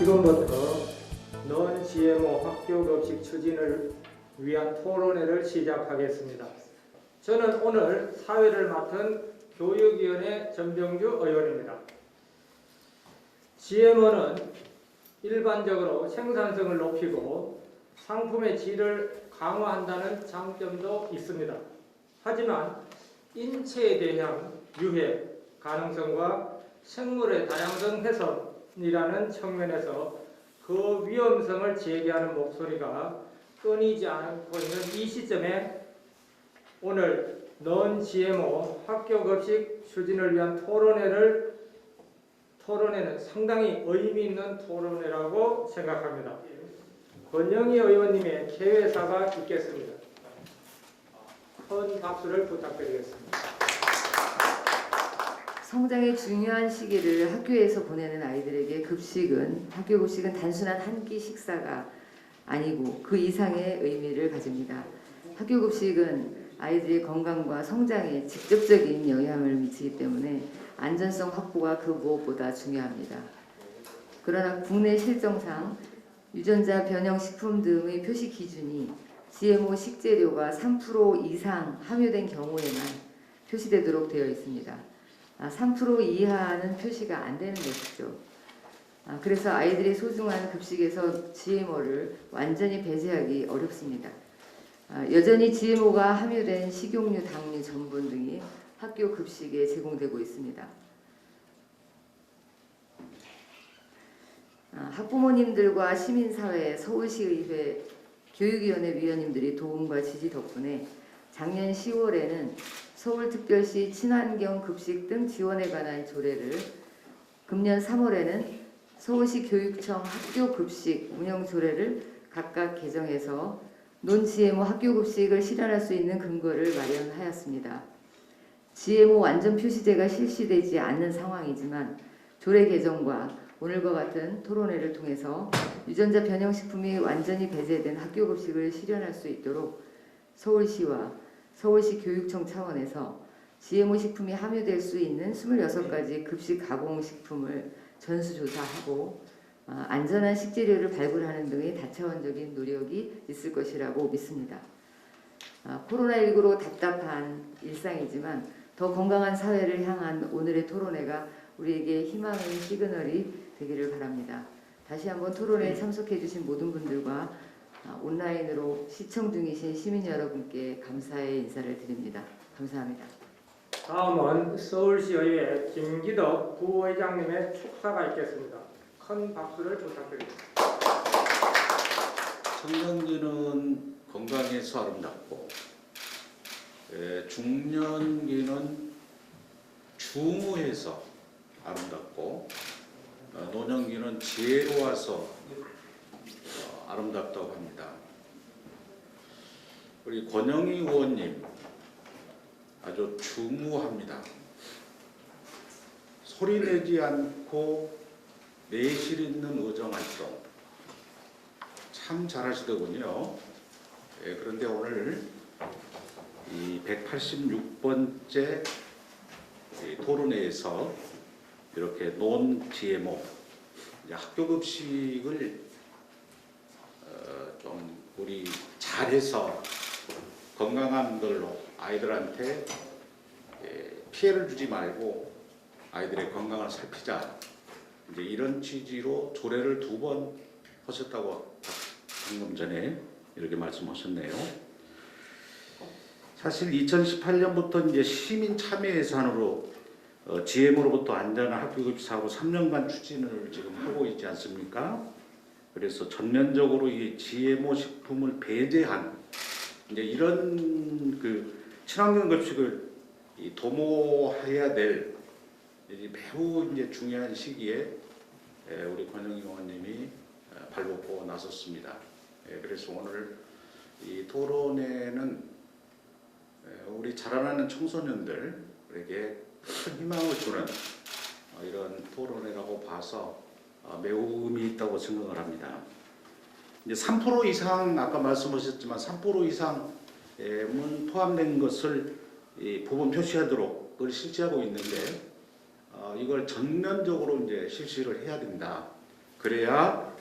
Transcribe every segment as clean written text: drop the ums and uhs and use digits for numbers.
지금부터 non-GMO 학교급식 추진을 위한 토론회를 시작하겠습니다. 저는 오늘 사회를 맡은 교육위원회 전병주 의원입니다. GMO는 일반적으로 생산성을 높이고 상품의 질을 강화한다는 장점도 있습니다. 하지만 인체에 대한 유해 가능성과 생물의 다양성 훼손이라는 측면에서 그 위험성을 제기하는 목소리가 끊이지 않고 있는 이 시점에 오늘 non-GMO 학교급식 추진을 위한 토론회는 상당히 의미 있는 토론회라고 생각합니다. 권영희 의원님의 개회사가 있겠습니다. 큰 박수를 부탁드리겠습니다. 성장의 중요한 시기를 학교에서 보내는 아이들에게 학교 급식은 단순한 한 끼 식사가 아니고 그 이상의 의미를 가집니다. 학교 급식은 아이들의 건강과 성장에 직접적인 영향을 미치기 때문에 안전성 확보가 그 무엇보다 중요합니다. 그러나 국내 실정상 유전자 변형 식품 등의 표시 기준이 GMO 식재료가 3% 이상 함유된 경우에만 표시되도록 되어 있습니다. 3% 이하는 표시가 안 되는 것이죠. 그래서 아이들이 소중한 급식에서 GMO를 완전히 배제하기 어렵습니다. 여전히 GMO가 함유된 식용유, 당류, 전분 등이 학교 급식에 제공되고 있습니다. 학부모님들과 시민사회, 서울시의회, 교육위원회 위원님들이 도움과 지지 덕분에 작년 10월에는 서울특별시 친환경 급식 등 지원에 관한 조례를, 금년 3월에는 서울시 교육청 학교 급식 운영 조례를 각각 개정해서 non-GMO 학교 급식을 실현할 수 있는 근거를 마련하였습니다. GMO 완전 표시제가 실시되지 않는 상황이지만 조례 개정과 오늘과 같은 토론회를 통해서 유전자 변형 식품이 완전히 배제된 학교 급식을 실현할 수 있도록 서울시와 서울시 교육청 차원에서 GMO 식품이 함유될 수 있는 26가지 급식 가공식품을 전수조사하고 안전한 식재료를 발굴하는 등의 다차원적인 노력이 있을 것이라고 믿습니다. 코로나19로 답답한 일상이지만 더 건강한 사회를 향한 오늘의 토론회가 우리에게 희망의 시그널이 되기를 바랍니다. 다시 한번 토론회에 참석해 주신 모든 분들과 온라인으로 시청 중이신 시민 여러분께 감사의 인사를 드립니다. 감사합니다. 다음은 서울시의회 김기덕 부의장님의 축사가 있겠습니다. 큰 박수를 부탁드립니다. 청년기는 건강해서 아름답고, 중년기는 중후해서 아름답고, 노년기는 지혜로워서 아름답다고 합니다. 우리 권영희 의원님 아주 중후합니다. 소리내지 않고 내실 있는 의정활동 참 잘하시더군요. 그런데 오늘 이 186번째 토론회에서 이렇게 non-GMO 학교급식을 좀 우리 잘해서 건강한 걸로 아이들한테 피해를 주지 말고 아이들의 건강을 살피자, 이제 이런 취지로 조례를 2번 하셨다고 방금 전에 이렇게 말씀하셨네요. 사실 2018년부터 이제 시민 참여 예산으로 GMO로부터 안전한 학교급식 사고 3년간 추진을 지금 하고 있지 않습니까? 그래서 전면적으로 이 GMO 식품을 배제한 이제 이런 친환경 급식을 도모해야 될 매우 이제 중요한 시기에 우리 권영희 의원님이 발벗고 나섰습니다. 그래서 오늘 이 토론회는 우리 자라나는 청소년들에게 큰 희망을 주는 이런 토론회라고 봐서 매우 의미 있다고 생각을 합니다. 이제 3% 이상 아까 말씀하셨지만 3% 이상은 포함된 것을 부분 표시하도록 그걸 실시하고 있는데 이걸 전면적으로 이제 실시를 해야 된다. 그래야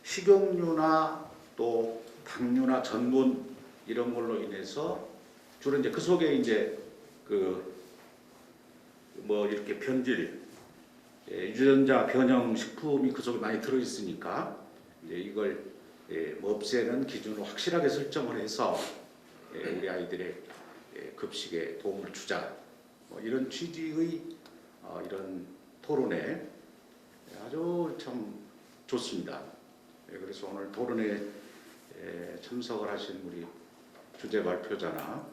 식용유나 또 당류나 전분 이런 걸로 인해서 주로 이제 그 속에 이제 그 뭐 이렇게 변질 유전자 변형 식품이 그 속에 많이 들어 있으니까 이제 이걸 뭐 없애는 기준을 확실하게 설정을 해서 우리 아이들의 급식에 도움을 주자 뭐 이런 취지의 이런 토론회 아주 참 좋습니다. 그래서 오늘 토론회에 참석을 하신 우리 주제 발표자나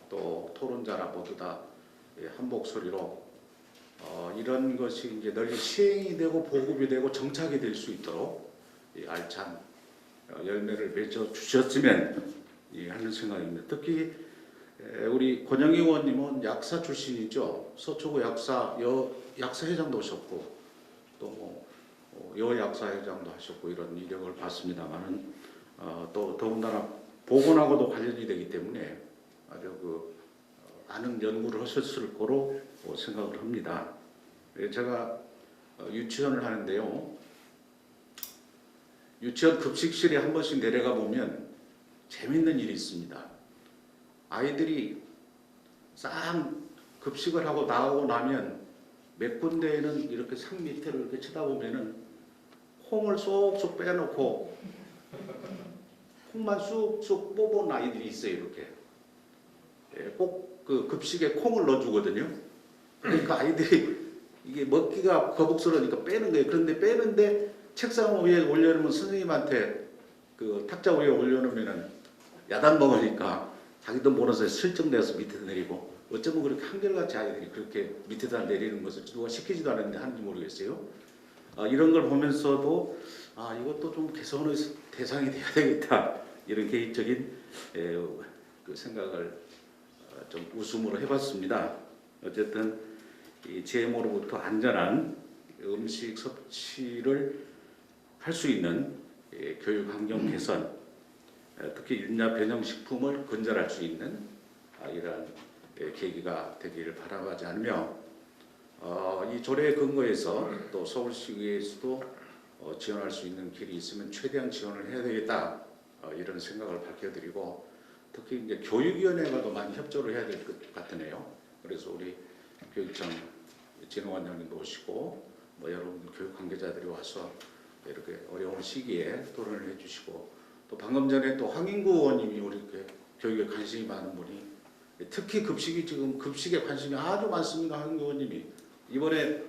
또 토론자나 모두 다 한 목소리로 이런 것이 이제 널리 시행이 되고 보급이 되고 정착이 될 수 있도록 알찬 열매를 맺어 주셨으면 하는 생각입니다. 특히 우리 권영희 의원님은 약사 출신이죠. 서초구 약사회장도 하셨고 또 여약사회장도 하셨고 이런 이력을 봤습니다만은 또 더군다나 보건하고도 관련이 되기 때문에 아주 많은 연구를 하셨을 거로 생각을 합니다. 제가 유치원을 하는데요. 유치원 급식실에 한 번씩 내려가 보면 재밌는 일이 있습니다. 아이들이 싹 급식을 하고 나오고 나면 몇 군데에는 이렇게 상 밑에를 이렇게 쳐다보면은 콩을 쏙쏙 빼놓고 콩만 쑥쑥 뽑은 아이들이 있어요. 이렇게 꼭 그 급식에 콩을 넣어주거든요. 그러니까 아이들이 이게 먹기가 거북스러우니까 빼는 거예요. 그런데 빼는데 책상 위에 올려놓으면 선생님한테 그 탁자 위에 올려놓으면은 야단 먹으니까 자기도 모르면서 슬쩍 내서 밑에 내리고 어쩌면 그렇게 한결같이 아이들이 그렇게 밑에다 내리는 것을 누가 시키지도 않았는데 하는지 모르겠어요. 이런 걸 보면서도 이것도 좀 개선의 대상이 돼야 되겠다 이런 개인적인 그 생각을 좀 웃음으로 해봤습니다. 어쨌든 이 GMO로부터 안전한 음식 섭취를 할 수 있는 교육 환경 개선, 특히 윤야 변형 식품을 근절할 수 있는 이러한 계기가 되기를 바라지 않으며 이 조례에 근거해서 또 서울시의회에서도 지원할 수 있는 길이 있으면 최대한 지원을 해야 되겠다 이런 생각을 밝혀드리고 특히 이제 교육위원회가도 많이 협조를 해야 될 것 같으네요. 그래서 우리 교육청 진흥원장님도 오시고 뭐 여러분 교육 관계자들이 와서 이렇게 어려운 시기에 토론을 해주시고 또 방금 전에 또 황인구 의원님이 우리 교육에 관심이 많은 분이 특히 급식이 지금 급식에 관심이 아주 많습니다. 황인구 의원님이 이번에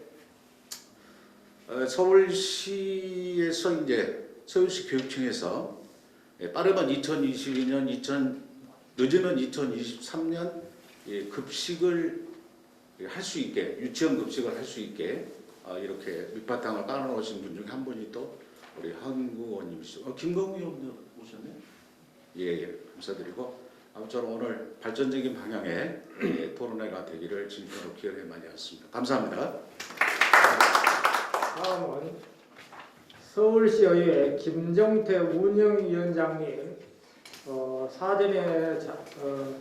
서울시에서 이제 서울시 교육청에서 빠르면 2022년 늦으면 2023년 급식을 할 수 있게 유치원 급식을 할 수 있게 이렇게 밑바탕을 깔아놓으신 분 중에 한 분이 또 우리 황인구 의원님이시죠. 김건우 의원님 오셨네요. 예, 감사드리고 아무쪼록 오늘 발전적인 방향의 토론회가 되기를 진심으로 기원해 많이 하겠습니다. 감사합니다. 다음은 서울시의회 김정태 운영위원장님 사전에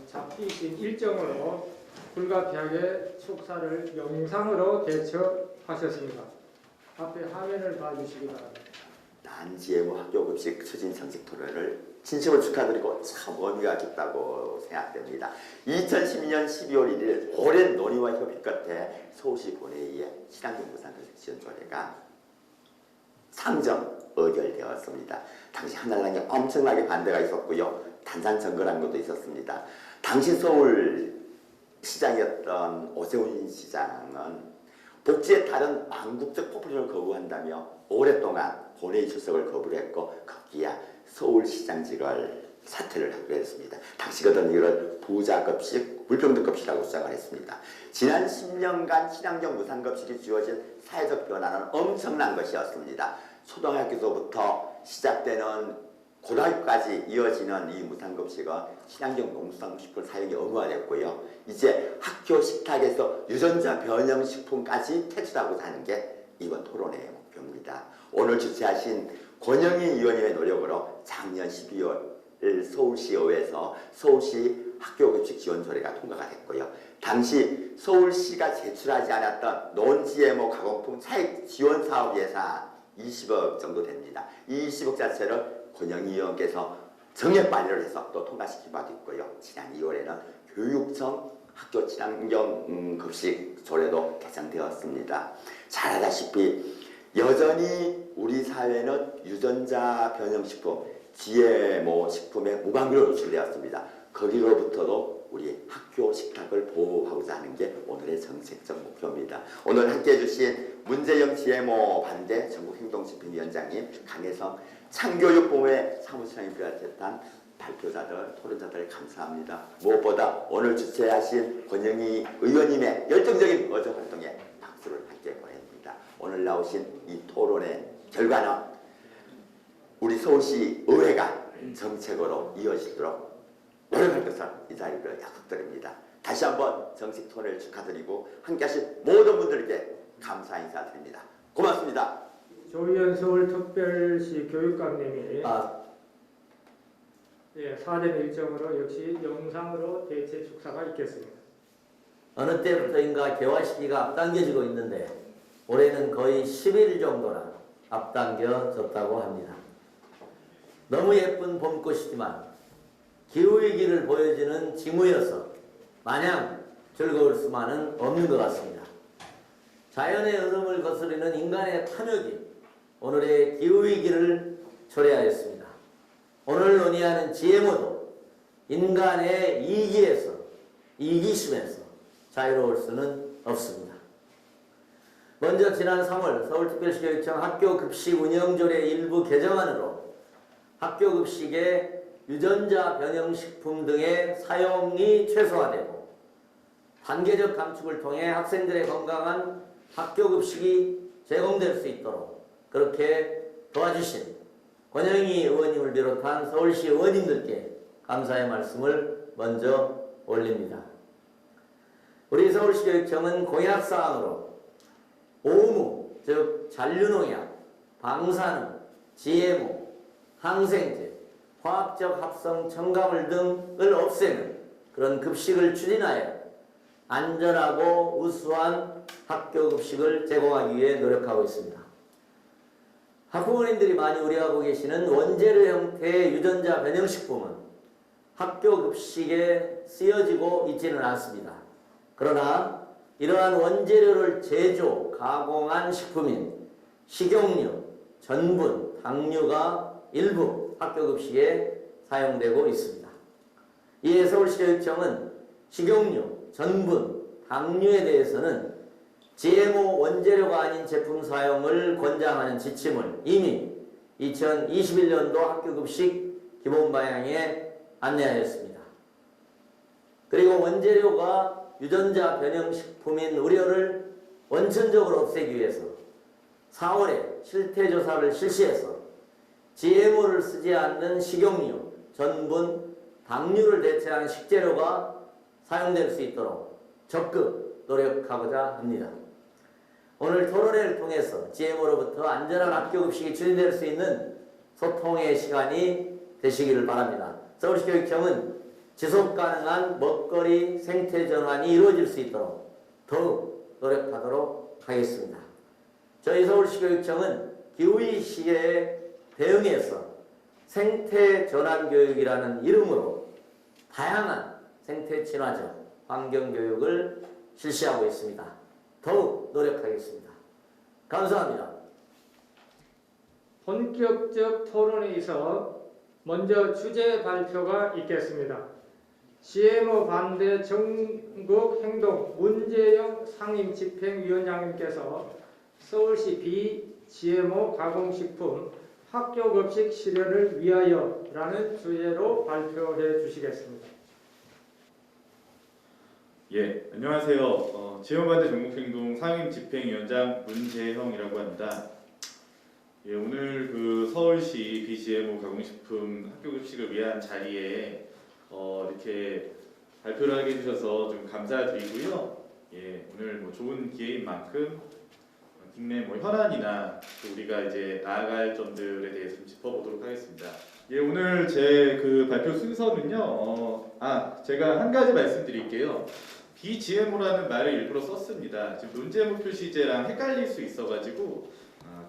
잡히신 일정으로 불가피하게 축사를 영상으로 개최하셨습니다. 앞에 화면을 봐주시기 바랍니다. 단지의 학교급식 추진 정책 토론을 진심으로 축하드리고 참 의미가 깊다고 생각됩니다. 2012년 12월 1일 오랜 논의와 협의 끝에 서울시 본회의에 친환경 무상급식 지원 조례가 상정 의결되었습니다. 당시 한날랑에 엄청나게 반대가 있었고요. 단상 정거라는 것도 있었습니다. 당시 서울시장이었던 오세훈 시장은 복지에 따른 망국적 포퓰리즘을 거부한다며 오랫동안 본회의 출석을 거부를 했고 급기야 서울시장직을 사퇴를 하기로 했습니다. 당시 그던 이를 부자급식, 불평등급식이라고 주장을 했습니다. 지난 10년간 친환경 무상급식이 주어진 사회적 변화는 엄청난 것이었습니다. 초등학교서부터 시작되는 고등학교까지 이어지는 이 무상급식은 친환경 농수산식품 사용이 의무화됐고요. 이제 학교 식탁에서 유전자 변형 식품까지 퇴출하고자 하는 게 이번 토론회의 목표입니다. 오늘 주최하신 권영희 의원님의 노력으로 작년 12월 서울시의회에서 서울시 학교급식 지원 조례가 통과가 됐고요. 당시 서울시가 제출하지 않았던 논-GMO 가공품 차익 지원 사업 예산 20억 정도 됩니다. 이 20억 자체를 권영희 의원께서 정액 발의를 해서 또 통과시킨 바도 있고요. 지난 2월에는 교육청 학교 친환경 급식 조례도 개정되었습니다. 잘 알다시피 여전히 우리 사회는 유전자 변형식품, GMO 식품에 무방비로 노출되었습니다. 거기로부터도 우리 학교 식탁을 보호하고자 하는 게 오늘의 정책적 목표입니다. 오늘 함께해 주신 문재영 GMO 반대 전국행동집행위원장님, 강혜성 창교육부의 사무처장님 비롯한 발표자들, 토론자들 감사합니다. 무엇보다 오늘 주최하신 권영희 의원님의 열정적인 어제 활동에 박수를 함께 보냅니다. 오늘 나오신 이 토론의 결과는 우리 서울시 의회가 정책으로 이어지도록 노력할 것을 이 자리로 약속드립니다. 다시 한번 정식 토론을 축하드리고 함께하신 모든 분들께 감사 인사드립니다. 고맙습니다. 조희연 서울특별시 교육감님이 4대 일정으로 역시 영상으로 대체 축사가 있겠습니다. 어느 때부터인가 개화 시기가 앞당겨지고 있는데 올해는 거의 10일 정도나 앞당겨졌다고 합니다. 너무 예쁜 봄꽃이지만 기후위기를 보여주는 징후여서 마냥 즐거울 수만은 없는 것 같습니다. 자연의 흐름을 거스르는 인간의 탐욕이 오늘의 기후위기를 초래하였습니다. 오늘 논의하는 GMO도 인간의 이기에서, 이기심에서 자유로울 수는 없습니다. 먼저 지난 3월 서울특별시 교육청 학교급식 운영조례 일부 개정안으로 학교급식의 유전자 변형식품 등의 사용이 최소화되고 단계적 감축을 통해 학생들의 건강한 학교급식이 제공될 수 있도록 그렇게 도와주신 권영희 의원님을 비롯한 서울시 의원님들께 감사의 말씀을 먼저 올립니다. 우리 서울시 교육청은 공약사항으로 오무, 즉 잔류농약, 방사능, GMO, 항생제, 화학적 합성 첨가물 등을 없애는 그런 급식을 추진하여 안전하고 우수한 학교 급식을 제공하기 위해 노력하고 있습니다. 학부모님들이 많이 우려하고 계시는 원재료 형태의 유전자 변형식품은 학교 급식에 쓰여지고 있지는 않습니다. 그러나 이러한 원재료를 제조, 가공한 식품인 식용유, 전분, 당류가 일부 학교 급식에 사용되고 있습니다. 이에 서울시 교육청은 식용유, 전분, 당류에 대해서는 GMO 원재료가 아닌 제품 사용을 권장하는 지침을 이미 2021년도 학교급식 기본 방향에 안내하였습니다. 그리고 원재료가 유전자 변형식품인 우려를 원천적으로 없애기 위해서 4월에 실태조사를 실시해서 GMO를 쓰지 않는 식용유, 전분, 당류를 대체하는 식재료가 사용될 수 있도록 적극 노력하고자 합니다. 오늘 토론회를 통해서 GMO로부터 안전한 학교급식이 추진될 수 있는 소통의 시간이 되시기를 바랍니다. 서울시 교육청은 지속가능한 먹거리 생태 전환이 이루어질 수 있도록 더욱 노력하도록 하겠습니다. 저희 서울시 교육청은 기후위기 시기에 대응해서 생태 전환 교육이라는 이름으로 다양한 생태 친화적 환경 교육을 실시하고 있습니다. 더욱 노력하겠습니다. 감사합니다. 본격적 토론회에서 먼저 주제 발표가 있겠습니다. GMO 반대 전국 행동 문재영 상임 집행위원장님께서 서울시 비GMO 가공식품 학교급식 실현을 위하여라는 주제로 발표해 주시겠습니다. 예, 안녕하세요. GMO 전국행동 상임 집행위원장 문재형이라고 합니다. 예, 오늘 그 서울시 비GMO 가공식품 학교급식을 위한 자리에 이렇게 발표를 하게 해주셔서 좀 감사드리고요. 예, 오늘 뭐 좋은 기회인 만큼 국내 뭐 현안이나 또 우리가 이제 나아갈 점들에 대해서 좀 짚어보도록 하겠습니다. 예, 오늘 제 그 발표 순서는요. 제가 한 가지 말씀드릴게요. 비GMO라는 말을 일부러 썼습니다. 지금 논제목 표시제랑 헷갈릴 수 있어가지고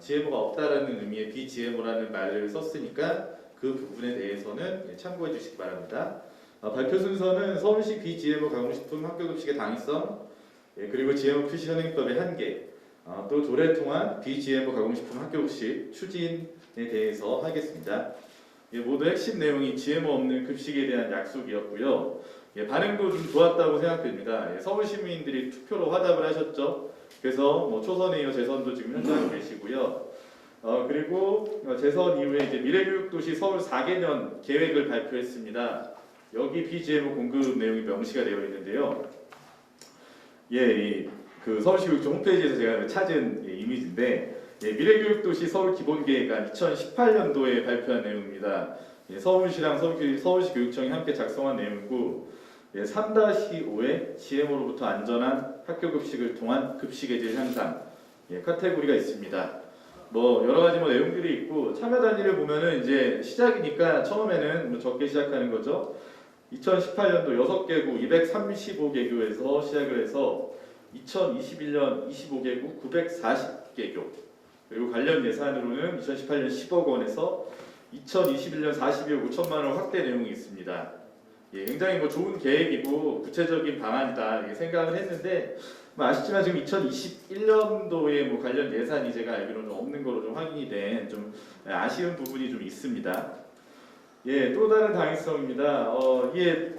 GMO가 없다라는 의미의 비GMO라는 말을 썼으니까 그 부분에 대해서는 참고해 주시기 바랍니다. 발표 순서는 서울시 비GMO 가공식품 학교급식의 당위성, 그리고 GMO 표시 현행법의 한계, 또 조례를 통한 비GMO 가공식품 학교급식 추진에 대해서 하겠습니다. 모두 핵심 내용이 GMO 없는 급식에 대한 약속이었고요. 반응도 좀 좋았다고 생각됩니다. 서울 시민들이 투표로 화답을 하셨죠. 그래서 뭐 초선에 이어 재선도 지금 현장에 계시고요. 그리고 재선 이후에 이제 미래교육도시 서울 4개년 계획을 발표했습니다. 여기 비GMO 공급 내용이 명시가 되어 있는데요. 그 서울시교육청 홈페이지에서 제가 찾은 이미지인데, 미래교육도시 서울 기본계획안 2018년도에 발표한 내용입니다. 서울시랑 서울시 교육청이 함께 작성한 내용이고, 3-5의 GMO로부터 안전한 학교급식을 통한 급식의 질 향상 카테고리가 있습니다. 뭐 여러 가지 내용들이 있고, 참여 단위를 보면은 이제 시작이니까 처음에는 적게 시작하는 거죠. 2018년도 6개국 235개교에서 시작을 해서 2021년 25개국 940개교, 그리고 관련 예산으로는 2018년 10억 원에서 2021년 42억 5천만 원 확대 내용이 있습니다. 굉장히 좋은 계획이고 구체적인 방안이다 이렇게 생각을 했는데, 아쉽지만 지금 2021년도에 관련 예산이 제가 알기로는 없는 거로 좀 확인이 된 좀 아쉬운 부분이 좀 있습니다. 또 다른 당위성입니다. 이게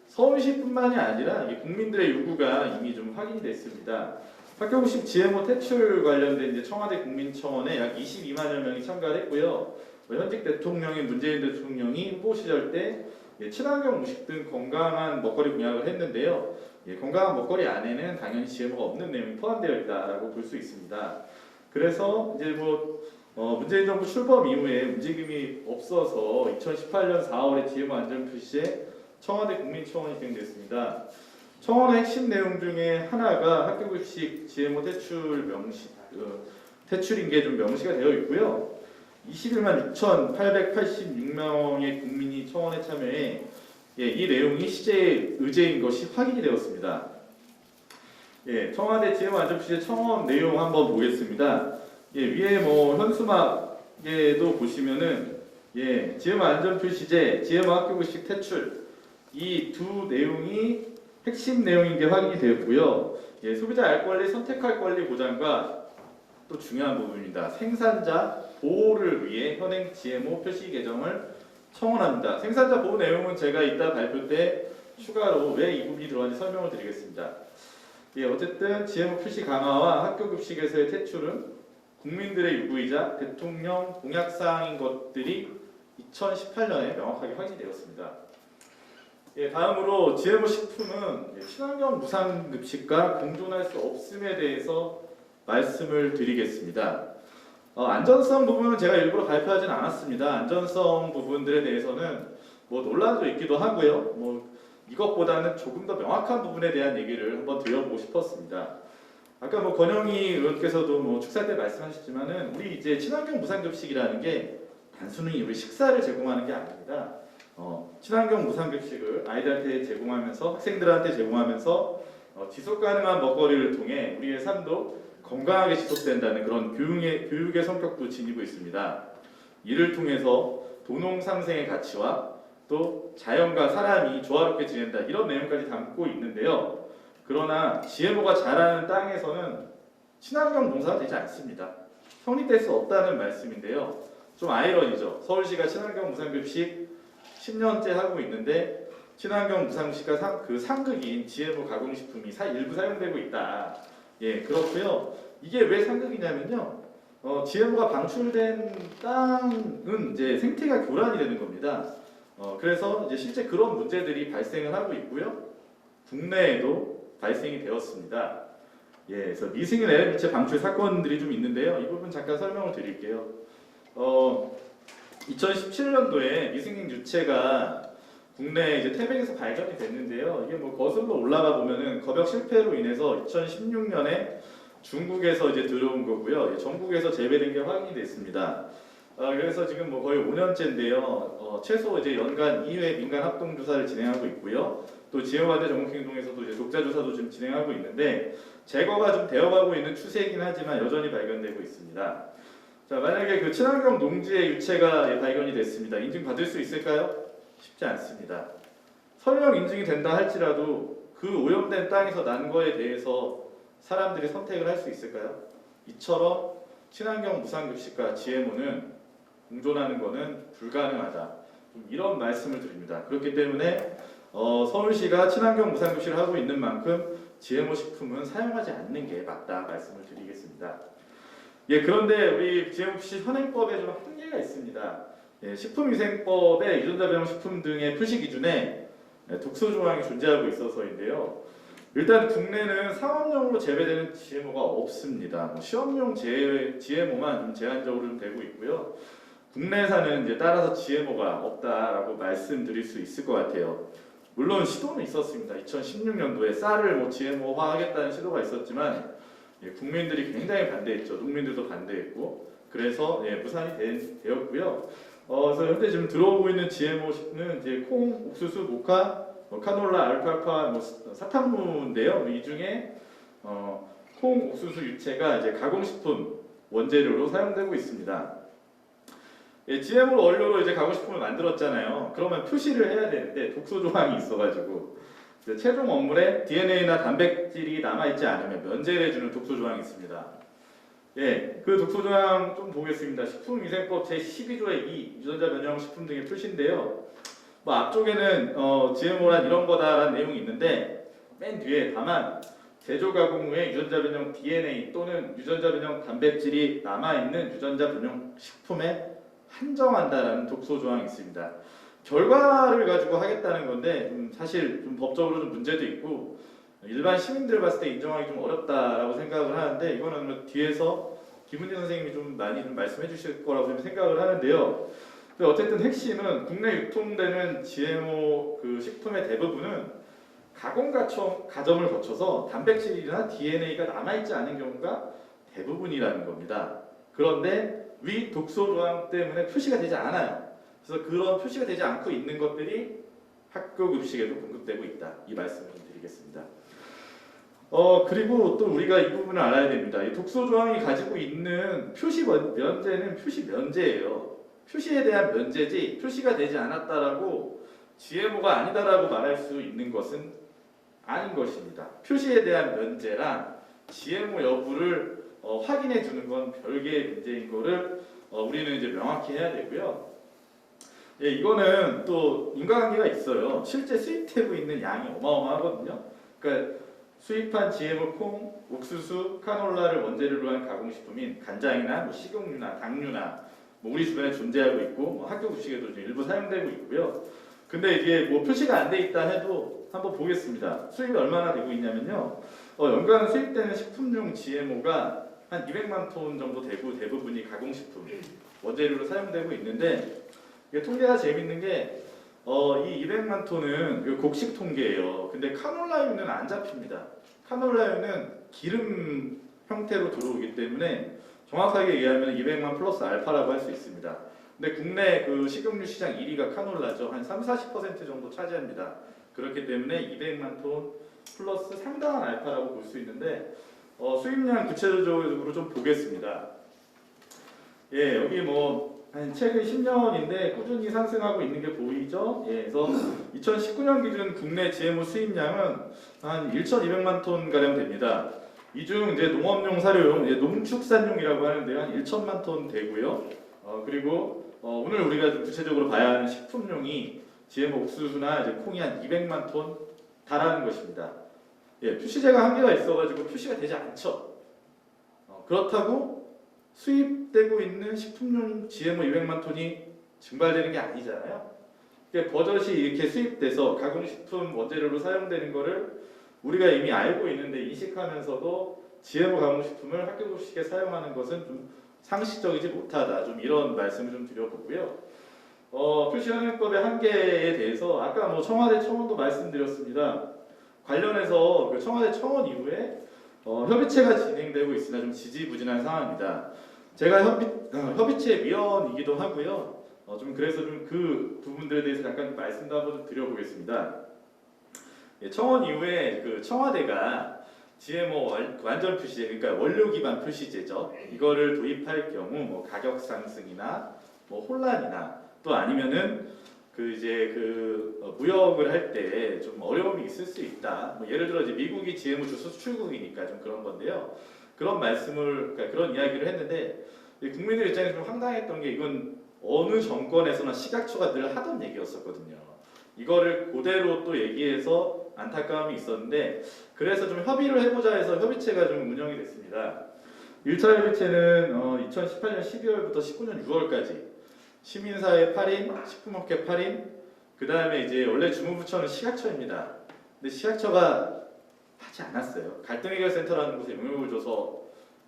서울시뿐만이 아니라 국민들의 요구가 이미 좀 확인이 됐습니다. 학교급식 GMO 퇴출 관련된 이제 청와대 국민청원에 약 22만여 명이 참가를 했고요. 현직 대통령인 문재인 대통령이 후보 시절 때 친환경 음식 등 건강한 먹거리 공약을 했는데요. 건강한 먹거리 안에는 당연히 GMO가 없는 내용이 포함되어 있다라고 볼 수 있습니다. 그래서 이제 문재인 정부 출범 이후에 움직임이 없어서 2018년 4월에 GMO 안전 표시에 청와대 국민청원이 진행됐습니다. 청원의 핵심 내용 중에 하나가 학교급식 GMO 퇴출인 게 좀 명시가 되어 있고요. 21만 6,886명의 국민이 청원에 참여해 이 내용이 시제의 의제인 것이 확인이 되었습니다. 청와대 GMO 안전표시의 청원 내용 한번 보겠습니다. 위에 현수막에도 보시면은 GMO 안전표시제, GMO 학교급식 퇴출 이 두 내용이 핵심 내용인 게 확인이 되었고요. 소비자 알 권리, 선택할 권리 보장과 또 중요한 부분입니다. 생산자 보호를 위해 현행 GMO 표시 개정을 청원합니다. 생산자 보호 내용은 제가 이따 발표 때 추가로 왜 이 부분이 들어가는지 설명을 드리겠습니다. 어쨌든 GMO 표시 강화와 학교급식에서의 퇴출은 국민들의 요구이자 대통령 공약사항인 것들이 2018년에 명확하게 확인되었습니다. 다음으로 GMO 식품은 친환경 무상급식과 공존할 수 없음에 대해서 말씀을 드리겠습니다. 안전성 부분은 제가 일부러 발표하진 않았습니다. 안전성 부분들에 대해서는 논란도 있기도 하고요. 이것보다는 조금 더 명확한 부분에 대한 얘기를 한번 드려보고 싶었습니다. 아까 권영희 의원께서도 축사 때 말씀하셨지만은 우리 이제 친환경 무상급식이라는 게 단순히 우리 식사를 제공하는 게 아닙니다. 친환경 무상급식을 아이들한테 제공하면서 학생들한테 제공하면서 지속 가능한 먹거리를 통해 우리의 삶도 건강하게 지속된다는 그런 교육의 성격도 지니고 있습니다. 이를 통해서 도농상생의 가치와 또 자연과 사람이 조화롭게 지낸다 이런 내용까지 담고 있는데요. 그러나 GMO가 자라는 땅에서는 친환경 농사가 되지 않습니다. 성립될 수 없다는 말씀인데요. 좀 아이러니죠. 서울시가 친환경 무상급식 10년째 하고 있는데 친환경 무상급식과 그 상극인 GMO 가공식품이 일부 사용되고 있다. 그렇고요. 이게 왜 상극이냐면요. GMO가 방출된 땅은 이제 생태가 교란이 되는 겁니다. 그래서 이제 실제 그런 문제들이 발생을 하고 있고요. 국내에도 발생이 되었습니다. 그래서 미승인 LM일체 방출 사건들이 좀 있는데요. 이 부분 잠깐 설명을 드릴게요. 2017년도에 미승인 유체가 국내 이제 태백에서 발견이 됐는데요. 이게 거슬러 올라가 보면은 겁역 실패로 인해서 2016년에 중국에서 이제 들어온 거고요. 전국에서 재배된 게 확인이 됐습니다. 그래서 지금 거의 5년째인데요. 최소 이제 연간 2회 민간 합동 조사를 진행하고 있고요. 또 지역화대 전국행동에서도 이제 독자 조사도 지금 진행하고 있는데 제거가 좀 되어가고 있는 추세이긴 하지만 여전히 발견되고 있습니다. 자, 만약에 그 친환경 농지의 유체가 발견이 됐습니다. 인증받을 수 있을까요? 쉽지 않습니다. 설령 인증이 된다 할지라도 그 오염된 땅에서 난 거에 대해서 사람들이 선택을 할 수 있을까요? 이처럼 친환경 무상급식과 GMO는 공존하는 것은 불가능하다. 좀 이런 말씀을 드립니다. 그렇기 때문에 서울시가 친환경 무상급식을 하고 있는 만큼 GMO 식품은 사용하지 않는 게 맞다 말씀을 드리겠습니다. 예, 그런데 우리 GMO 급식 현행법에 좀 한계가 있습니다. 예, 식품위생법의 유전자 변형 식품 등의 표시 기준에 독소 조항이 존재하고 있어서인데요. 일단 국내는 상업용으로 재배되는 GMO가 없습니다. 시험용 GMO만 좀 제한적으로 좀 되고 있고요. 국내에서는 이제 따라서 GMO가 없다라고 말씀드릴 수 있을 것 같아요. 물론 시도는 있었습니다. 2016년도에 쌀을 GMO화하겠다는 시도가 있었지만 국민들이 굉장히 반대했죠. 농민들도 반대했고 그래서 무산이 되었고요. 그래서 현재 지금 들어오고 있는 GMO는 이제 콩, 옥수수, 모카, 카놀라, 알파카, 사탕무인데요. 이 중에 콩, 옥수수 유체가 이제 가공식품 원재료로 사용되고 있습니다. GMO 원료로 이제 가공식품을 만들었잖아요. 그러면 표시를 해야 되는데 독소 조항이 있어가지고 최종 원물에 DNA나 단백질이 남아있지 않으면 면제를 해주는 독소 조항이 있습니다. 예, 그 독소 조항 좀 보겠습니다. 식품위생법 제12조의 2 유전자 변형 식품 등의 표시인데요. 뭐 앞쪽에는 GMO란 이런 거다라는 내용이 있는데 맨 뒤에 다만 제조 가공 후에 유전자 변형 DNA 또는 유전자 변형 단백질이 남아있는 유전자 변형 식품에 한정한다라는 독소 조항이 있습니다. 결과를 가지고 하겠다는 건데 사실 좀 법적으로 좀 문제도 있고 일반 시민들 봤을 때 인정하기 좀 어렵다라고 생각을 하는데 이거는 뭐 뒤에서 김은희 선생님이 좀 많이 좀 말씀해 주실 거라고 좀 생각을 하는데요. 근데 어쨌든 핵심은 국내 유통되는 GMO 그 식품의 대부분은 가공 과정을 거쳐서 단백질이나 DNA가 남아있지 않은 경우가 대부분이라는 겁니다. 그런데 위 독소 조항 때문에 표시가 되지 않아요. 그래서 그런 표시가 되지 않고 있는 것들이 학교 급식에도 공급되고 있다. 이 말씀을 좀 드리겠습니다. 그리고 또 우리가 이 부분을 알아야 됩니다. 이 독소 조항이 가지고 있는 표시 면제는 표시 면제예요. 표시에 대한 면제지 표시가 되지 않았다라고 GMO가 아니다라고 말할 수 있는 것은 아닌 것입니다. 표시에 대한 면제랑 GMO 여부를 확인해 주는 건 별개의 문제인 거를 우리는 이제 명확히 해야 되고요. 예, 이거는 또 인과관계가 있어요. 실제 수입되고 있는 양이 어마어마하거든요. 그러니까 수입한 GMO 콩, 옥수수, 카놀라를 원재료로 한 가공식품인 간장이나 뭐 식용유나 당류나 뭐 우리 주변에 존재하고 있고 뭐 학교 급식에도 일부 사용되고 있고요. 근데 이게 뭐 표시가 안 돼 있다 해도 한번 보겠습니다. 수입이 얼마나 되고 있냐면요. 연간 수입되는 식품용 GMO가 한 200만 톤 정도 되고 대부분이 가공식품 원재료로 사용되고 있는데 이게 통계가 재밌는 게 이 200만 톤은 곡식 통계예요. 근데 카놀라유는 안 잡힙니다. 카놀라유는 기름 형태로 들어오기 때문에 정확하게 얘기하면 200만 플러스 알파라고 할 수 있습니다. 근데 국내 그 식용유 시장 1위가 카놀라죠. 한 30-40% 정도 차지합니다. 그렇기 때문에 200만 톤 플러스 상당한 알파라고 볼 수 있는데 수입량 구체적으로 좀 보겠습니다. 예, 여기 뭐 한 최근 10년인데 꾸준히 상승하고 있는 게 보이죠? 예, 그래서 2019년 기준 국내 GMO 수입량은 한 1,200만 톤 가량 됩니다. 이 중 이제 농업용 사료용, 농축산용이라고 하는데요, 한 1,000만 톤 되고요. 그리고 오늘 우리가 좀 구체적으로 봐야 하는 식품용이 GMO 옥수수나 이제 콩이 한 200만 톤 달하는 것입니다. 예, 표시제가 한계가 있어가지고 표시가 되지 않죠. 그렇다고 수입되고 있는 식품용 GMO 200만 톤이 증발되는 게 아니잖아요. 버젓이 이렇게 수입돼서 가공식품 원재료로 사용되는 거를 우리가 이미 알고 있는데 인식하면서도 GMO 가공식품을 학교 급식에 사용하는 것은 좀 상식적이지 못하다. 좀 이런 말씀을 좀 드려보고요. 표시현행법의 한계에 대해서 아까 뭐 청와대 청원도 말씀드렸습니다. 관련해서 그 청와대 청원 이후에 협의체가 진행되고 있으나 좀 지지부진한 상황입니다. 제가 협의체 위원이기도 하고요. 좀 그래서 좀 그 부분들에 대해서 약간 말씀도 한번 드려보겠습니다. 예, 청원 이후에 그 청와대가 GMO 완전 표시제, 그러니까 원료 기반 표시제죠. 이거를 도입할 경우 뭐 가격 상승이나 뭐 혼란이나 또 아니면은 그 이제 그 무역을 할 때 좀 어려움이 있을 수 있다. 뭐 예를 들어 이제 미국이 GMO 주스 수출국이니까 좀 그런 건데요. 그런 말씀을 그러니까 그런 이야기를 했는데 국민들 입장에서 좀 황당했던 게 이건 어느 정권에서나 식약처가 늘 하던 얘기였었거든요. 이거를 그대로 또 얘기해서 안타까움이 있었는데 그래서 좀 협의를 해보자 해서 협의체가 좀 운영이 됐습니다. 1차 협의체는 2018년 12월부터 19년 6월까지 시민사회 8인, 식품업계 8인, 그 다음에 이제 원래 주무부처는 식약처입니다. 근데 식약처가 하지 않았어요. 갈등해결센터라는 곳에 용역을 줘서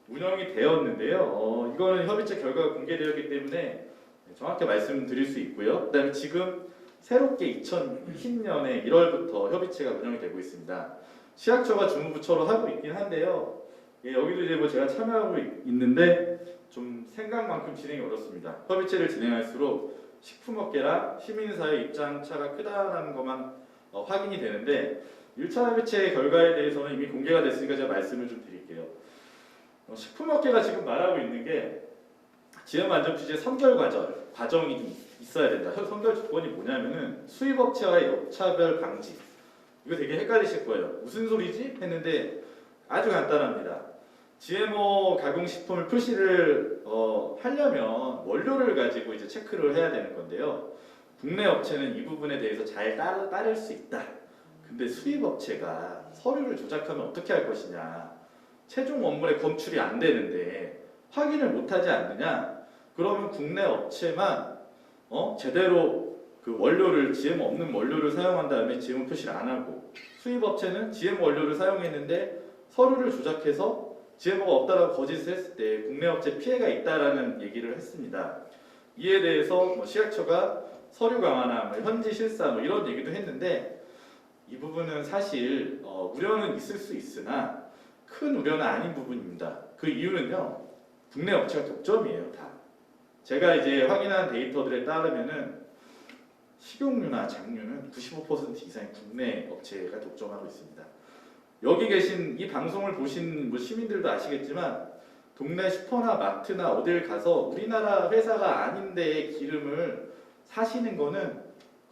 운영이 되었는데요. 이거는 협의체 결과가 공개되었기 때문에 정확히 말씀드릴 수 있고요. 그 다음에 지금 새롭게 2020년에 1월부터 협의체가 운영이 되고 있습니다. 식약처가 주무부처로 하고 있긴 한데요. 예, 여기도 이제 뭐 제가 참여하고 있는데 좀 생각만큼 진행이 어렵습니다. 협의체를 진행할수록 식품업계랑 시민사회 입장 차가 크다는 것만 확인이 되는데 1차 협의체 결과에 대해서는 이미 공개가 됐으니까 제가 말씀을 좀 드릴게요. 식품업계가 지금 말하고 있는 게 GMO 안전 표시제 선결 과정이 좀 있어야 된다. 선결 조건이 뭐냐면은 수입업체와의 역차별 방지. 이거 되게 헷갈리실 거예요. 무슨 소리지? 했는데 아주 간단합니다. GMO 가공식품을 표시를 하려면 원료를 가지고 이제 체크를 해야 되는 건데요. 국내 업체는 이 부분에 대해서 잘 따를 수 있다. 근데 수입업체가 서류를 조작하면 어떻게 할 것이냐. 최종 원물에 검출이 안 되는데 확인을 못하지 않느냐. 그러면 국내 업체만 제대로 그 원료를 GMO 없는 원료를 사용한 다음에 GMO 표시를 안 하고 수입업체는 GMO 원료를 사용했는데 서류를 조작해서 GMO가 없다라고 거짓을 했을 때 국내 업체 피해가 있다라는 얘기를 했습니다. 이에 대해서 뭐 식약처가 서류 강화나 뭐 현지 실사 뭐 이런 얘기도 했는데 이 부분은 사실 우려는 있을 수 있으나 큰 우려는 아닌 부분입니다. 그 이유는요. 국내 업체가 독점이에요, 다. 제가 이제 확인한 데이터들에 따르면은 식용유나 장류는 95% 이상의 국내 업체가 독점하고 있습니다. 여기 계신 이 방송을 보신 뭐 시민들도 아시겠지만 동네 슈퍼나 마트나 어딜 가서 우리나라 회사가 아닌데 기름을 사시는 거는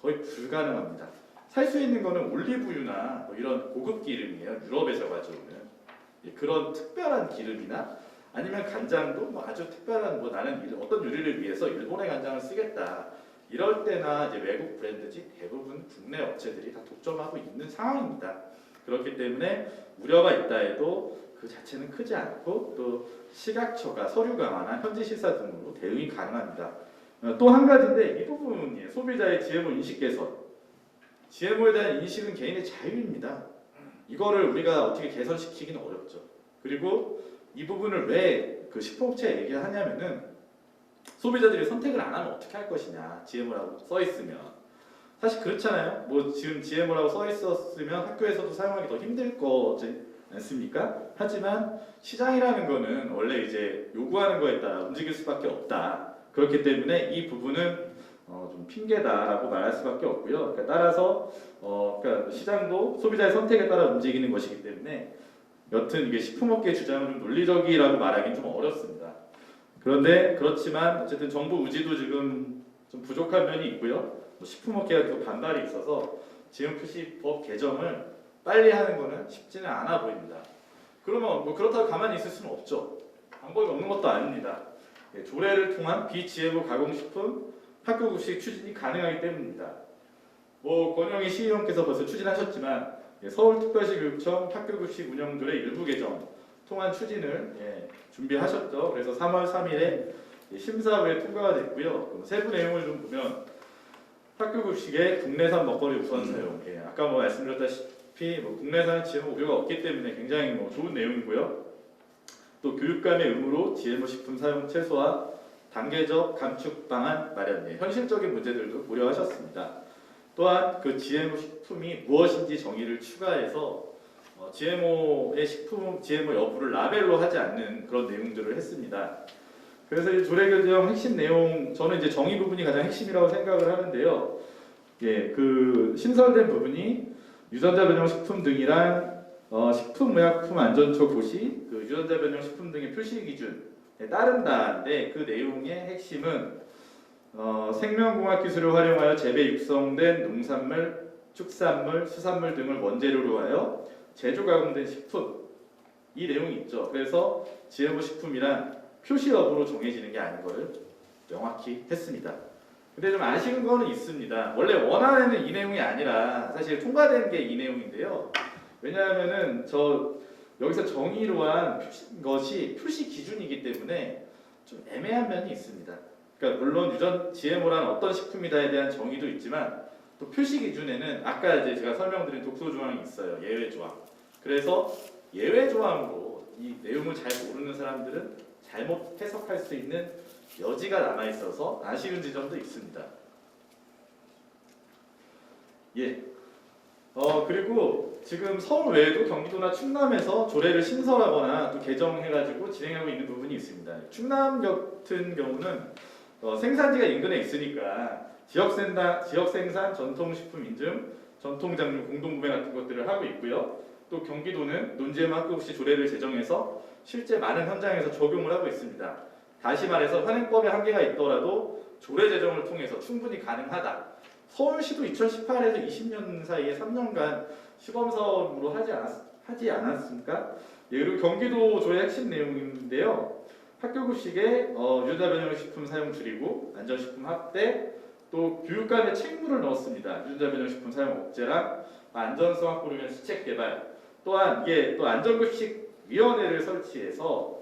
거의 불가능합니다. 살 수 있는 거는 올리브유나 뭐 이런 고급 기름이에요. 유럽에서 가져오는 그런 특별한 기름이나 아니면 간장도 뭐 아주 특별한 뭐 나는 어떤 요리를 위해서 일본의 간장을 쓰겠다. 이럴 때나 이제 외국 브랜드지 대부분 국내 업체들이 다 독점하고 있는 상황입니다. 그렇기 때문에 우려가 있다 해도 그 자체는 크지 않고 또 식약처가 서류 강화나 현지 실사 등으로 대응이 가능합니다. 또 한 가지인데 이 부분이에요. 소비자의 GMO 인식 개선. GMO에 대한 인식은 개인의 자유입니다. 이거를 우리가 어떻게 개선시키기는 어렵죠. 그리고 이 부분을 왜 그 식품업체에 얘기를 하냐면은 소비자들이 선택을 안 하면 어떻게 할 것이냐. GMO라고 써 있으면 사실 그렇잖아요. 뭐 지금 GMO라고 써 있었으면 학교에서도 사용하기 더 힘들 거지 않습니까? 하지만 시장이라는 거는 원래 이제 요구하는 거에 따라 움직일 수밖에 없다. 그렇기 때문에 이 부분은 좀 핑계다라고 말할 수밖에 없고요. 그러니까 따라서 그러니까 시장도 소비자의 선택에 따라 움직이는 것이기 때문에 여튼 이게 식품업계 주장은 좀 논리적이라고 말하기는 좀 어렵습니다. 그런데 그렇지만 어쨌든 정부 의지도 지금 좀 부족한 면이 있고요. 식품업계가 계속 반발이 있어서 GMO 표시법 개정을 빨리 하는 거는 쉽지는 않아 보입니다. 그러면 뭐 그렇다고 가만히 있을 수는 없죠. 방법이 없는 것도 아닙니다. 조례를 통한 비GMO 가공식품 학교급식 추진이 가능하기 때문입니다. 뭐 권영희 시의원께서 벌써 추진하셨지만 서울특별시 교육청 학교급식 운영조례 일부 개정 통한 추진을 준비하셨죠. 그래서 3월 3일에 심사후에 통과가 됐고요. 세부 내용을 좀 보면 학교급식의 국내산 먹거리 우선 사용. 아까 뭐 말씀드렸다시피 뭐 국내산 GMO 우려가 없기 때문에 굉장히 뭐 좋은 내용이고요. 또 교육감의 의무로 GMO 식품 사용 최소화, 단계적 감축 방안 마련. 현실적인 문제들도 고려하셨습니다. 또한 그 GMO 식품이 무엇인지 정의를 추가해서 GMO의 식품 GMO 여부를 라벨로 하지 않는 그런 내용들을 했습니다. 그래서 이 조례 개정 핵심 내용, 저는 이제 정의 부분이 가장 핵심이라고 생각을 하는데요. 예, 그 신설된 부분이 유전자 변형 식품 등이랑 식품의약품안전처 고시, 그 유전자 변형 식품 등의 표시 기준에 따른다인데, 그 내용의 핵심은 생명공학 기술을 활용하여 재배 육성된 농산물, 축산물, 수산물 등을 원재료로 하여 제조 가공된 식품, 이 내용이 있죠. 그래서 GMO 식품이란 표시 여부로 정해지는 게 아닌 걸 명확히 했습니다. 근데 좀 아쉬운 거는 있습니다. 원래 원안에는 이 내용이 아니라 사실 통과된 게 이 내용인데요. 왜냐하면은 여기서 정의로 한 것이 표시 기준이기 때문에 좀 애매한 면이 있습니다. 그러니까 물론 GMO란 어떤 식품이다에 대한 정의도 있지만 또 표시 기준에는 아까 이제 제가 설명드린 독소 조항이 있어요. 예외 조항. 그래서 예외 조항으로 이 내용을 잘 모르는 사람들은 잘못 해석할 수 있는 여지가 남아 있어서 아쉬운 지점도 있습니다. 예. 그리고 지금 서울 외에도 경기도나 충남에서 조례를 신설하거나 또 개정해가지고 진행하고 있는 부분이 있습니다. 충남 같은 경우는 생산지가 인근에 있으니까 지역 생산, 전통식품 인증, 전통장류 공동구매 같은 것들을 하고 있고요. 또 경기도는 논지엠 학교급식 조례를 제정해서 실제 많은 현장에서 적용을 하고 있습니다. 다시 말해서 현행법에 한계가 있더라도 조례 제정을 통해서 충분히 가능하다. 서울시도 2018에서 20년 사이에 3년간 시범사업으로 하지 않았습니까? 예, 그리고 경기도 조례 핵심 내용인데요. 학교급식에 유전자 변형 식품 사용 줄이고 안전식품 확대, 또 교육감의 책무를 넣었습니다. 유전자 변형 식품 사용 억제랑 안전성 확보를 위한 시책 개발. 또한 이게 또 안전급식위원회를 설치해서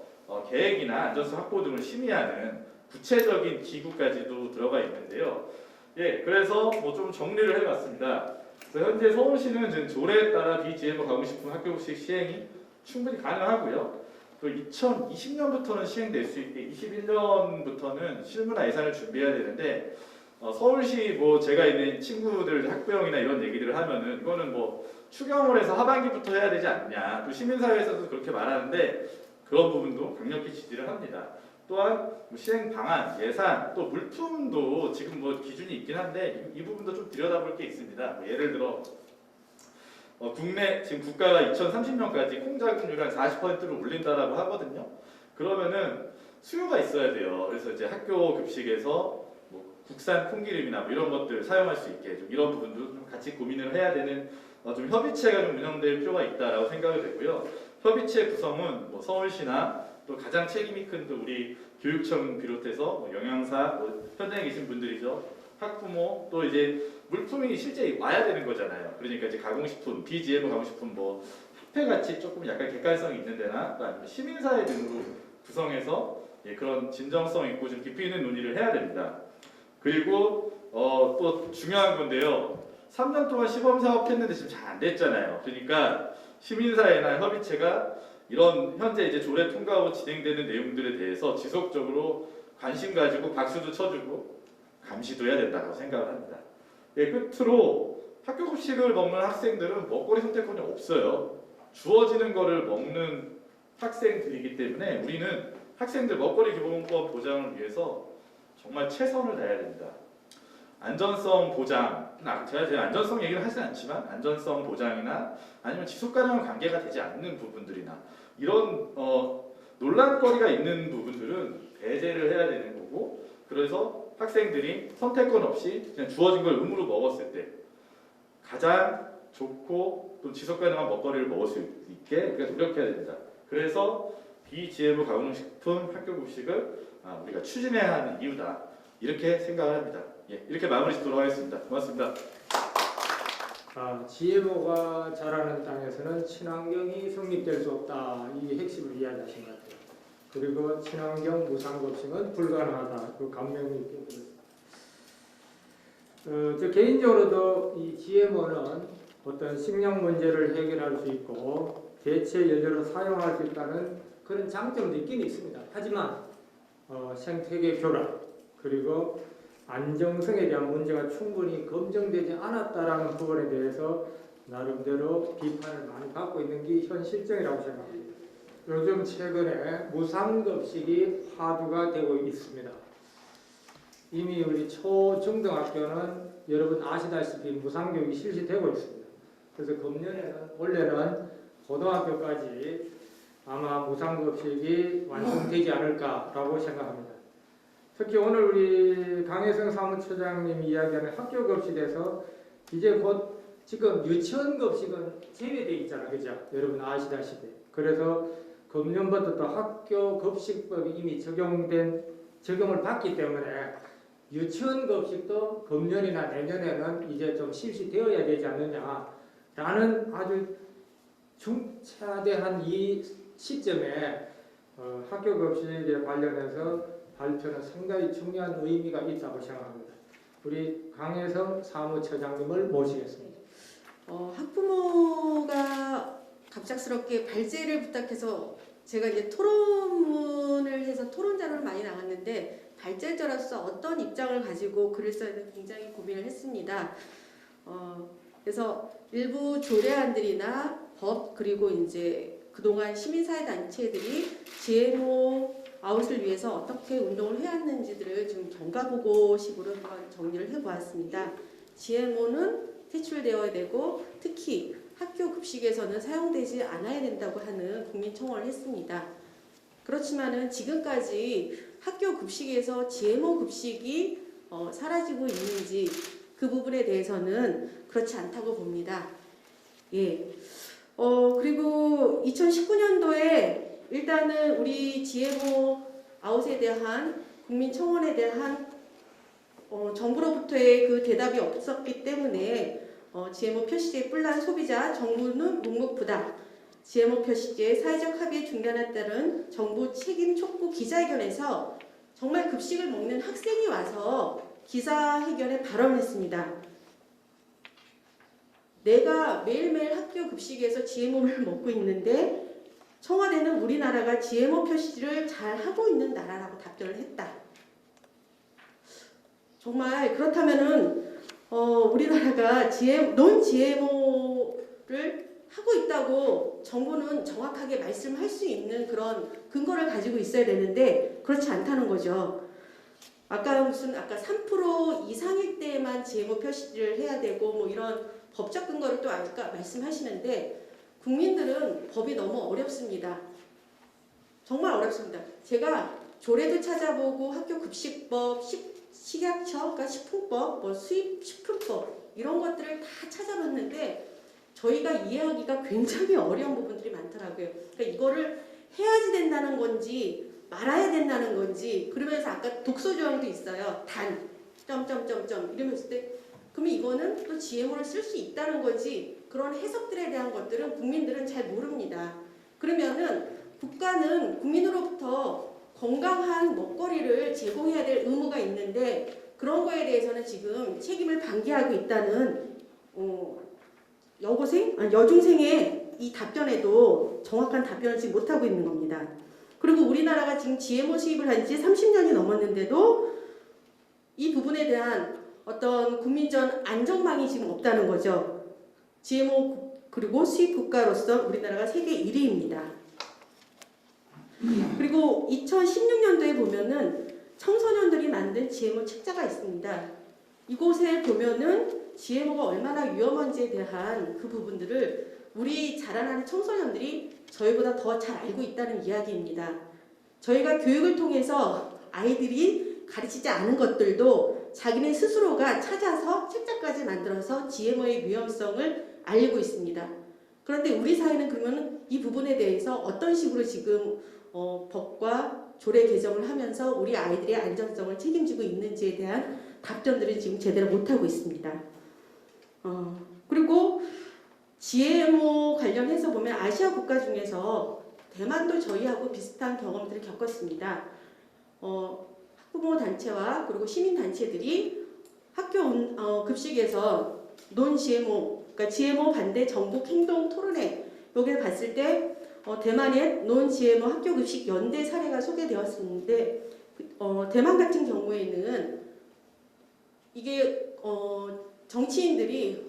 계획이나 안전성 확보 등을 심의하는 구체적인 기구까지도 들어가 있는데요. 예, 그래서 뭐 좀 정리를 해봤습니다. 그래서 현재 서울시는 지금 조례에 따라 BGMO 가공식품 학교급식 시행이 충분히 가능하고요. 또 2020년부터는 시행될 수 있게 21년부터는 실무나 예산을 준비해야 되는데 서울시 뭐 제가 있는 친구들 학부형이나 이런 얘기들을 하면은 이거는 뭐 추경을 해서 하반기부터 해야 되지 않냐. 또 시민사회에서도 그렇게 말하는데 그런 부분도 강력히 지지를 합니다. 또한 시행 방안, 예산, 또 물품도 지금 뭐 기준이 있긴 한데 이 부분도 좀 들여다볼 게 있습니다. 뭐 예를 들어 국내 지금 국가가 2030년까지 콩자급률 한 40%를 올린다라고 하거든요. 그러면은 수요가 있어야 돼요. 그래서 이제 학교 급식에서 뭐 국산 콩기름이나 뭐 이런 것들 사용할 수 있게 좀 이런 부분도 좀 같이 고민을 해야 되는 좀 협의체가 좀 운영될 필요가 있다라고 생각이 되고요. 협의체 구성은 뭐 서울시나 또 가장 책임이 큰 또 우리 교육청 비롯해서 뭐 영양사, 뭐 현장에 계신 분들이죠. 학부모, 또 이제 물품이 실제 와야 되는 거잖아요. 그러니까 이제 가공식품, BGM 가공식품 뭐 협회같이 조금 약간 객관성이 있는 데나 또 아니면 시민사회 등으로 구성해서 그런 진정성 있고 좀 깊이 있는 논의를 해야 됩니다. 그리고 또 중요한 건데요. 3년 동안 시범사업 했는데 지금 잘 안 됐잖아요. 그러니까 시민사회나 협의체가 이런 현재 이제 조례 통과하고 진행되는 내용들에 대해서 지속적으로 관심 가지고 박수도 쳐주고 감시도 해야 된다고 생각을 합니다. 예, 끝으로 학교급식을 먹는 학생들은 먹거리 선택권이 없어요. 주어지는 거를 먹는 학생들이기 때문에 우리는 학생들 먹거리 기본권 보장을 위해서 정말 최선을 다해야 됩니다. 안전성 보장, 제가 안전성 얘기를 하진 않지만 안전성 보장이나 아니면 지속가능한 관계가 되지 않는 부분들이나 이런 논란거리가 있는 부분들은 배제를 해야 되는 거고, 그래서 학생들이 선택권 없이 그냥 주어진 걸 의무로 먹었을 때 가장 좋고 또 지속가능한 먹거리를 먹을 수 있게 우리가 노력해야 됩니다. 그래서 BGMO 가공식품 학교급식을 우리가 추진해야 하는 이유다, 이렇게 생각을 합니다. 예, 이렇게 마무리 짓도록 하겠습니다. 고맙습니다. GMO가 자라는 땅에서는 친환경이 성립될 수 없다. 이 핵심을 이야기하신 것 같아요. 그리고 친환경 무상급식은 불가능하다. 그 감명 있게 들었습니다. 저 개인적으로도 이 GMO는 어떤 식량 문제를 해결할 수 있고 대체 연료로 사용할 수 있다는 그런 장점도 있긴 있습니다. 하지만 생태계 교란 그리고 안정성에 대한 문제가 충분히 검증되지 않았다라는 부분에 대해서 나름대로 비판을 많이 받고 있는 게 현 실정이라고 생각합니다. 요즘 최근에 무상급식이 화두가 되고 있습니다. 이미 우리 초중등학교는 여러분 아시다시피 무상교육이 실시되고 있습니다. 그래서 원래는 고등학교까지 아마 무상급식이 완성되지 않을까라고 생각합니다. 특히 오늘 우리 강혜성 사무처장님이 이야기하는 학교급식에서 이제 곧 지금 유치원급식은 제외되어 있잖아요. 그죠? 여러분 아시다시피. 그래서 금년부터 또 학교급식법이 이미 적용을 받기 때문에 유치원급식도 금년이나 내년에는 이제 좀 실시되어야 되지 않느냐라는 아주 중차대한 이 시점에 학교급식에 관련해서 발표는 상당히 중요한 의미가 있다고 생각합니다. 우리 강혜성 사무처장님을 모시겠습니다. 학부모가 갑작스럽게 발제를 부탁해서 제가 이제 토론문을 해서 토론자료를 많이 나갔는데 발제자로서 어떤 입장을 가지고 글을 써야 되는지 굉장히 고민을 했습니다. 그래서 일부 조례안들이나 법 그리고 이제 그동안 시민사회 단체들이 GMO 아웃을 위해서 어떻게 운동을 해왔는지들을 좀 경과보고식으로 한번 정리를 해보았습니다. GMO는 퇴출되어야 되고 특히 학교 급식에서는 사용되지 않아야 된다고 하는 국민청원을 했습니다. 그렇지만은 지금까지 학교 급식에서 GMO 급식이 사라지고 있는지 그 부분에 대해서는 그렇지 않다고 봅니다. 예. 그리고 2019년도에 일단은 우리 GMO 아웃에 대한 국민청원에 대한 정부로부터의 그 대답이 없었기 때문에 GMO 표시제 뿔난 소비자 정부는 묵묵부답 GMO 표시제 사회적 합의에 중단에 따른 정부 책임 촉구 기자회견에서 정말 급식을 먹는 학생이 와서 기자회견에 발언했습니다. 내가 매일매일 학교 급식에서 GMO를 먹고 있는데 청와대는 우리나라가 GMO 표시를 잘 하고 있는 나라라고 답변을 했다. 정말 그렇다면은 우리나라가 논 GMO를 하고 있다고 정부는 정확하게 말씀할 수 있는 그런 근거를 가지고 있어야 되는데 그렇지 않다는 거죠. 아까 3% 이상일 때만 GMO 표시를 해야 되고 뭐 이런 법적 근거를 또 아까 말씀하시는데 국민들은 법이 너무 어렵습니다. 정말 어렵습니다. 제가 조례도 찾아보고 학교급식법, 식약처, 그러니까 식품법, 뭐 수입식품법 이런 것들을 다 찾아봤는데 저희가 이해하기가 굉장히 어려운 부분들이 많더라고요. 그러니까 이거를 해야지 된다는 건지 말아야 된다는 건지 그러면서 아까 독소 조항도 있어요. 단 점점점점 이러면서 때 그러면 이거는 또 GMO를 쓸 수 있다는 거지 그런 해석들에 대한 것들은 국민들은 잘 모릅니다. 그러면은 국가는 국민으로부터 건강한 먹거리를 제공해야 될 의무가 있는데 그런 거에 대해서는 지금 책임을 방기하고 있다는 여중생의 이 답변에도 정확한 답변을 지금 못하고 있는 겁니다. 그리고 우리나라가 지금 GMO 수입을 한 지 30년이 넘었는데도 이 부분에 대한 어떤 국민전 안전망이 지금 없다는 거죠. GMO 그리고 수입 국가로서 우리나라가 세계 1위입니다. 그리고 2016년도에 보면은 청소년들이 만든 GMO 책자가 있습니다. 이곳에 보면은 GMO가 얼마나 위험한지에 대한 그 부분들을 우리 자라나는 청소년들이 저희보다 더 잘 알고 있다는 이야기입니다. 저희가 교육을 통해서 아이들이 가르치지 않은 것들도 자기네 스스로가 찾아서 책자까지 만들어서 GMO의 위험성을 알리고 있습니다. 그런데 우리 사회는 그러면 이 부분에 대해서 어떤 식으로 지금 법과 조례 개정을 하면서 우리 아이들의 안전성을 책임지고 있는지에 대한 답변들을 지금 제대로 못하고 있습니다. 그리고 GMO 관련해서 보면 아시아 국가 중에서 대만도 저희하고 비슷한 경험들을 겪었습니다. 학부모 단체와 그리고 시민 단체들이 학교 급식에서 논 GMO, 그러니까 GMO 반대 전국 행동 토론회 여기를 봤을 때 대만의 논 GMO 학교 급식 연대 사례가 소개되었었는데 대만 같은 경우에는 이게 정치인들이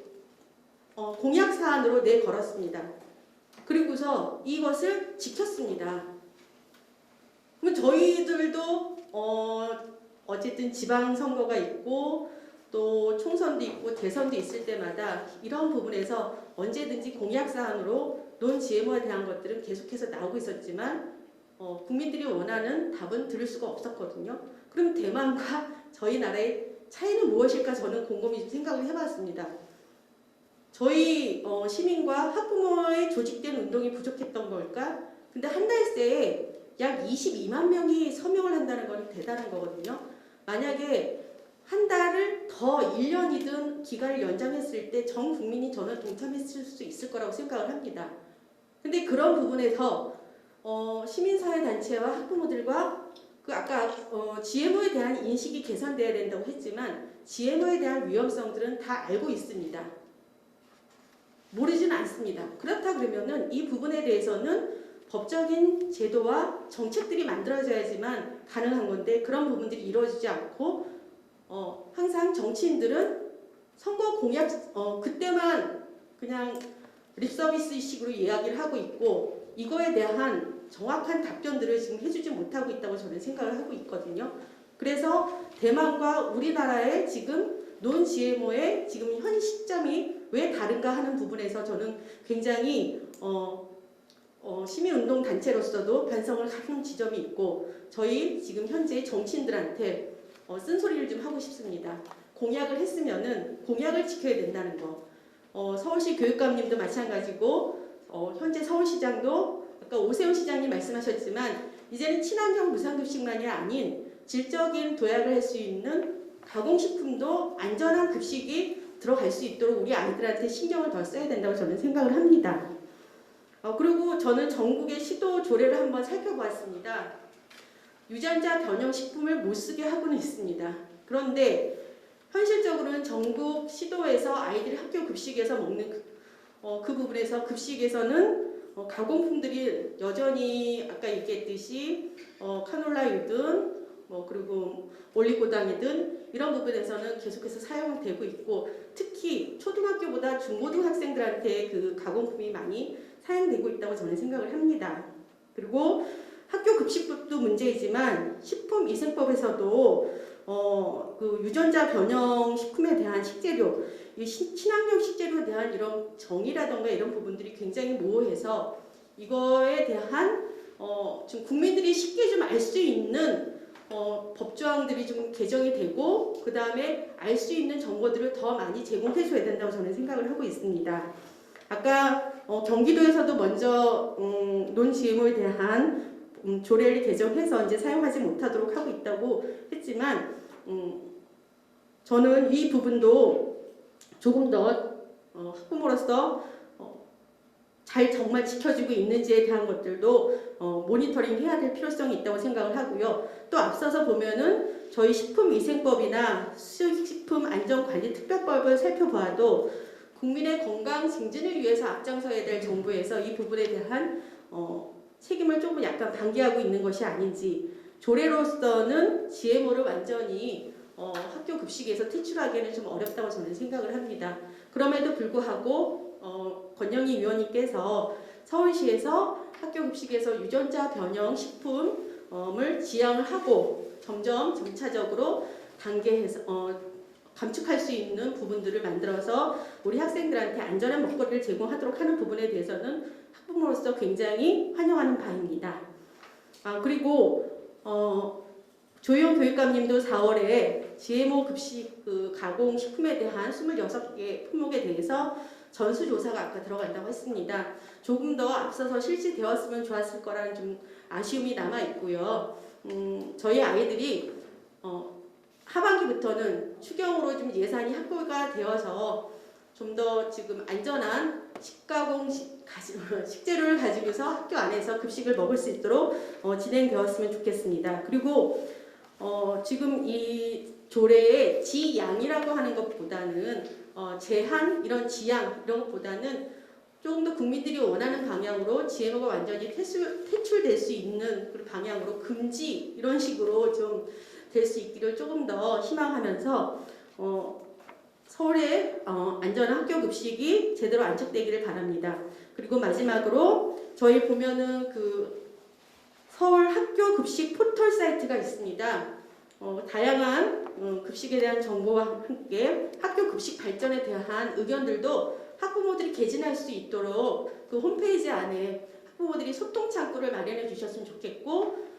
공약 사안으로 내걸었습니다. 그리고서 이것을 지켰습니다. 그럼 저희들도 어쨌든 지방선거가 있고 또 총선도 있고 대선도 있을 때마다 이런 부분에서 언제든지 공약사항으로 논 GMO에 대한 것들은 계속해서 나오고 있었지만 국민들이 원하는 답은 들을 수가 없었거든요. 그럼 대만과 저희 나라의 차이는 무엇일까 저는 곰곰이 좀 생각을 해봤습니다. 저희 시민과 학부모의 조직된 운동이 부족했던 걸까? 근데 한 달 새에 약 22만 명이 서명을 한다는 건 대단한 거거든요. 만약에 한 달을 더 1년이든 기간을 연장했을 때 전 국민이 저는 동참했을 수 있을 거라고 생각을 합니다. 근데 그런 부분에서 시민사회단체와 학부모들과 그 아까 GMO에 대한 인식이 개선돼야 된다고 했지만 GMO에 대한 위험성들은 다 알고 있습니다. 모르지는 않습니다. 그렇다 그러면은 이 부분에 대해서는 법적인 제도와 정책들이 만들어져야지만 가능한 건데 그런 부분들이 이루어지지 않고 항상 정치인들은 선거 공약 그때만 그냥 립서비스식으로 이야기를 하고 있고 이거에 대한 정확한 답변들을 지금 해주지 못하고 있다고 저는 생각을 하고 있거든요. 그래서 대만과 우리나라의 지금 논 GMO의 지금 현 시점이 왜 다른가 하는 부분에서 저는 굉장히 시민운동 단체로서도 반성을 하는 지점이 있고 저희 지금 현재 정치인들한테 쓴소리를 좀 하고 싶습니다. 공약을 했으면은 공약을 지켜야 된다는 거. 서울시 교육감님도 마찬가지고 현재 서울시장도 아까 오세훈 시장님 말씀하셨지만 이제는 친환경 무상급식만이 아닌 질적인 도약을 할 수 있는 가공식품도 안전한 급식이 들어갈 수 있도록 우리 아이들한테 신경을 더 써야 된다고 저는 생각을 합니다. 그리고 저는 전국의 시도 조례를 한번 살펴보았습니다. 유전자 변형 식품을 못 쓰게 하고는 있습니다. 그런데 현실적으로는 전국 시도에서 아이들이 학교 급식에서 먹는 그 부분에서 급식에서는 가공품들이 여전히 아까 얘기했듯이 카놀라유든 그리고 올리고당이든 이런 부분에서는 계속해서 사용되고 있고 특히 초등학교보다 중고등학생들한테 그 가공품이 많이 사용되고 있다고 저는 생각을 합니다. 그리고 학교 급식법도 문제이지만 식품위생법에서도 그 유전자 변형 식품에 대한 식재료, 친환경 식재료에 대한 이런 정의라던가 이런 부분들이 굉장히 모호해서 이거에 대한 좀 국민들이 쉽게 좀 알 수 있는 법조항들이 좀 개정이 되고 그 다음에 알 수 있는 정보들을 더 많이 제공해 줘야 된다고 저는 생각을 하고 있습니다. 아까 경기도에서도 먼저 논 GMO에 대한 조례를 개정해서 이제 사용하지 못하도록 하고 있다고 했지만 저는 이 부분도 조금 더 학부모로서 잘 정말 지켜지고 있는지에 대한 것들도 모니터링 해야 될 필요성이 있다고 생각을 하고요. 또 앞서서 보면은 저희 식품위생법이나 수식품안전관리특별법을 살펴봐도 국민의 건강 증진을 위해서 앞장서야 될 정부에서 이 부분에 대한 책임을 조금 약간 방기하고 있는 것이 아닌지 조례로서는 GMO를 완전히 학교 급식에서 퇴출하기에는 좀 어렵다고 저는 생각을 합니다. 그럼에도 불구하고 권영희 위원님께서 서울시에서 학교 급식에서 유전자 변형 식품을 지양을 하고 점차적으로 단계해서 감축할 수 있는 부분들을 만들어서 우리 학생들한테 안전한 먹거리를 제공하도록 하는 부분에 대해서는 학부모로서 굉장히 환영하는 바입니다. 그리고 조희영 교육감님도 4월에 GMO 급식 가공 식품에 대한 26개 품목에 대해서 전수조사가 아까 들어간다고 했습니다. 조금 더 앞서서 실시되었으면 좋았을 거라는 좀 아쉬움이 남아 있고요. 저희 아이들이 하반기부터는 추경으로 좀 예산이 확보가 되어서 좀 더 지금 안전한 식가공 식재료를 가지고서 학교 안에서 급식을 먹을 수 있도록 진행되었으면 좋겠습니다. 그리고 지금 이 조례의 지양이라고 하는 것보다는 제한 이런 지양 이런 것보다는 조금 더 국민들이 원하는 방향으로 GMO가 완전히 퇴출될 수 있는 그런 방향으로 금지 이런 식으로 좀 될 수 있기를 조금 더 희망하면서 서울의 안전한 학교 급식이 제대로 안착되기를 바랍니다. 그리고 마지막으로 저희 보면은 그 서울 학교 급식 포털 사이트가 있습니다. 다양한 급식에 대한 정보와 함께 학교 급식 발전에 대한 의견들도 학부모들이 개진할 수 있도록 그 홈페이지 안에 학부모들이 소통 창구를 마련해 주셨으면 좋겠고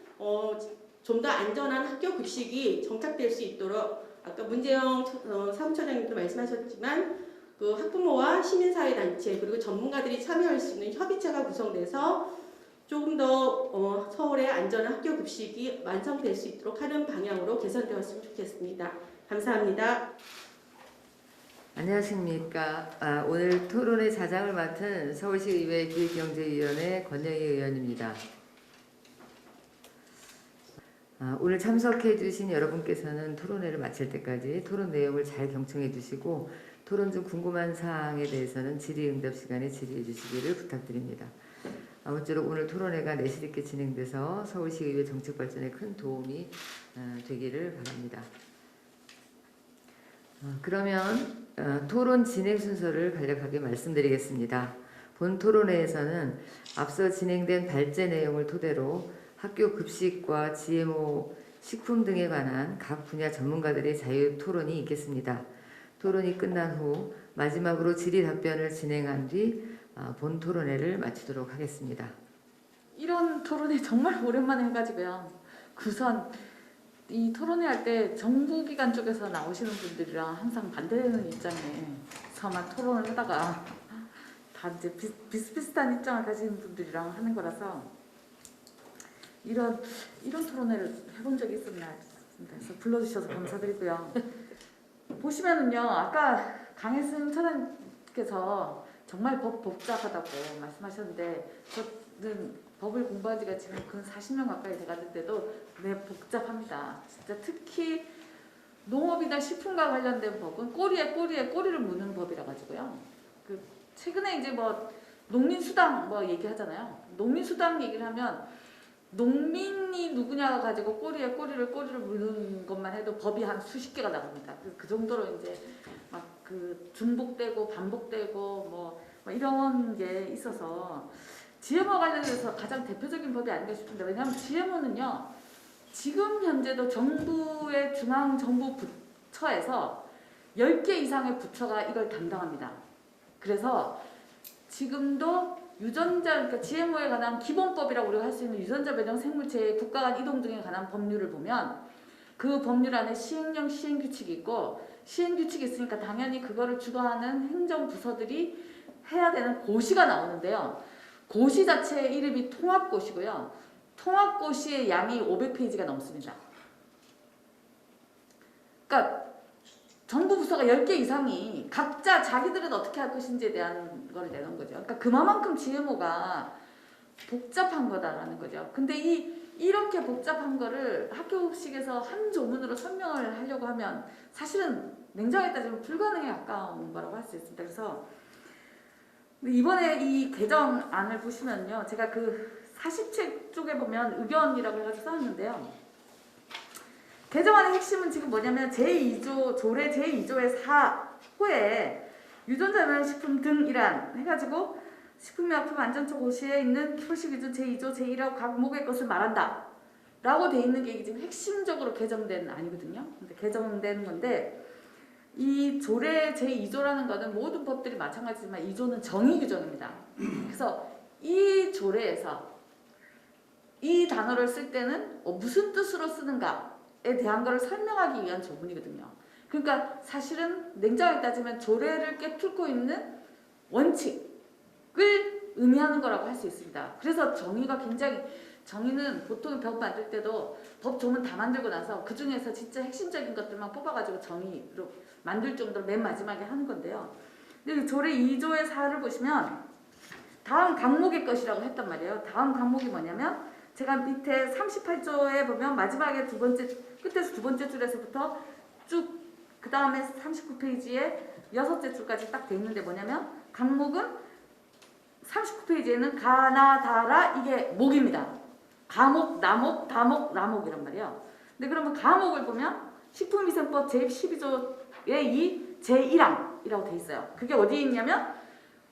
좀 더 안전한 학교 급식이 정착될 수 있도록 아까 문재영 사무처장님도 말씀하셨지만 그 학부모와 시민사회단체 그리고 전문가들이 참여할 수 있는 협의체가 구성돼서 조금 더 서울의 안전한 학교 급식이 완성될 수 있도록 하는 방향으로 개선되었으면 좋겠습니다. 감사합니다. 안녕하십니까. 오늘 토론의 자장을 맡은 서울시의회 교육경제위원회 권영희 의원입니다. 오늘 참석해 주신 여러분께서는 토론회를 마칠 때까지 토론 내용을 잘 경청해 주시고 토론 중 궁금한 사항에 대해서는 질의응답 시간에 질의해 주시기를 부탁드립니다. 아무쪼록 오늘 토론회가 내실 있게 진행돼서 서울시의회 정책 발전에 큰 도움이 되기를 바랍니다. 그러면 토론 진행 순서를 간략하게 말씀드리겠습니다. 본 토론회에서는 앞서 진행된 발제 내용을 토대로 학교 급식과 GMO 식품 등에 관한 각 분야 전문가들의 자유 토론이 있겠습니다. 토론이 끝난 후 마지막으로 질의 답변을 진행한 뒤 본 토론회를 마치도록 하겠습니다. 이런 토론회 정말 오랜만에 해가지고요. 우선 이 토론회 할 때 정부기관 쪽에서 나오시는 분들이랑 항상 반대되는 입장에서만 토론을 하다가 다 이제 비슷비슷한 입장을 가진 분들이랑 하는 거라서 이런 토론회를 해본 적이 있었나 싶습니다. 그래서 불러주셔서 감사드리고요. 보시면은요, 아까 강혜승 차장님께서 정말 복잡하다고 말씀하셨는데 저는 법을 공부한 지가 지금 근 40년 가까이 돼가는데도 복잡합니다. 진짜 특히 농업이나 식품과 관련된 법은 꼬리를 무는 법이라 가지고요. 그 최근에 이제 뭐 농민수당 뭐 얘기하잖아요. 농민수당 얘기를 하면 농민이 누구냐가 가지고 꼬리를 무는 것만 해도 법이 한 수십 개가 나갑니다. 그 정도로 이제 막 그 중복되고 반복되고 뭐 이런 게 있어서 GMO 관련해서 가장 대표적인 법이 아닌가 싶은데 왜냐하면 GMO는요 지금 현재도 정부의 중앙정부 부처에서 10개 이상의 부처가 이걸 담당합니다. 그래서 지금도 유전자, 그러니까 GMO에 관한 기본법이라고 우리가 할 수 있는 유전자 변형 생물체의 국가 간 이동 등에 관한 법률을 보면 그 법률 안에 시행령 시행규칙이 있고 시행규칙이 있으니까 당연히 그거를 주도하는 행정부서들이 해야 되는 고시가 나오는데요. 고시 자체의 이름이 통합고시고요. 통합고시의 양이 500페이지가 넘습니다. 그러니까 정부 부서가 10개 이상이 각자 자기들은 어떻게 할 것인지에 대한 걸 내놓은 거죠. 그러니까 그만큼 GMO가 복잡한 거다라는 거죠. 근데 이렇게 복잡한 거를 학교급식에서 한 조문으로 설명을 하려고 하면 사실은 냉정하게 따지면 불가능에 가까운 거라고 할 수 있습니다. 그래서 이번에 이 개정안을 보시면요. 제가 그 40책 쪽에 보면 의견이라고 해가지고 써놨는데요. 개정안의 핵심은 지금 뭐냐면 제2조 조례 제2조의 4호에 유전자 변형식품 등이란 해가지고 식품의약품안전처 고시에 있는 표시기준 제2조 제1호 각목의 것을 말한다 라고 돼 있는 게 지금 핵심적으로 개정된 안이거든요. 근데 개정된 건데 이 조례 제2조라는 거는 모든 법들이 마찬가지지만 2조는 정의 규정입니다. 그래서 이 조례에서 이 단어를 쓸 때는 무슨 뜻으로 쓰는가에 대한 것을 설명하기 위한 조문이거든요. 그러니까 사실은 냉정하게 따지면 조례를 꿰뚫고 있는 원칙을 의미하는 거라고 할 수 있습니다. 그래서 정의가 굉장히 정의는 보통 법 만들 때도 법 조문 다 만들고 나서 그 중에서 진짜 핵심적인 것들만 뽑아가지고 정의로 만들 정도로 맨 마지막에 하는 건데요. 근데 조례 2조의 4를 보시면 다음 각목의 것이라고 했단 말이에요. 다음 각목이 뭐냐면 제가 밑에 38조에 보면 마지막에 끝에서 두 번째 줄에서부터 쭉 그 다음에 39페이지에 6째 줄까지 딱 돼 있는데 뭐냐면 각목은 39페이지에는 가나다라 이게 목입니다. 가목, 나목, 다목, 나목 이란 말이에요. 근데 그러면 가목을 보면 식품위생법 제12조의 이 제1항이라고 돼 있어요. 그게 어디에 있냐면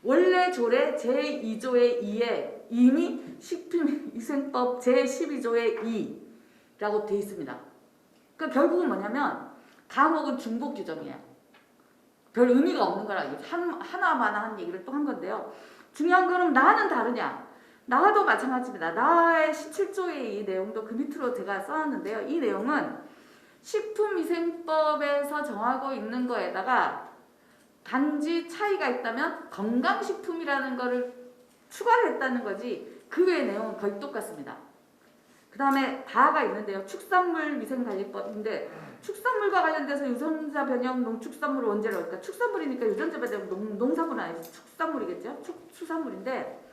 원래 조례 제2조의 2에 이미 식품위생법 제12조의 2라고 돼 있습니다. 그러니까 결국은 뭐냐면 감옥은 중복 규정이에요. 별 의미가 없는 거라 하나마나한 얘기를 또 한 건데요. 중요한 거는 나는 다르냐? 나도 마찬가지입니다. 나의 17조의 이 내용도 그 밑으로 제가 써놨는데요. 이 내용은 식품위생법에서 정하고 있는 거에다가 단지 차이가 있다면 건강식품이라는 거를 추가를 했다는 거지 그 외의 내용은 거의 똑같습니다. 그 다음에 다가 있는데요. 축산물위생관리법인데 축산물과 관련돼서 유전자 변형 농축산물 원재료, 그러니까 축산물이니까 유전자 변형 농산물은 아니지 축산물이겠죠. 수산물인데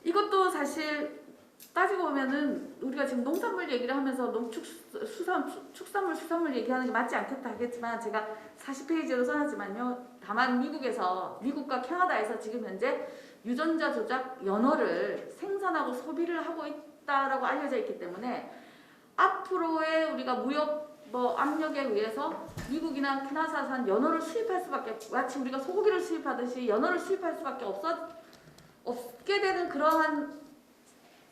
이것도 사실 따지고 보면은 우리가 지금 농산물 얘기를 하면서 축산물, 수산물 얘기하는 게 맞지 않겠다 하겠지만 제가 40페이지로 써놨지만요. 다만 미국과 캐나다에서 지금 현재 유전자 조작 연어를 생산하고 소비를 하고 있다라고 알려져 있기 때문에 앞으로의 우리가 무역 압력에 의해서 미국이나 캐나다산 연어를 수입할 수밖에, 마치 우리가 소고기를 수입하듯이 연어를 수입할 수밖에 없게 되는 그러한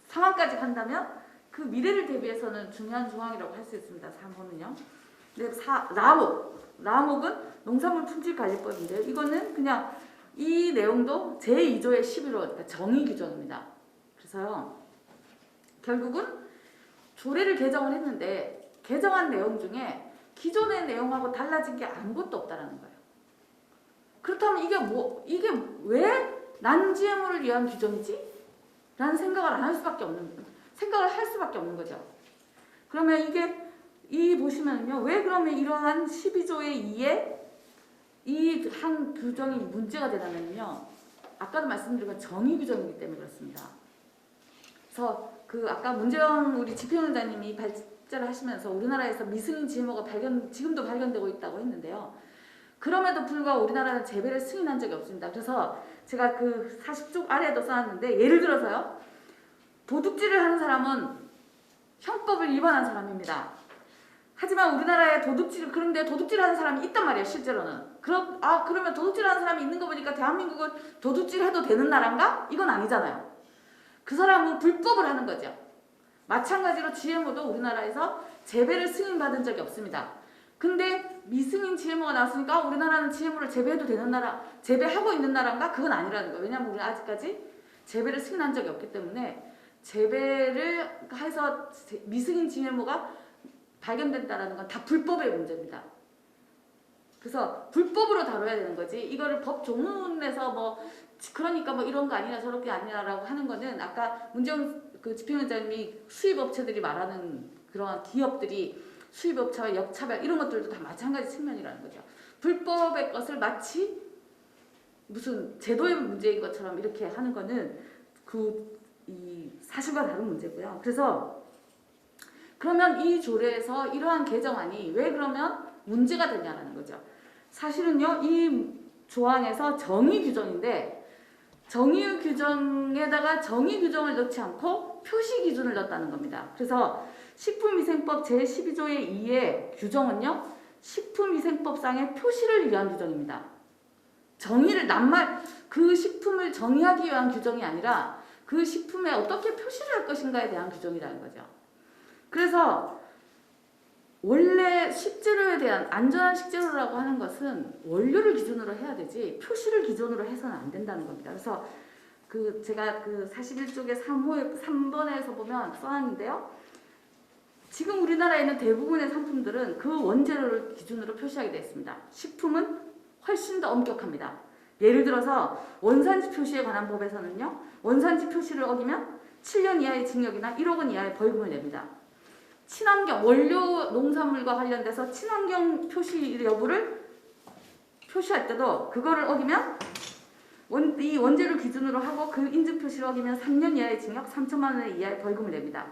상황까지 간다면 그 미래를 대비해서는 중요한 조항이라고 할 수 있습니다. 3호는요. 네, 라목은 농산물 품질관리법인데요. 이거는 그냥 이 내용도 제2조의 11호, 그러니까 정의 규정입니다. 그래서요. 결국은 조례를 개정을 했는데 개정한 내용 중에 기존의 내용하고 달라진 게 아무것도 없다라는 거예요. 그렇다면 이게 왜 난GMO를 위한 규정이지? 라는 생각을 할 수밖에 없는 거죠. 그러면 이게 보시면요. 왜 그러면 이러한 12조의 2에 이 한 규정이 문제가 되냐면요. 아까도 말씀드린 건 정의 규정이기 때문에 그렇습니다. 그래서 아까 문재영 우리 집행위원장님이 발제를 하시면서 우리나라에서 미승인 GMO가 지금도 발견되고 있다고 했는데요. 그럼에도 불구하고 우리나라는 재배를 승인한 적이 없습니다. 그래서 제가 그 40쪽 아래에도 써놨는데 예를 들어서요. 도둑질을 하는 사람은 형법을 위반한 사람입니다. 하지만 우리나라에 그런데 도둑질하는 사람이 있단 말이에요. 실제로는. 그러면 도둑질하는 사람이 있는 거 보니까 대한민국은 도둑질해도 되는 나라인가? 이건 아니잖아요. 그 사람은 불법을 하는 거죠. 마찬가지로 GMO도 우리나라에서 재배를 승인받은 적이 없습니다. 근데 미승인 GMO가 나왔으니까 우리나라는 GMO를 재배해도 되는 나라, 재배하고 있는 나라인가? 그건 아니라는 거예요. 왜냐하면 우리는 아직까지 재배를 승인한 적이 없기 때문에 재배를 해서 미승인 GMO가 발견된다는 건 다 불법의 문제입니다. 그래서 불법으로 다뤄야 되는 거지 이거를 법 조문에서 그러니까 이런 거 아니냐 저런 게 아니냐라고 하는 거는 아까 문재영 그 집행위원장님이 수입업체들이 말하는 그런 기업들이 수입업체와 역차별 이런 것들도 다 마찬가지 측면이라는 거죠. 불법의 것을 마치 무슨 제도의 문제인 것처럼 이렇게 하는 거는 이 사실과 다른 문제고요. 그래서 그러면 이 조례에서 이러한 개정안이 왜 그러면 문제가 되냐라는 거죠. 사실은요, 이 조항에서 정의 규정인데 정의 규정에다가 정의 규정을 넣지 않고 표시 기준을 넣었다는 겁니다. 그래서 식품위생법 제12조의 2의 규정은요, 식품위생법상의 표시를 위한 규정입니다. 정의를 그 식품을 정의하기 위한 규정이 아니라 그 식품에 어떻게 표시를 할 것인가에 대한 규정이라는 거죠. 그래서 원래 식재료에 대한 안전한 식재료라고 하는 것은 원료를 기준으로 해야 되지 표시를 기준으로 해서는 안 된다는 겁니다. 그래서 제가 41쪽의 3번에서 보면 써놨는데요. 지금 우리나라에 있는 대부분의 상품들은 그 원재료를 기준으로 표시하게 되어 있습니다. 식품은 훨씬 더 엄격합니다. 예를 들어서 원산지 표시에 관한 법에서는요. 원산지 표시를 어기면 7년 이하의 징역이나 1억 원 이하의 벌금을 냅니다. 친환경, 원료 농산물과 관련돼서 친환경 표시 여부를 표시할 때도 그거를 어기면 이 원재료 기준으로 하고 그 인증 표시를 어기면 3년 이하의 징역, 3천만 원 이하의 벌금을 냅니다.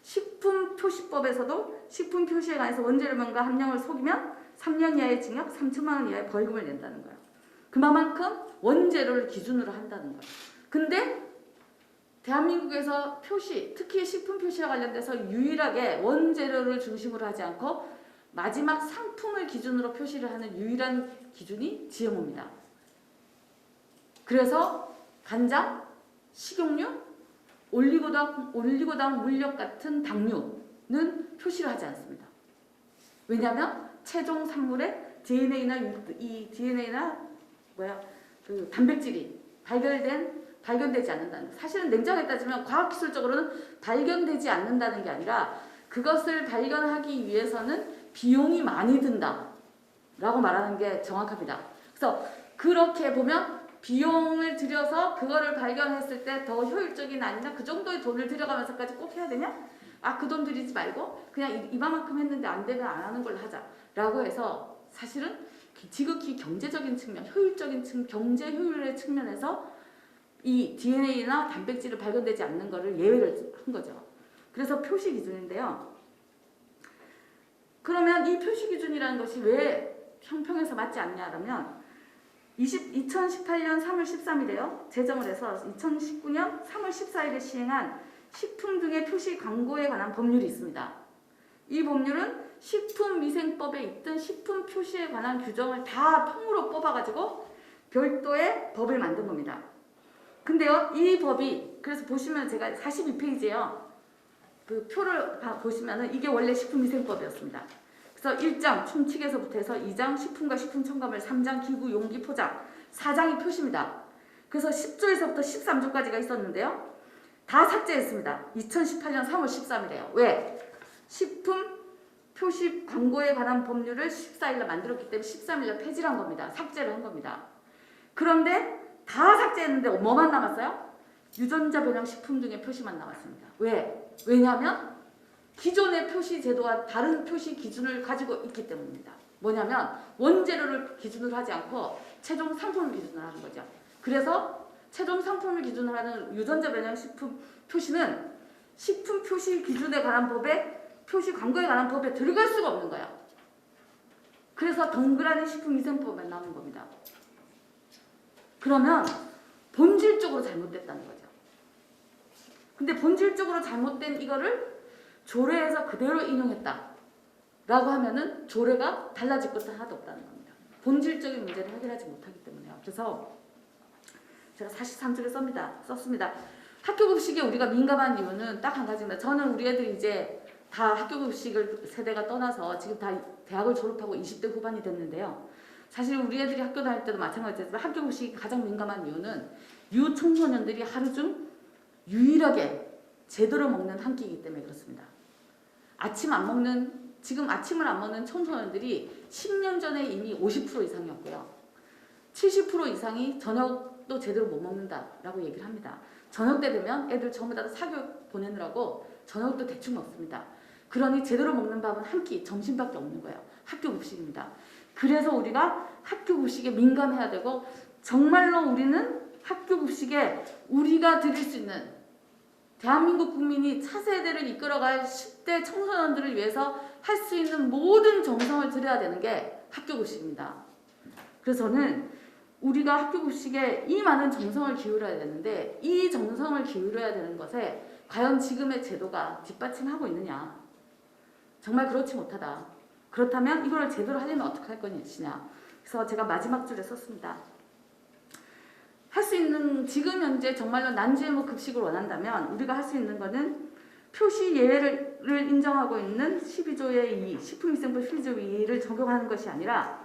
식품표시법에서도 식품 표시에 관해서 원재료명과 함량을 속이면 3년 이하의 징역, 3천만 원 이하의 벌금을 낸다는 거예요. 그만큼 원재료를 기준으로 한다는 거예요. 근데 대한민국에서 표시, 특히 식품 표시와 관련돼서 유일하게 원재료를 중심으로 하지 않고 마지막 상품을 기준으로 표시를 하는 유일한 기준이 GMO입니다. 그래서 간장, 식용유, 올리고당 물엿 같은 당류는 표시를 하지 않습니다. 왜냐하면 최종 산물에 DNA나 그 단백질이 발견되지 않는다는 거. 사실은 냉정하게 따지면 과학기술적으로는 발견되지 않는다는 게 아니라 그것을 발견하기 위해서는 비용이 많이 든다라고 말하는 게 정확합니다. 그래서 그렇게 보면 비용을 들여서 그거를 발견했을 때 더 효율적인 아니나 그 정도의 돈을 들여가면서까지 꼭 해야 되냐? 아, 그 돈 들이지 말고 그냥 이만큼 했는데 안 되면 안 하는 걸로 하자라고 해서 사실은 지극히 경제적인 측면, 효율적인 측면, 경제 효율의 측면에서 이 DNA나 단백질을 발견되지 않는 것을 예외를 한 거죠. 그래서 표시 기준인데요. 그러면 이 표시 기준이라는 것이 왜 형평에서 맞지 않냐라면 2018년 3월 13일에요. 제정을 해서 2019년 3월 14일에 시행한 식품 등의 표시 광고에 관한 법률이 있습니다. 이 법률은 식품위생법에 있던 식품 표시에 관한 규정을 다 통으로 뽑아가지고 별도의 법을 만든 겁니다. 근데요, 이 법이 그래서 보시면 제가 42페이지에요. 그 표를 보시면은 이게 원래 식품위생법이었습니다. 그래서 1장 춤치기에서부터 해서 2장 식품과 식품 첨가물, 3장 기구, 용기, 포장, 4장이 표시입니다. 그래서 10조에서부터 13조까지가 있었는데요. 다 삭제했습니다. 2018년 3월 13일에요. 왜? 식품 표시 광고에 관한 법률을 14일날 만들었기 때문에 13일날 폐지를 한 겁니다. 삭제를 한 겁니다. 그런데 다 삭제했는데 뭐만 남았어요? 유전자 변형 식품 등의 표시만 남았습니다. 왜? 왜냐하면 기존의 표시 제도와 다른 표시 기준을 가지고 있기 때문입니다. 뭐냐면 원재료를 기준으로 하지 않고 최종 상품을 기준으로 하는 거죠. 그래서 최종 상품을 기준으로 하는 유전자 변형 식품 표시는 식품 표시 기준에 관한 법에 표시 광고에 관한 법에 들어갈 수가 없는 거예요. 그래서 덩그러니 식품위생법에 나오는 겁니다. 그러면 본질적으로 잘못됐다는 거죠. 근데 본질적으로 잘못된 이거를 조례에서 그대로 인용했다 라고 하면은 조례가 달라질 것도 하나도 없다는 겁니다. 본질적인 문제를 해결하지 못하기 때문에요. 그래서 제가 43쪽에 썼습니다. 학교급식에 우리가 민감한 이유는 딱 한 가지입니다. 저는 우리 애들이 이제 다 학교급식을 세대가 떠나서 지금 다 대학을 졸업하고 20대 후반이 됐는데요. 사실 우리 애들이 학교 다닐 때도 마찬가지지만 학교급식이 가장 민감한 이유는 유청소년들이 하루 중 유일하게 제대로 먹는 한 끼이기 때문에 그렇습니다. 지금 아침을 안 먹는 청소년들이 10년 전에 이미 50% 이상이었고요. 70% 이상이 저녁도 제대로 못 먹는다라고 얘기를 합니다. 저녁 때 되면 애들 전부 다 사교육 보내느라고 저녁도 대충 먹습니다. 그러니 제대로 먹는 밥은 한 끼, 점심밖에 없는 거예요. 학교급식입니다. 그래서 우리가 학교급식에 민감해야 되고 정말로 우리는 학교급식에 우리가 드릴 수 있는 대한민국 국민이 차세대를 이끌어갈 10대 청소년들을 위해서 할 수 있는 모든 정성을 들여야 되는 게 학교급식입니다. 그래서 저는 우리가 학교급식에 이 많은 정성을 기울여야 되는데 이 정성을 기울여야 되는 것에 과연 지금의 제도가 뒷받침하고 있느냐. 정말 그렇지 못하다. 그렇다면 이걸 제대로 하려면 어떻게 할 것이냐. 그래서 제가 마지막 줄에 썼습니다. 할 수 있는 지금 현재 정말로 난GMO 급식을 원한다면 우리가 할 수 있는 것은 표시 예외를 인정하고 있는 12조의 2, 식품위생법 12조 2를 적용하는 것이 아니라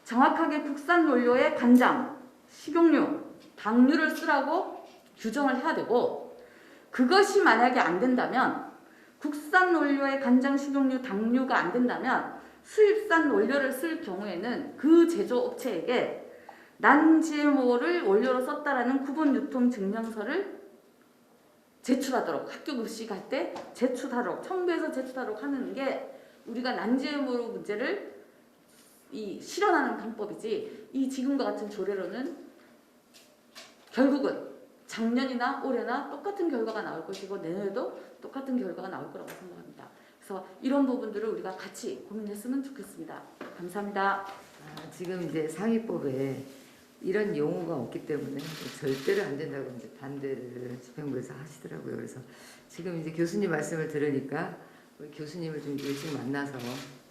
정확하게 국산 원료의 간장, 식용유, 당류를 쓰라고 규정을 해야 되고 그것이 만약에 안 된다면 국산 원료의 간장, 식용유, 당류가 안 된다면 수입산 원료를 쓸 경우에는 그 제조업체에게 난GMO를 원료로 썼다라는 구분 유통 증명서를 제출하도록 학교급식할 때 제출하도록 첨부해서 제출하도록 하는 게 우리가 난GMO 문제를 실현하는 방법이지 이 지금과 같은 조례로는 결국은 작년이나 올해나 똑같은 결과가 나올 것이고 내년에도 똑같은 결과가 나올 거라고 생각합니다. 그래서 이런 부분들을 우리가 같이 고민했으면 좋겠습니다. 감사합니다. 지금 이제 상위법에 이런 용어가 없기 때문에 절대로 안 된다고 이제 반대를 집행부에서 하시더라고요. 그래서 지금 이제 교수님 말씀을 들으니까 우리 교수님을 좀 일찍 만나서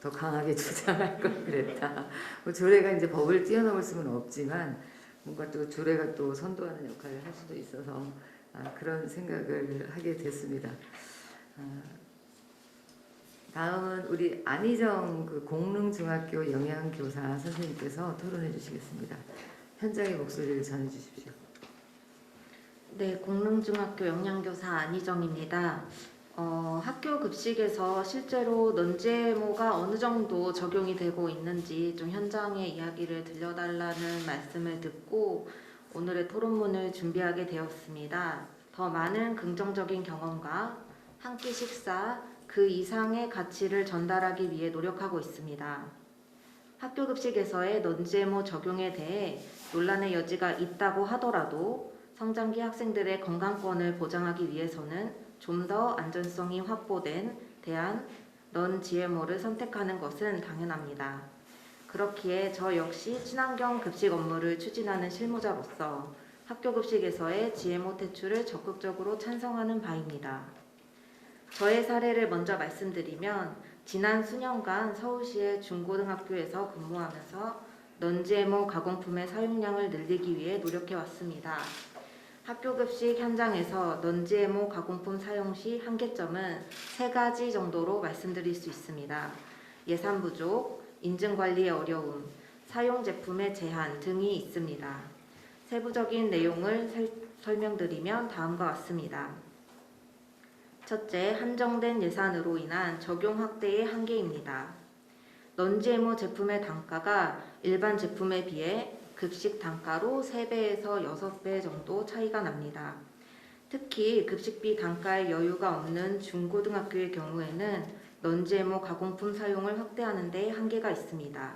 더 더 강하게 주장할 걸 그랬다. 뭐 조례가 이제 법을 뛰어넘을 수는 없지만 뭔가 또 조례가 또 선도하는 역할을 할 수도 있어서 그런 생각을 하게 됐습니다. 다음은 우리 안희정 그 공릉중학교 영양교사 선생님께서 토론해 주시겠습니다. 현장의 목소리를 전해 주십시오. 네, 공릉중학교 영양교사 안희정입니다. 학교 급식에서 실제로 넌제모가 어느 정도 적용이 되고 있는지 좀 현장의 이야기를 들려달라는 말씀을 듣고 오늘의 토론문을 준비하게 되었습니다. 더 많은 긍정적인 경험과 한 끼 식사, 그 이상의 가치를 전달하기 위해 노력하고 있습니다. 학교 급식에서의 넌제모 적용에 대해 논란의 여지가 있다고 하더라도 성장기 학생들의 건강권을 보장하기 위해서는 좀 더 안전성이 확보된 대안 넌-GMO를 선택하는 것은 당연합니다. 그렇기에 저 역시 친환경 급식 업무를 추진하는 실무자로서 학교 급식에서의 GMO 퇴출을 적극적으로 찬성하는 바입니다. 저의 사례를 먼저 말씀드리면 지난 수년간 서울시의 중고등학교에서 근무하면서 넌-GMO 가공품의 사용량을 늘리기 위해 노력해왔습니다. 학교 급식 현장에서 넌-GMO 가공품 사용 시 한계점은 3가지 정도로 말씀드릴 수 있습니다. 예산 부족, 인증 관리의 어려움, 사용 제품의 제한 등이 있습니다. 세부적인 내용을 설명드리면 다음과 같습니다. 첫째, 한정된 예산으로 인한 적용 확대의 한계입니다. 넌-GMO 제품의 단가가 일반 제품에 비해 급식 단가로 3배에서 6배 정도 차이가 납니다. 특히 급식비 단가에 여유가 없는 중고등학교의 경우에는 넌-GMO 가공품 사용을 확대하는 데 한계가 있습니다.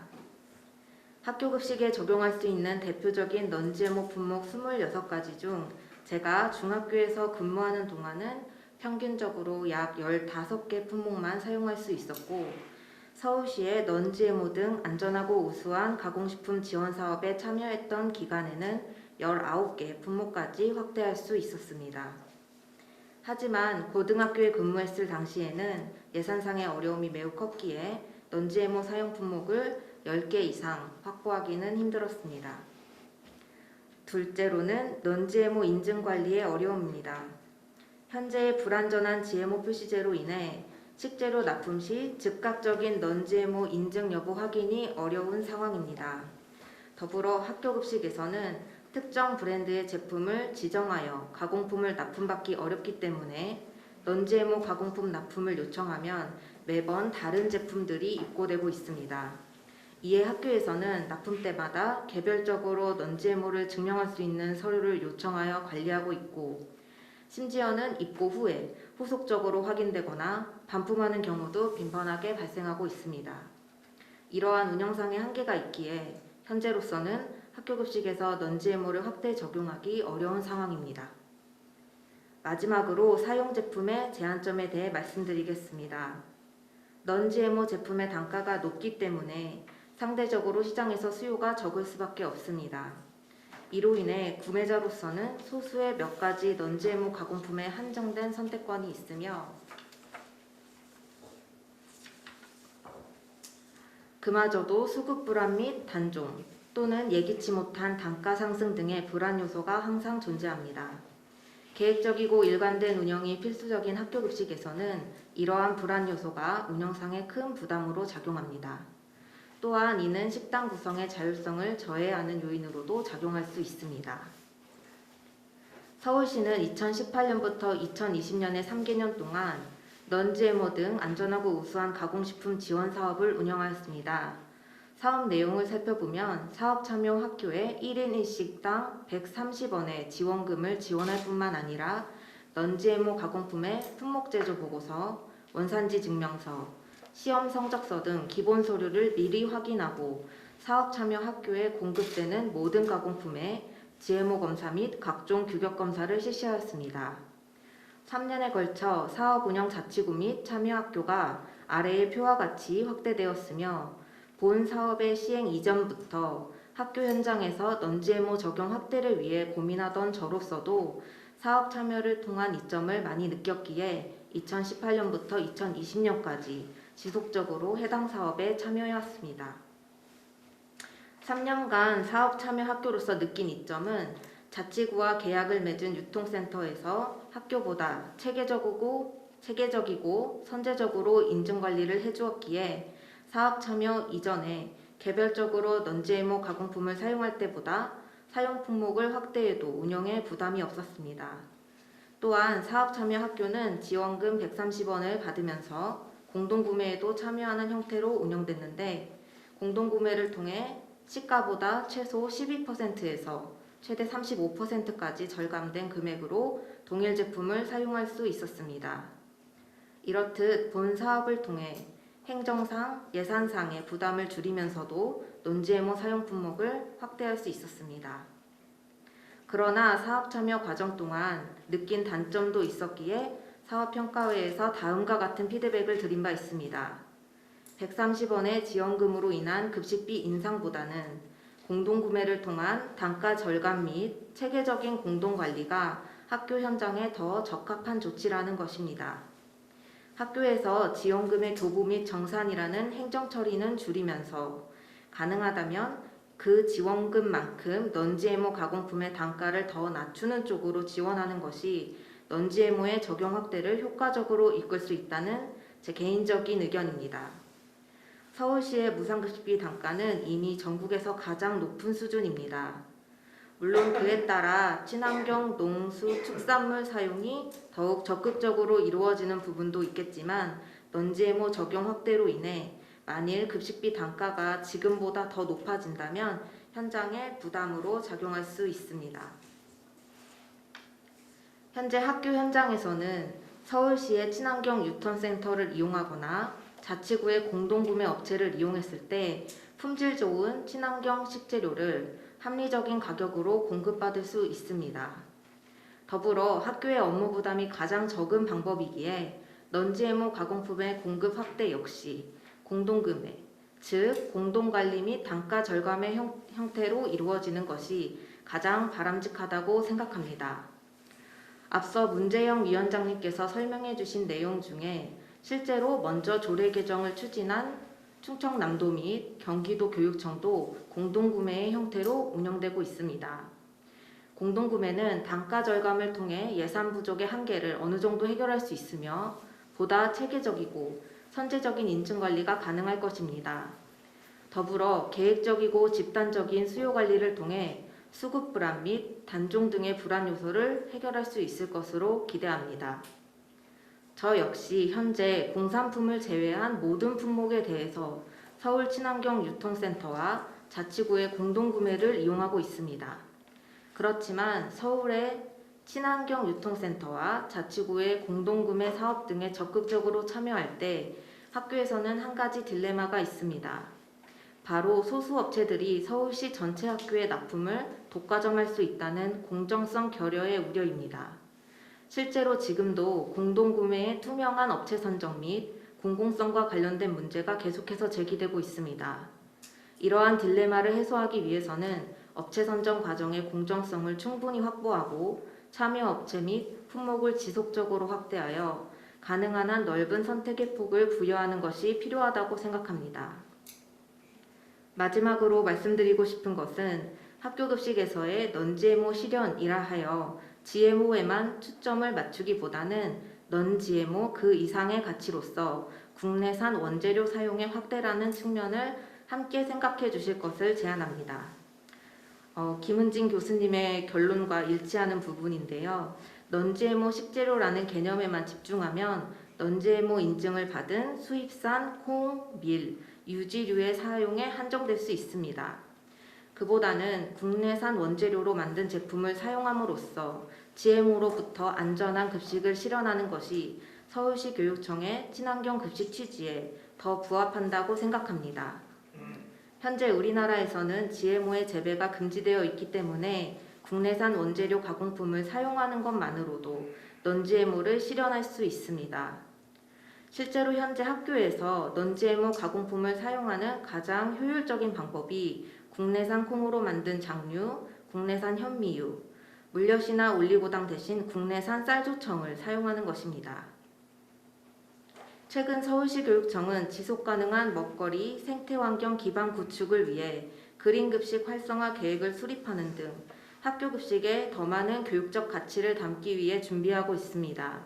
학교 급식에 적용할 수 있는 대표적인 넌-GMO 품목 26가지 중 제가 중학교에서 근무하는 동안은 평균적으로 약 15개 품목만 사용할 수 있었고 서울시의 넌-GMO 등 안전하고 우수한 가공식품 지원 사업에 참여했던 기간에는 19개 품목까지 확대할 수 있었습니다. 하지만 고등학교에 근무했을 당시에는 예산상의 어려움이 매우 컸기에 넌-GMO 사용 품목을 10개 이상 확보하기는 힘들었습니다. 둘째로는 넌-GMO 인증 관리의 어려움입니다. 현재의 불완전한 GMO 표시제로 인해 식재료 납품 시 즉각적인 넌-GMO 인증 여부 확인이 어려운 상황입니다. 더불어 학교 급식에서는 특정 브랜드의 제품을 지정하여 가공품을 납품받기 어렵기 때문에 넌-GMO 가공품 납품을 요청하면 매번 다른 제품들이 입고되고 있습니다. 이에 학교에서는 납품 때마다 개별적으로 넌-GMO를 증명할 수 있는 서류를 요청하여 관리하고 있고 심지어는 입고 후에 후속적으로 확인되거나 반품하는 경우도 빈번하게 발생하고 있습니다. 이러한 운영상의 한계가 있기에 현재로서는 학교 급식에서 넌-GMO를 확대 적용하기 어려운 상황입니다. 마지막으로 사용 제품의 제한점에 대해 말씀드리겠습니다. 넌-GMO 제품의 단가가 높기 때문에 상대적으로 시장에서 수요가 적을 수밖에 없습니다. 이로 인해 구매자로서는 소수의 몇 가지 넌-GMO 가공품에 한정된 선택권이 있으며 그마저도 수급 불안 및 단종 또는 예기치 못한 단가 상승 등의 불안 요소가 항상 존재합니다. 계획적이고 일관된 운영이 필수적인 학교 급식에서는 이러한 불안 요소가 운영상에 큰 부담으로 작용합니다. 또한 이는 식당 구성의 자율성을 저해하는 요인으로도 작용할 수 있습니다. 서울시는 2018년부터 2020년의 3개년 동안 넌-GMO 등 안전하고 우수한 가공식품 지원 사업을 운영하였습니다. 사업 내용을 살펴보면 사업 참여 학교에 1인 1식당 130원의 지원금을 지원할 뿐만 아니라 넌-GMO 가공품의 품목 제조 보고서, 원산지 증명서, 시험 성적서 등 기본 서류를 미리 확인하고 사업 참여 학교에 공급되는 모든 가공품의 GMO 검사 및 각종 규격 검사를 실시하였습니다. 3년에 걸쳐 사업 운영 자치구 및 참여 학교가 아래의 표와 같이 확대되었으며 본 사업의 시행 이전부터 학교 현장에서 넌-GMO 적용 확대를 위해 고민하던 저로서도 사업 참여를 통한 이점을 많이 느꼈기에 2018년부터 2020년까지 지속적으로 해당 사업에 참여해왔습니다. 3년간 사업 참여 학교로서 느낀 이점은 자치구와 계약을 맺은 유통센터에서 학교보다 체계적이고 선제적으로 인증관리를 해주었기에 사업 참여 이전에 개별적으로 non-GMO 가공품을 사용할 때보다 사용 품목을 확대해도 운영에 부담이 없었습니다. 또한 사업 참여 학교는 지원금 130원을 받으면서 공동구매에도 참여하는 형태로 운영됐는데 공동구매를 통해 시가보다 최소 12%에서 최대 35%까지 절감된 금액으로 동일 제품을 사용할 수 있었습니다. 이렇듯 본 사업을 통해 행정상, 예산상의 부담을 줄이면서도 non-GMO 사용 품목을 확대할 수 있었습니다. 그러나 사업 참여 과정 동안 느낀 단점도 있었기에 사업평가회에서 다음과 같은 피드백을 드린 바 있습니다. 130원의 지원금으로 인한 급식비 인상보다는 공동구매를 통한 단가 절감 및 체계적인 공동관리가 학교 현장에 더 적합한 조치라는 것입니다. 학교에서 지원금의 교부 및 정산이라는 행정처리는 줄이면서 가능하다면 그 지원금만큼 non-GMO 가공품의 단가를 더 낮추는 쪽으로 지원하는 것이 non-GMO의 적용 확대를 효과적으로 이끌 수 있다는 제 개인적인 의견입니다. 서울시의 무상급식비 단가는 이미 전국에서 가장 높은 수준입니다. 물론 그에 따라 친환경 농수 축산물 사용이 더욱 적극적으로 이루어지는 부분도 있겠지만 non-GMO 적용 확대로 인해 만일 급식비 단가가 지금보다 더 높아진다면 현장에 부담으로 작용할 수 있습니다. 현재 학교 현장에서는 서울시의 친환경 유턴센터를 이용하거나 자치구의 공동구매 업체를 이용했을 때 품질 좋은 친환경 식재료를 합리적인 가격으로 공급받을 수 있습니다. 더불어 학교의 업무 부담이 가장 적은 방법이기에 non-GMO 가공품의 공급 확대 역시 공동구매, 즉 공동관리 및 단가 절감의 형태로 이루어지는 것이 가장 바람직하다고 생각합니다. 앞서 문재영 위원장님께서 설명해 주신 내용 중에 실제로 먼저 조례 개정을 추진한 충청남도 및 경기도 교육청도 공동구매의 형태로 운영되고 있습니다. 공동구매는 단가 절감을 통해 예산 부족의 한계를 어느 정도 해결할 수 있으며 보다 체계적이고 선제적인 인증관리가 가능할 것입니다. 더불어 계획적이고 집단적인 수요 관리를 통해 수급 불안 및 단종 등의 불안 요소를 해결할 수 있을 것으로 기대합니다. 저 역시 현재 공산품을 제외한 모든 품목에 대해서 서울 친환경 유통센터와 자치구의 공동구매를 이용하고 있습니다. 그렇지만 서울의 친환경 유통센터와 자치구의 공동구매 사업 등에 적극적으로 참여할 때 학교에서는 한 가지 딜레마가 있습니다. 바로 소수 업체들이 서울시 전체 학교의 납품을 독과점할 수 있다는 공정성 결여의 우려입니다. 실제로 지금도 공동구매의 투명한 업체 선정 및 공공성과 관련된 문제가 계속해서 제기되고 있습니다. 이러한 딜레마를 해소하기 위해서는 업체 선정 과정의 공정성을 충분히 확보하고 참여 업체 및 품목을 지속적으로 확대하여 가능한 한 넓은 선택의 폭을 부여하는 것이 필요하다고 생각합니다. 마지막으로 말씀드리고 싶은 것은 학교급식에서의 non-GMO 실현이라 하여 GMO에만 초점을 맞추기보다는 non-GMO 그 이상의 가치로서 국내산 원재료 사용의 확대라는 측면을 함께 생각해 주실 것을 제안합니다. 김은진 교수님의 결론과 일치하는 부분인데요. non-GMO 식재료라는 개념에만 집중하면 non-GMO 인증을 받은 수입산 콩, 밀, 유지류의 사용에 한정될 수 있습니다. 그보다는 국내산 원재료로 만든 제품을 사용함으로써 GMO로부터 안전한 급식을 실현하는 것이 서울시 교육청의 친환경 급식 취지에 더 부합한다고 생각합니다. 현재 우리나라에서는 GMO의 재배가 금지되어 있기 때문에 국내산 원재료 가공품을 사용하는 것만으로도 non-GMO를 실현할 수 있습니다. 실제로 현재 학교에서 non-GMO 가공품을 사용하는 가장 효율적인 방법이 국내산 콩으로 만든 장류, 국내산 현미유, 물엿이나 올리고당 대신 국내산 쌀조청을 사용하는 것입니다. 최근 서울시 교육청은 지속가능한 먹거리, 생태환경 기반 구축을 위해 그린급식 활성화 계획을 수립하는 등 학교급식에 더 많은 교육적 가치를 담기 위해 준비하고 있습니다.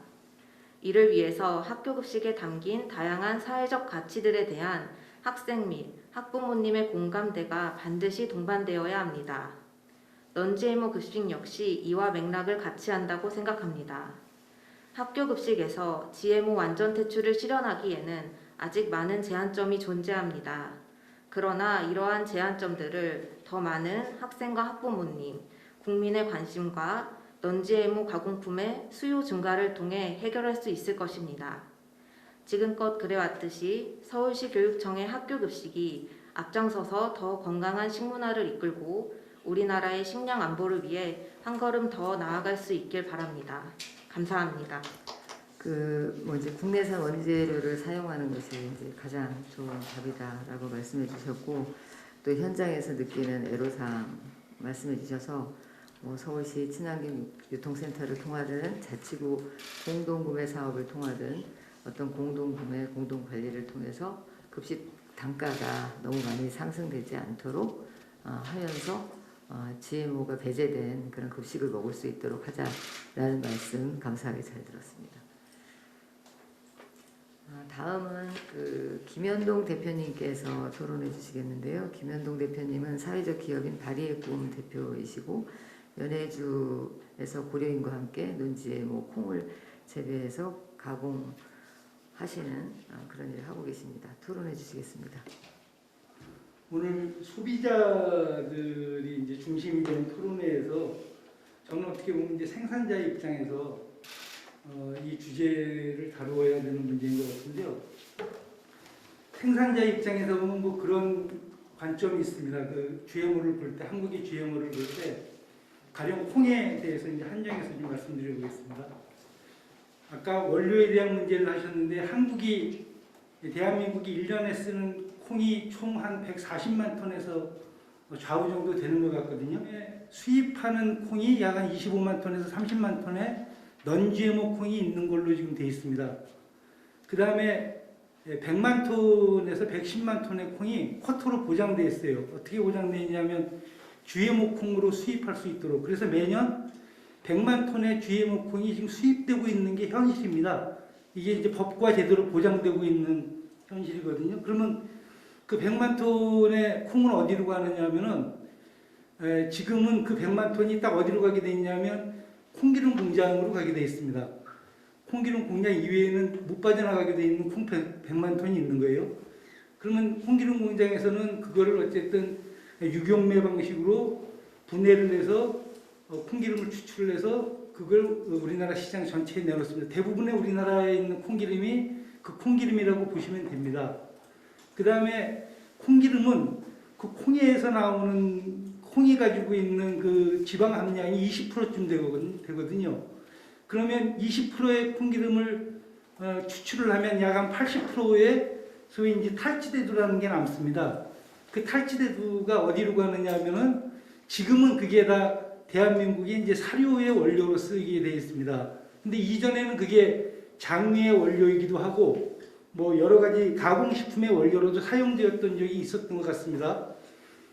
이를 위해서 학교급식에 담긴 다양한 사회적 가치들에 대한 학생 및 학부모님의 공감대가 반드시 동반되어야 합니다. 넌지에모 급식 역시 이와 맥락을 같이 한다고 생각합니다. 학교급식에서 GMO 완전 퇴출을 실현하기에는 아직 많은 제한점이 존재합니다. 그러나 이러한 제한점들을 더 많은 학생과 학부모님, 국민의 관심과 넌지에모 가공품의 수요 증가를 통해 해결할 수 있을 것입니다. 지금껏 그래왔듯이 서울시 교육청의 학교급식이 앞장서서 더 건강한 식문화를 이끌고 우리나라의 식량 안보를 위해 한 걸음 더 나아갈 수 있길 바랍니다. 감사합니다. 이제 국내산 원재료를 사용하는 것이 이제 가장 좋은 답이다라고 말씀해 주셨고, 또 현장에서 느끼는 애로사항 말씀해 주셔서 서울시 친환경 유통센터를 통하든 자치구 공동구매 사업을 통하든 어떤 공동구매, 공동관리를 통해서 급식 단가가 너무 많이 상승되지 않도록 하면서 GMO가 배제된 그런 급식을 먹을 수 있도록 하자라는 말씀 감사하게 잘 들었습니다. 다음은 김현동 대표님께서 토론해 주시겠는데요. 김현동 대표님은 사회적 기업인 바리의 꿈 대표이시고 연해주에서 고려인과 함께 논지에모 콩을 재배해서 가공하시는 그런 일을 하고 계십니다. 토론해 주시겠습니다. 오늘 소비자들이 이제 중심이 되는 토론회에서 저는 어떻게 보면 이제 생산자의 입장에서 이 주제를 다루어야 되는 문제인 것 같은데요. 생산자의 입장에서 보면 뭐 그런 관점이 있습니다. GMO를 볼 때, 한국의 GMO를 볼 때 가령 콩에 대해서 이제 한정해서 좀 말씀드려보겠습니다. 아까 원료에 대한 문제를 하셨는데 대한민국이 1년에 쓰는 콩이 총 한 140만 톤에서 좌우 정도 되는 것 같거든요. 수입하는 콩이 약 한 25만 톤에서 30만 톤의 넌GMO 콩이 있는 걸로 지금 되어 있습니다. 그 다음에 100만 톤에서 110만 톤의 콩이 쿼터로 보장되어 있어요. 어떻게 보장되어 있냐면 GMO 콩으로 수입할 수 있도록. 그래서 매년 100만 톤의 GMO 콩이 지금 수입되고 있는 게 현실입니다. 이게 이제 법과 제대로 보장되고 있는 현실이거든요. 그러면 그 100만 톤의 콩은 어디로 가느냐 하면은 지금은 그 100만 톤이 딱 어디로 가게 돼 있냐면 콩기름 공장으로 가게 돼 있습니다. 콩기름 공장 이외에는 못 빠져나가게 돼 있는 콩 100만 톤이 있는 거예요. 그러면 콩기름 공장에서는 그거를 어쨌든 유경매 방식으로 분해를 해서 콩기름을 추출을 해서 그걸 우리나라 시장 전체에 내놓습니다. 대부분의 우리나라에 있는 콩기름이 그 콩기름이라고 보시면 됩니다. 그 다음에 콩기름은 그 콩에서 나오는 콩이 가지고 있는 그 지방 함량이 20%쯤 되거든요. 그러면 20%의 콩기름을 추출을 하면 약 한 80%의 소위 이제 탈지대두라는 게 남습니다. 그 탈지대두가 어디로 가느냐 하면은 지금은 그게 다 대한민국이 이제 사료의 원료로 쓰이게 되어 있습니다. 근데 이전에는 그게 장미의 원료이기도 하고 뭐 여러 가지 가공식품의 원료로도 사용되었던 적이 있었던 것 같습니다.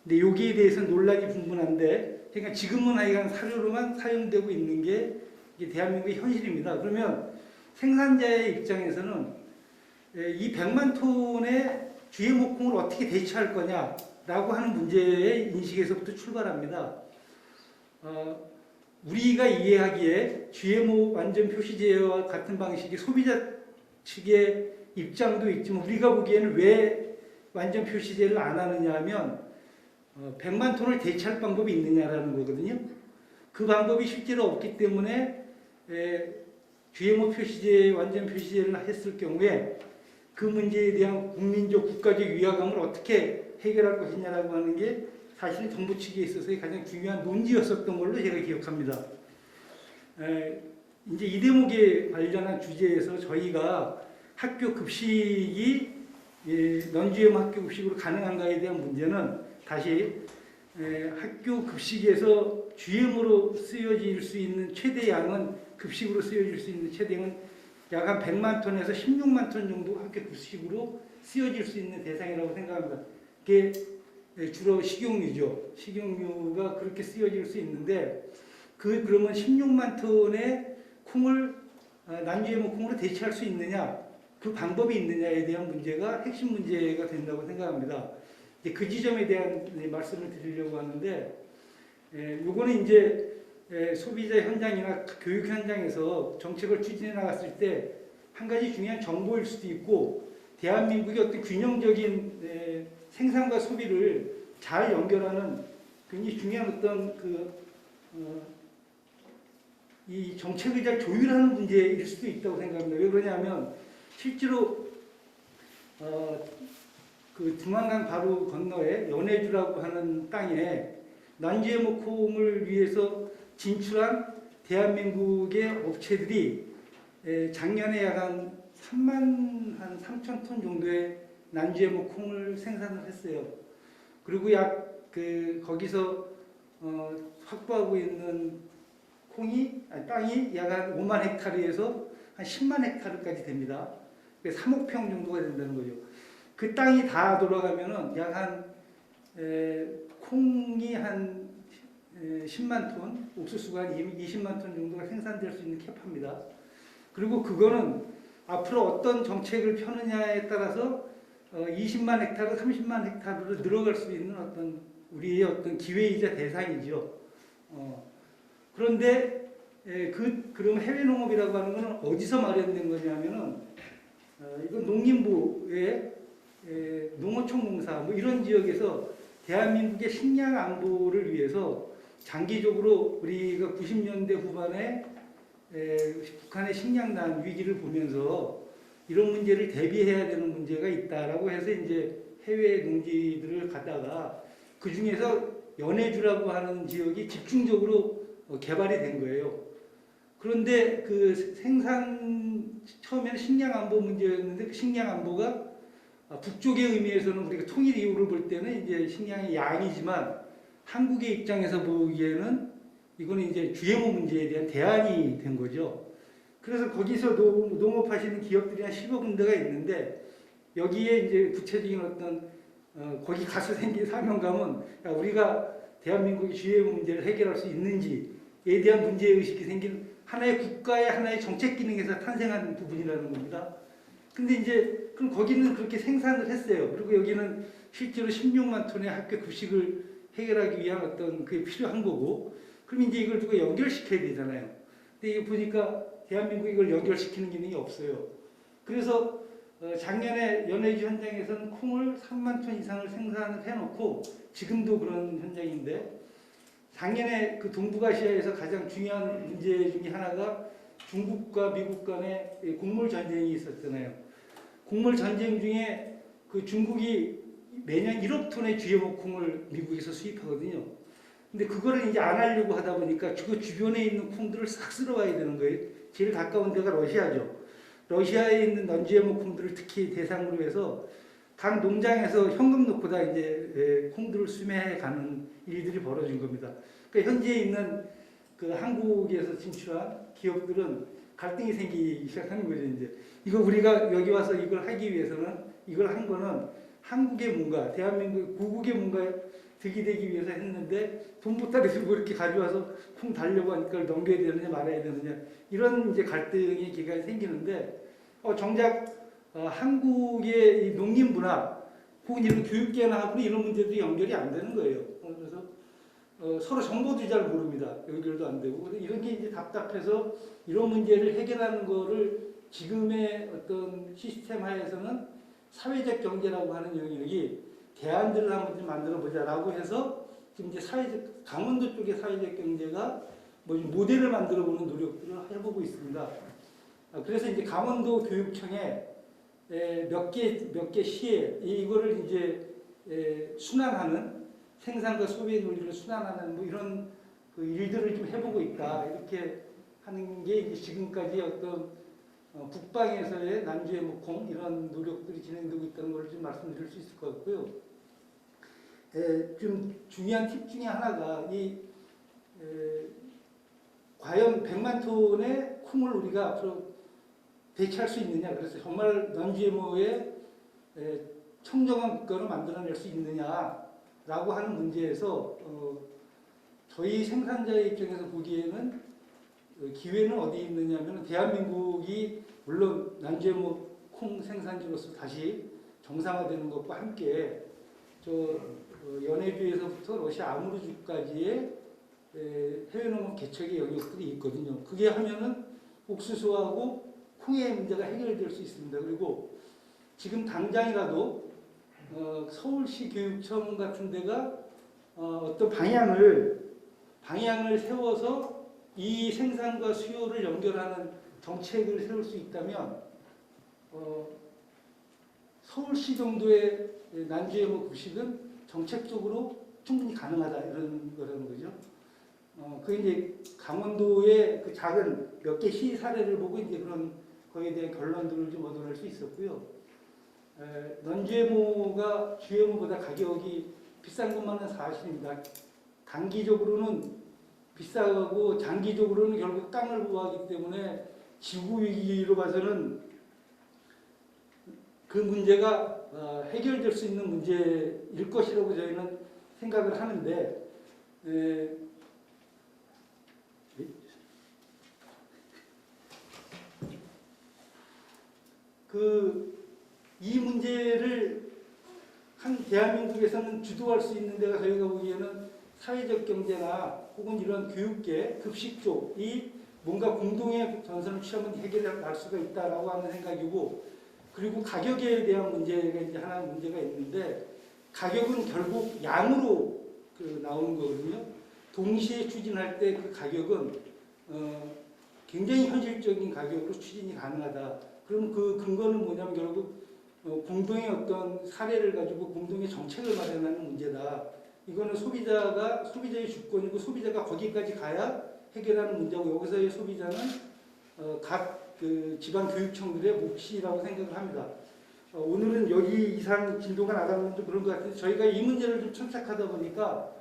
근데 여기에 대해서는 논란이 분분한데, 그러니까 지금은 하여간 사료로만 사용되고 있는 게 이게 대한민국의 현실입니다. 그러면 생산자의 입장에서는 이 100만 ton의 GMO 콩을 어떻게 대처할 거냐라고 하는 문제의 인식에서부터 출발합니다. 우리가 이해하기에 GMO 완전 표시제와 같은 방식의 소비자 측의 입장도 있지만 우리가 보기에는 왜 완전 표시제를 안 하느냐 하면 100만 톤을 대체할 방법이 있느냐라는 거거든요. 그 방법이 실제로 없기 때문에 GMO 표시제, 완전 표시제를 했을 경우에 그 문제에 대한 국민적, 국가적 위화감을 어떻게 해결할 것이냐라고 하는 게 사실은 정부 측에 있어서의 가장 중요한 논지였었던 걸로 제가 기억합니다. 이제 이 대목에 관련한 주제에서 저희가 학교 급식이 넌GMO 학교 급식으로 가능한가에 대한 문제는 다시 학교 급식에서 GM으로 쓰여질 수 있는 최대양은 급식으로 쓰여질 수 있는 최대양은 약 한 100만 톤에서 16만 톤 정도 학교 급식으로 쓰여질 수 있는 대상이라고 생각합니다. 그게 주로 식용유죠. 식용유가 그렇게 쓰여질 수 있는데 그러면 16만 톤의 콩을 난GMO 콩으로 대체할 수 있느냐, 그 방법이 있느냐에 대한 문제가 핵심 문제가 된다고 생각합니다. 이제 그 지점에 대한 말씀을 드리려고 하는데, 요거는 이제 소비자 현장이나 교육 현장에서 정책을 추진해 나갔을 때 한 가지 중요한 정보일 수도 있고, 대한민국의 어떤 균형적인 생산과 소비를 잘 연결하는 굉장히 중요한 어떤 이 정책을 잘 조율하는 문제일 수도 있다고 생각합니다. 왜 그러냐면 실제로 그 중앙강 바로 건너에 연해주라고 하는 땅에 난GMO 콩을 위해서 진출한 대한민국의 업체들이 작년에 약 한 3만 3천 톤 정도의 난GMO 콩을 생산을 했어요. 그리고 거기서 확보하고 있는 땅이 약 한 5만 헥타르에서 한 10만 헥타르까지 됩니다. 3억 평 정도가 된다는 거죠. 그 땅이 다 돌아가면은 약 한 콩이 한 10만 톤, 옥수수가 한 20만 톤 정도가 생산될 수 있는 캐파입니다. 그리고 그거는 앞으로 어떤 정책을 펴느냐에 따라서 20만 헥타르, 30만 헥타르로 늘어갈 수 있는 어떤 우리의 어떤 기회이자 대상이죠. 그런데 그럼 해외 농업이라고 하는 것은 어디서 마련된 거냐면은 이건 농림부의 농어촌공사 뭐 이런 지역에서 대한민국의 식량 안보를 위해서 장기적으로 우리가 90년대 후반에 북한의 식량난 위기를 보면서 이런 문제를 대비해야 되는 문제가 있다라고 해서 이제 해외 농지들을 갖다가 그 중에서 연해주라고 하는 지역이 집중적으로 개발이 된 거예요. 그런데 그 처음에는 식량 안보 문제였는데 그 식량 안보가 북쪽의 의미에서는 우리가 통일 이후를 볼 때는 이제 식량의 양이지만 한국의 입장에서 보기에는 이거는 이제 GMO 문제에 대한 대안이 된 거죠. 그래서 거기서 농업하시는 기업들이 한 10여 군데가 있는데 여기에 이제 구체적인 어떤 거기 가서 생긴 사명감은 우리가 대한민국의 GMO 문제를 해결할 수 있는지에 대한 문제의식이 생긴 하나의 국가의 하나의 정책 기능에서 탄생한 부분이라는 겁니다. 근데 이제 그럼 거기는 그렇게 생산을 했어요. 그리고 여기는 실제로 16만 톤의 학교 급식을 해결하기 위한 어떤 그게 필요한 거고, 그럼 이제 이걸 누가 연결시켜야 되잖아요. 근데 이게 보니까 대한민국이 이걸 연결시키는 기능이 없어요. 그래서 작년에 연해주 현장에서는 콩을 3만 톤 이상을 생산을 해놓고 지금도 그런 현장인데, 작년에 그 동북아시아에서 가장 중요한 문제 중에 하나가 중국과 미국 간의 곡물 전쟁이 있었잖아요. 곡물 전쟁 중에 그 중국이 매년 1억 톤의 GMO 콩을 미국에서 수입하거든요. 근데 그거를 이제 안 하려고 하다 보니까 그 주변에 있는 콩들을 싹 쓸어와야 되는 거예요. 제일 가까운 데가 러시아죠. 러시아에 있는 non-GMO 콩들을 특히 대상으로 해서 각 농장에서 현금 놓고 다 이제 콩들을 수매해 가는 일들이 벌어진 겁니다. 그러니까 현재 있는 그 한국에서 진출한 기업들은 갈등이 생기기 시작하는 거죠. 이제 이거 우리가 여기 와서 이걸 하기 위해서는 이걸 한 거는 한국의 뭔가, 대한민국 구국의 뭔가 득이 되기 위해서 했는데 돈 보따리 들고 이렇게 가져와서 콩 달려고 하니까 그걸 넘겨야 되느냐 말아야 되느냐 이런 이제 갈등의 기간이 생기는데 정작 한국의 이 농림 문화 혹은 이런 교육계나 하고 이런 문제들이 연결이 안 되는 거예요. 그래서 서로 정보도 잘 모릅니다. 연결도 안 되고 이런 게 이제 답답해서 이런 문제를 해결하는 거를 지금의 어떤 시스템 하에서는 사회적 경제라고 하는 영역이 대안들을 한번 좀 만들어 보자라고 해서 지금 이제 강원도 쪽의 사회적 경제가 뭐 모델을 만들어 보는 노력들을 해보고 있습니다. 그래서 이제 강원도 교육청에 몇 개 시에 이거를 이제 순환하는 생산과 소비의 논리를 순환하는 뭐 이런 그 일들을 좀 해보고 있다 이렇게 하는 게 이제 지금까지 어떤 북방에서의 난GMO 콩 이런 노력들이 진행되고 있다는 걸 좀 말씀드릴 수 있을 것 같고요. 좀 중요한 팁 중에 하나가 과연 100만 톤의 콩을 우리가 앞으로 대체할 수 있느냐, 그래서 정말 non-GMO의 청정한 국가를 만들어낼 수 있느냐라고 하는 문제에서 저희 생산자의 입장에서 보기에는 기회는 어디 있느냐면 대한민국이 물론 non-GMO 콩 생산지로서 다시 정상화되는 것과 함께 연해주에서부터 러시아 아무르주까지의 해외 농업 개척의 영역들이 있거든요. 그게 하면은 옥수수하고 콩의 문제가 해결될 수 있습니다. 그리고 지금 당장이라도 서울시 교육청 같은 데가 어떤 방향을 세워서 이 생산과 수요를 연결하는 정책을 세울 수 있다면 서울시 정도의 non-GMO 급식은 정책적으로 충분히 가능하다 이런 거라는 거죠. 그 이제 강원도의 그 작은 몇 개 시 사례를 보고 이제 그런 거에 대한 결론들을 좀 얻어낼 수 있었고요. non-GMO가 GMO보다 가격이 비싼 것만은 사실입니다. 단기적으로는 비싸고 장기적으로는 결국 땅을 보호하기 때문에 지구 위기로 봐서는 그 문제가 해결될 수 있는 문제일 것이라고 저희는 생각을 하는데 이 문제를 한 대한민국에서는 주도할 수 있는 데가 저희가 보기에는 사회적 경제나 혹은 이런 교육계, 급식 쪽이 뭔가 공동의 전선을 취하면 해결해 날 수가 있다라고 하는 생각이고, 그리고 가격에 대한 문제가 이제 하나 문제가 있는데, 가격은 결국 양으로 나오는 거거든요. 동시에 추진할 때 그 가격은 굉장히 현실적인 가격으로 추진이 가능하다. 그럼 그 근거는 뭐냐면 결국 공동의 어떤 사례를 가지고 공동의 정책을 마련하는 문제다. 이거는 소비자의 주권이고 소비자가 거기까지 가야 해결하는 문제고, 여기서의 소비자는 각 그 지방 교육청들의 몫이라고 생각을 합니다. 오늘은 여기 이상 진도가 나가면 좀 그런 것 같은데, 저희가 이 문제를 좀 천착하다 보니까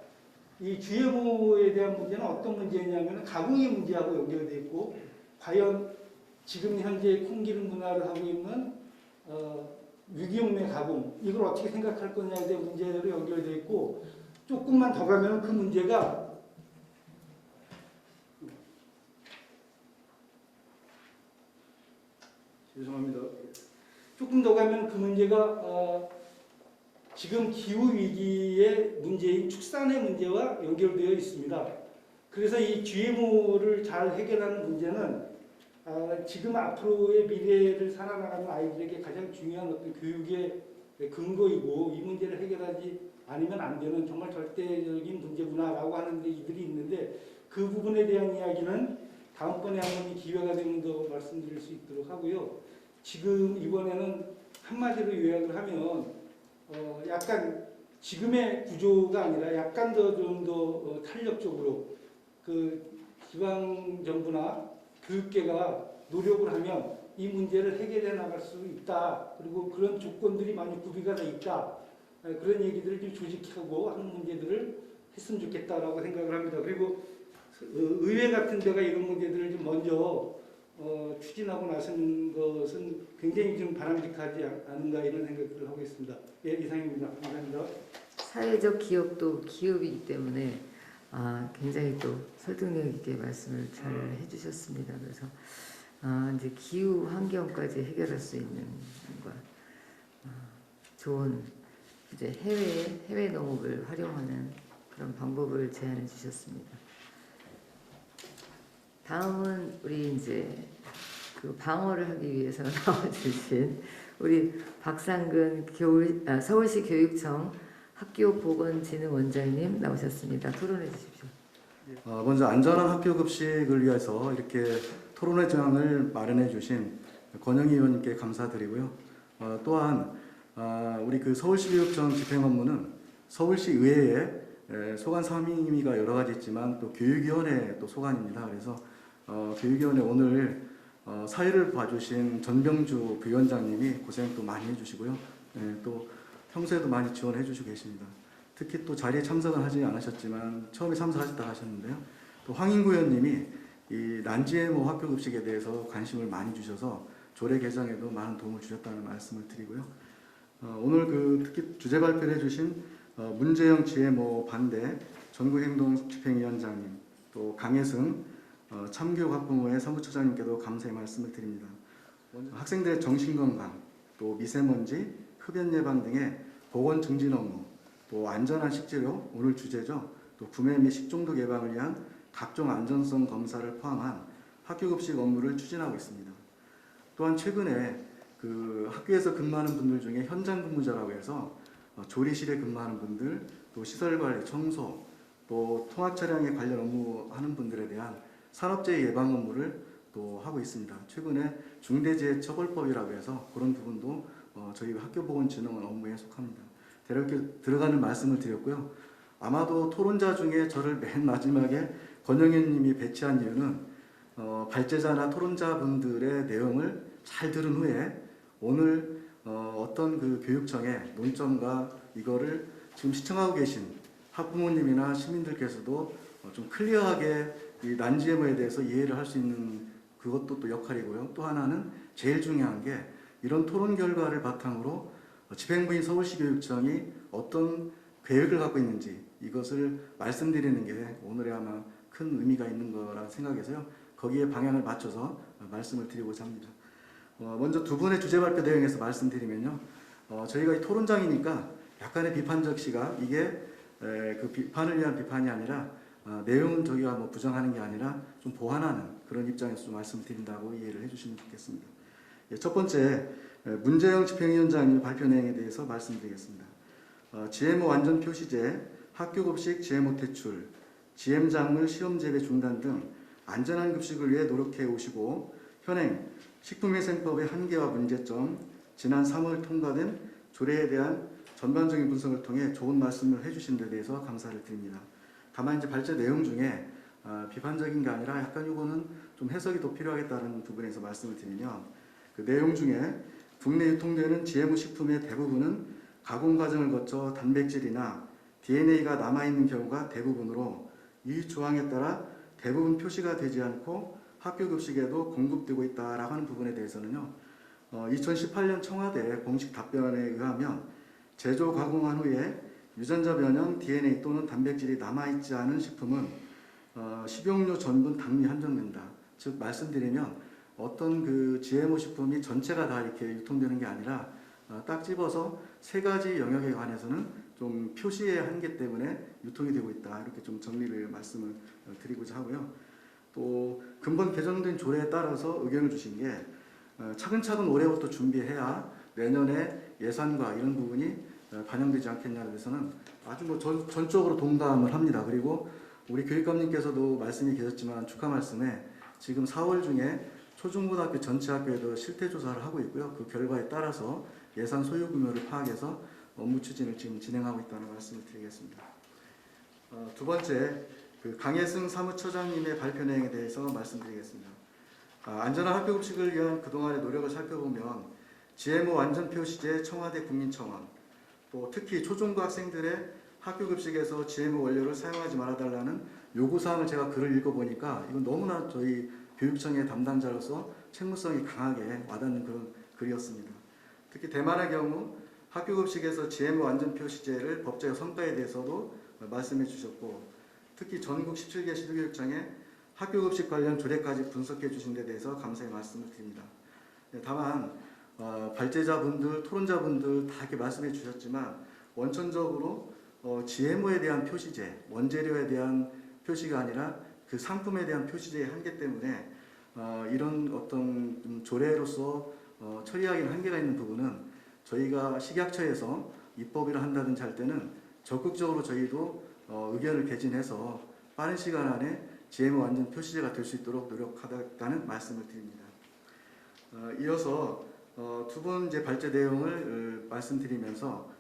이 GMO에 대한 문제는 어떤 문제냐면 가공의 문제하고 연결되어 있고, 과연 지금 현재 콩기름 문화를 하고 있는 유기용매 가공, 이걸 어떻게 생각할 거냐에 대한 문제로 연결되어 있고, 조금만 더 가면 그 문제가 죄송합니다. 조금 더 가면 그 문제가 지금 기후 위기의 문제인 축산의 문제와 연결되어 있습니다. 그래서 이 GMO를 잘 해결하는 문제는 지금 앞으로의 미래를 살아나가는 아이들에게 가장 중요한 어떤 교육의 근거이고, 이 문제를 해결하지 않으면 안 되는 정말 절대적인 문제구나라고 하는 이들이 있는데, 그 부분에 대한 이야기는 다음번에 한번 기회가 되면 더 말씀드릴 수 있도록 하고요. 지금 이번에는 한마디로 요약을 하면 약간 지금의 구조가 아니라 약간 더 좀 더 탄력적으로 그 지방 정부나 교육계가 노력을 하면 이 문제를 해결해 나갈 수 있다. 그리고 그런 조건들이 많이 구비가 돼 있다. 그런 얘기들을 좀 조직하고 하는 문제들을 했으면 좋겠다라고 생각을 합니다. 그리고 의회 같은 데가 이런 문제들을 좀 먼저 추진하고 나선 것은 굉장히 좀 바람직하지 않은가 이런 생각들을 하고 있습니다. 예, 이상입니다. 감사합니다. 사회적 기업도 기업이기 때문에 굉장히 또 설득력 있게 말씀을 잘 해주셨습니다. 그래서 이제 기후 환경까지 해결할 수 있는 뭔가 좋은 이제 해외 농업을 활용하는 그런 방법을 제안해 주셨습니다. 다음은 우리 이제 그 방어를 하기 위해서 나와주신 우리 박상근 서울시 교육청 학교보건진흥원장님 나오셨습니다. 토론해 주십시오. 먼저 안전한 학교 급식을 위해서 이렇게 토론회 장을 마련해 주신 권영희 의원님께 감사드리고요. 또한 우리 그 서울시 교육청 집행 업무는 서울시 의회에 소관 상임위가 여러 가지 있지만 또 교육위원회 또 소관입니다. 그래서 교육위원회 오늘 사회를 봐주신 전병주 부위원장님이 고생 또 많이 해주시고요. 또 평소에도 많이 지원해 주시고 계십니다. 특히 또 자리에 참석은 하지 않으셨지만 처음에 참석하셨다고 하셨는데요. 또 황인구 의원님이 이 non-GMO 학교 급식에 대해서 관심을 많이 주셔서 조례 개정에도 많은 도움을 주셨다는 말씀을 드리고요. 오늘 그 특히 주제 발표를 해주신 문재영 GMO 반대 전국행동 집행위원장님, 또 강혜승 참교육학부모회 사무처장님께도 감사의 말씀을 드립니다. 먼저 학생들의 정신건강, 또 미세먼지, 흡연 예방 등의 보건 증진 업무, 또 안전한 식재료, 오늘 주제죠. 또 구매 및 식중독 예방을 위한 각종 안전성 검사를 포함한 학교급식 업무를 추진하고 있습니다. 또한 최근에 그 학교에서 근무하는 분들 중에 현장 근무자라고 해서 조리실에 근무하는 분들, 또 시설관리, 청소, 또 통학 차량에 관련 업무하는 분들에 대한 산업재해 예방 업무를 또 하고 있습니다. 최근에 중대재해처벌법이라고 해서 그런 부분도 저희 학교보건진흥원 업무에 속합니다. 이렇게 들어가는 말씀을 드렸고요. 아마도 토론자 중에 저를 맨 마지막에 권영현님이 배치한 이유는 발제자나 토론자분들의 내용을 잘 들은 후에 오늘 어떤 그 교육청의 논점과 이거를 지금 시청하고 계신 학부모님이나 시민들께서도 좀 클리어하게 이 난지에모에 대해서 이해를 할 수 있는 그것도 또 역할이고요. 또 하나는 제일 중요한 게 이런 토론 결과를 바탕으로 집행부인 서울시 교육청이 어떤 계획을 갖고 있는지 이것을 말씀드리는 게 오늘의 아마 큰 의미가 있는 거라 생각해서요. 거기에 방향을 맞춰서 말씀을 드리고자 합니다. 먼저 두 분의 주제 발표 내용에서 말씀드리면요. 저희가 이 토론장이니까 약간의 비판적 시각, 이게 그 비판을 위한 비판이 아니라 내용은 저희가 뭐 부정하는 게 아니라 좀 보완하는 그런 입장에서 좀 말씀드린다고 이해를 해주시면 좋겠습니다. 첫 번째, 문재영 집행위원장님 발표 내용에 대해서 말씀드리겠습니다. GMO 완전 표시제, 학교급식 GMO 퇴출, GM 작물 시험 재배 중단 등 안전한 급식을 위해 노력해 오시고 현행 식품위생법의 한계와 문제점, 지난 3월 통과된 조례에 대한 전반적인 분석을 통해 좋은 말씀을 해주신 데 대해서 감사를 드립니다. 다만 이제 발제 내용 중에 비판적인 게 아니라 약간 이거는 좀 해석이 더 필요하겠다는 부분에서 말씀을 드리면 그 내용 중에 국내 유통되는 GMO 식품의 대부분은 가공 과정을 거쳐 단백질이나 DNA가 남아있는 경우가 대부분으로 이 조항에 따라 대부분 표시가 되지 않고 학교 급식에도 공급되고 있다라고 하는 부분에 대해서는요. 2018년 청와대 공식 답변에 의하면 제조 가공한 후에 유전자 변형 DNA 또는 단백질이 남아있지 않은 식품은 식용유 전분 당미 한정된다. 즉 말씀드리면 어떤 그 GMO 식품이 전체가 다 이렇게 유통되는 게 아니라 딱 집어서 세 가지 영역에 관해서는 좀 표시의 한계 때문에 유통이 되고 있다. 이렇게 좀 정리를 말씀을 드리고자 하고요. 또 근본 개정된 조례에 따라서 의견을 주신 게 차근차근 올해부터 준비해야 내년에 예산과 이런 부분이 반영되지 않겠냐에 대해서는 아주 뭐 전적으로 동감을 합니다. 그리고 우리 교육감님께서도 말씀이 계셨지만 축하 말씀에 지금 4월 중에 초중고등학교 전체 학교에도 실태조사를 하고 있고요. 그 결과에 따라서 예산 소요 규모를 파악해서 업무 추진을 지금 진행하고 있다는 말씀을 드리겠습니다. 두 번째, 그 강혜승 사무처장님의 발표 내용에 대해서 말씀드리겠습니다. 안전한 학교 급식을 위한 그동안의 노력을 살펴보면 GMO 완전 표시제 청와대 국민청원, 또 특히 초중고 학생들의 학교 급식에서 GMO 원료를 사용하지 말아달라는 요구사항을 제가 글을 읽어보니까 이건 너무나 저희 교육청의 담당자로서 책무성이 강하게 와닿는 그런 글이었습니다. 특히 대만의 경우 학교 급식에서 GMO 완전 표시제를 법제화 성과에 대해서도 말씀해 주셨고 특히 전국 17개 시도교육청에 학교 급식 관련 조례까지 분석해 주신 데 대해서 감사의 말씀을 드립니다. 다만 발제자분들, 토론자분들 다 이렇게 말씀해 주셨지만 원천적으로 GMO에 대한 표시제, 원재료에 대한 표시가 아니라 그 상품에 대한 표시제의 한계 때문에 이런 어떤 조례로서 처리하기는 한계가 있는 부분은 저희가 식약처에서 입법이라 한다든지 할 때는 적극적으로 저희도 의견을 개진해서 빠른 시간 안에 GMO 완전 표시제가 될 수 있도록 노력하겠다는 말씀을 드립니다. 이어서 두 번 이제 발제 내용을 말씀드리면서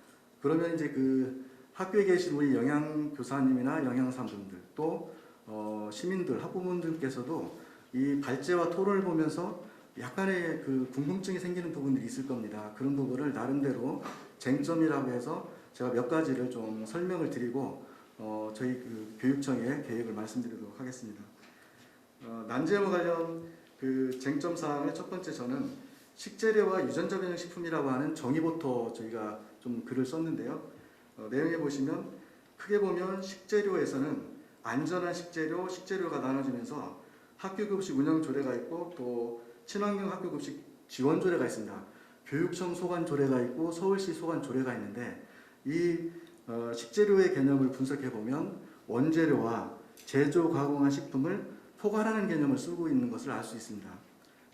그러면 이제 그 학교에 계신 우리 영양교사님이나 영양사분들 또 시민들, 학부모님들께서도 이 발제와 토론을 보면서 약간의 그 궁금증이 생기는 부분들이 있을 겁니다. 그런 부분을 나름대로 쟁점이라고 해서 제가 몇 가지를 좀 설명을 드리고 저희 그 교육청의 계획을 말씀드리도록 하겠습니다. 난제모 관련 그 쟁점 사항의 첫 번째 저는 식재료와 유전자 변형 식품이라고 하는 정의부터 저희가 좀 글을 썼는데요. 내용에 보시면 크게 보면 식재료에서는 안전한 식재료, 식재료가 나눠지면서 학교급식 운영 조례가 있고 또 친환경 학교급식 지원 조례가 있습니다. 교육청 소관 조례가 있고 서울시 소관 조례가 있는데 이 식재료의 개념을 분석해 보면 원재료와 제조 가공한 식품을 포괄하는 개념을 쓰고 있는 것을 알 수 있습니다.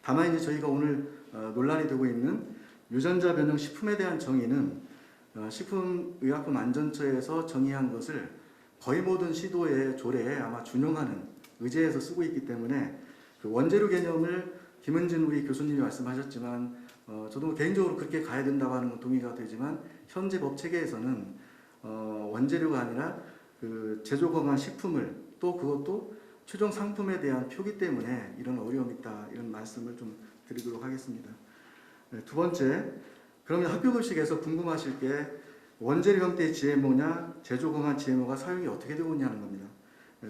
다만 이제 저희가 오늘 논란이 되고 있는 유전자 변형 식품에 대한 정의는 식품의약품안전처에서 정의한 것을 거의 모든 시도의 조례에 아마 준용하는 의제에서 쓰고 있기 때문에 그 원재료 개념을 김은진 우리 교수님이 말씀하셨지만 저도 개인적으로 그렇게 가야 된다고 하는 건 동의가 되지만 현재 법 체계에서는 원재료가 아니라 그 제조 가공한 식품을 또 그것도 최종 상품에 대한 표기 때문에 이런 어려움이 있다 이런 말씀을 좀 드리도록 하겠습니다. 두 번째, 그러면 학교급식에서 궁금하실 게 원재료 형태의 GMO냐 제조 가공한 GMO가 사용이 어떻게 되고 있냐는 겁니다.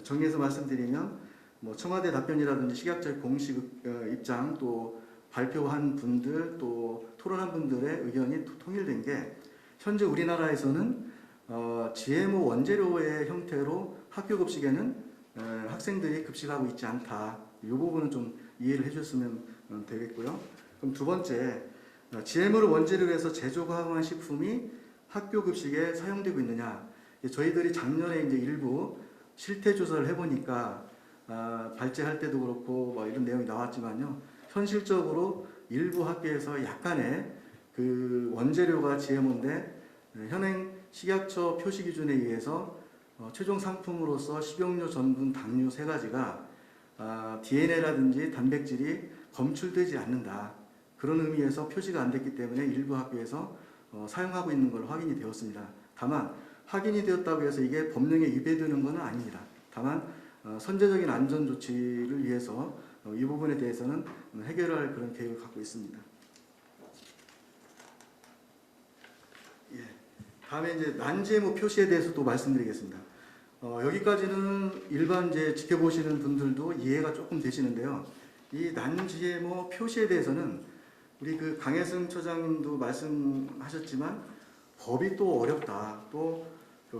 정리해서 말씀드리면 뭐 청와대 답변이라든지 식약처의 공식 입장 또 발표한 분들 또 토론한 분들의 의견이 통일된 게 현재 우리나라에서는 GMO 원재료의 형태로 학교급식에는 학생들이 급식하고 있지 않다. 이 부분은 좀 이해를 해줬으면 되겠고요. 그럼 두 번째, GMO를 원재료로 해서 제조 가공한 식품이 학교급식에 사용되고 있느냐? 저희들이 작년에 이제 일부 실태 조사를 해보니까 발제할 때도 그렇고 뭐 이런 내용이 나왔지만요. 현실적으로 일부 학교에서 약간의 그 원재료가 GMO인데 현행 식약처 표시 기준에 의해서 최종 상품으로서 식용유, 전분, 당류 세 가지가 DNA라든지 단백질이 검출되지 않는다. 그런 의미에서 표시가 안 됐기 때문에 일부 학교에서 사용하고 있는 걸 확인이 되었습니다. 다만 확인이 되었다고 해서 이게 법령에 위배되는 것은 아닙니다. 다만 선제적인 안전 조치를 위해서 이 부분에 대해서는 해결할 그런 계획을 갖고 있습니다. 예. 다음에 이제 난GMO 표시에 대해서 또 말씀드리겠습니다. 여기까지는 일반 이제 지켜보시는 분들도 이해가 조금 되시는데요. 이 난GMO 표시에 대해서는 우리 그 강혜승 처장님도 말씀하셨지만 법이 또 어렵다. 또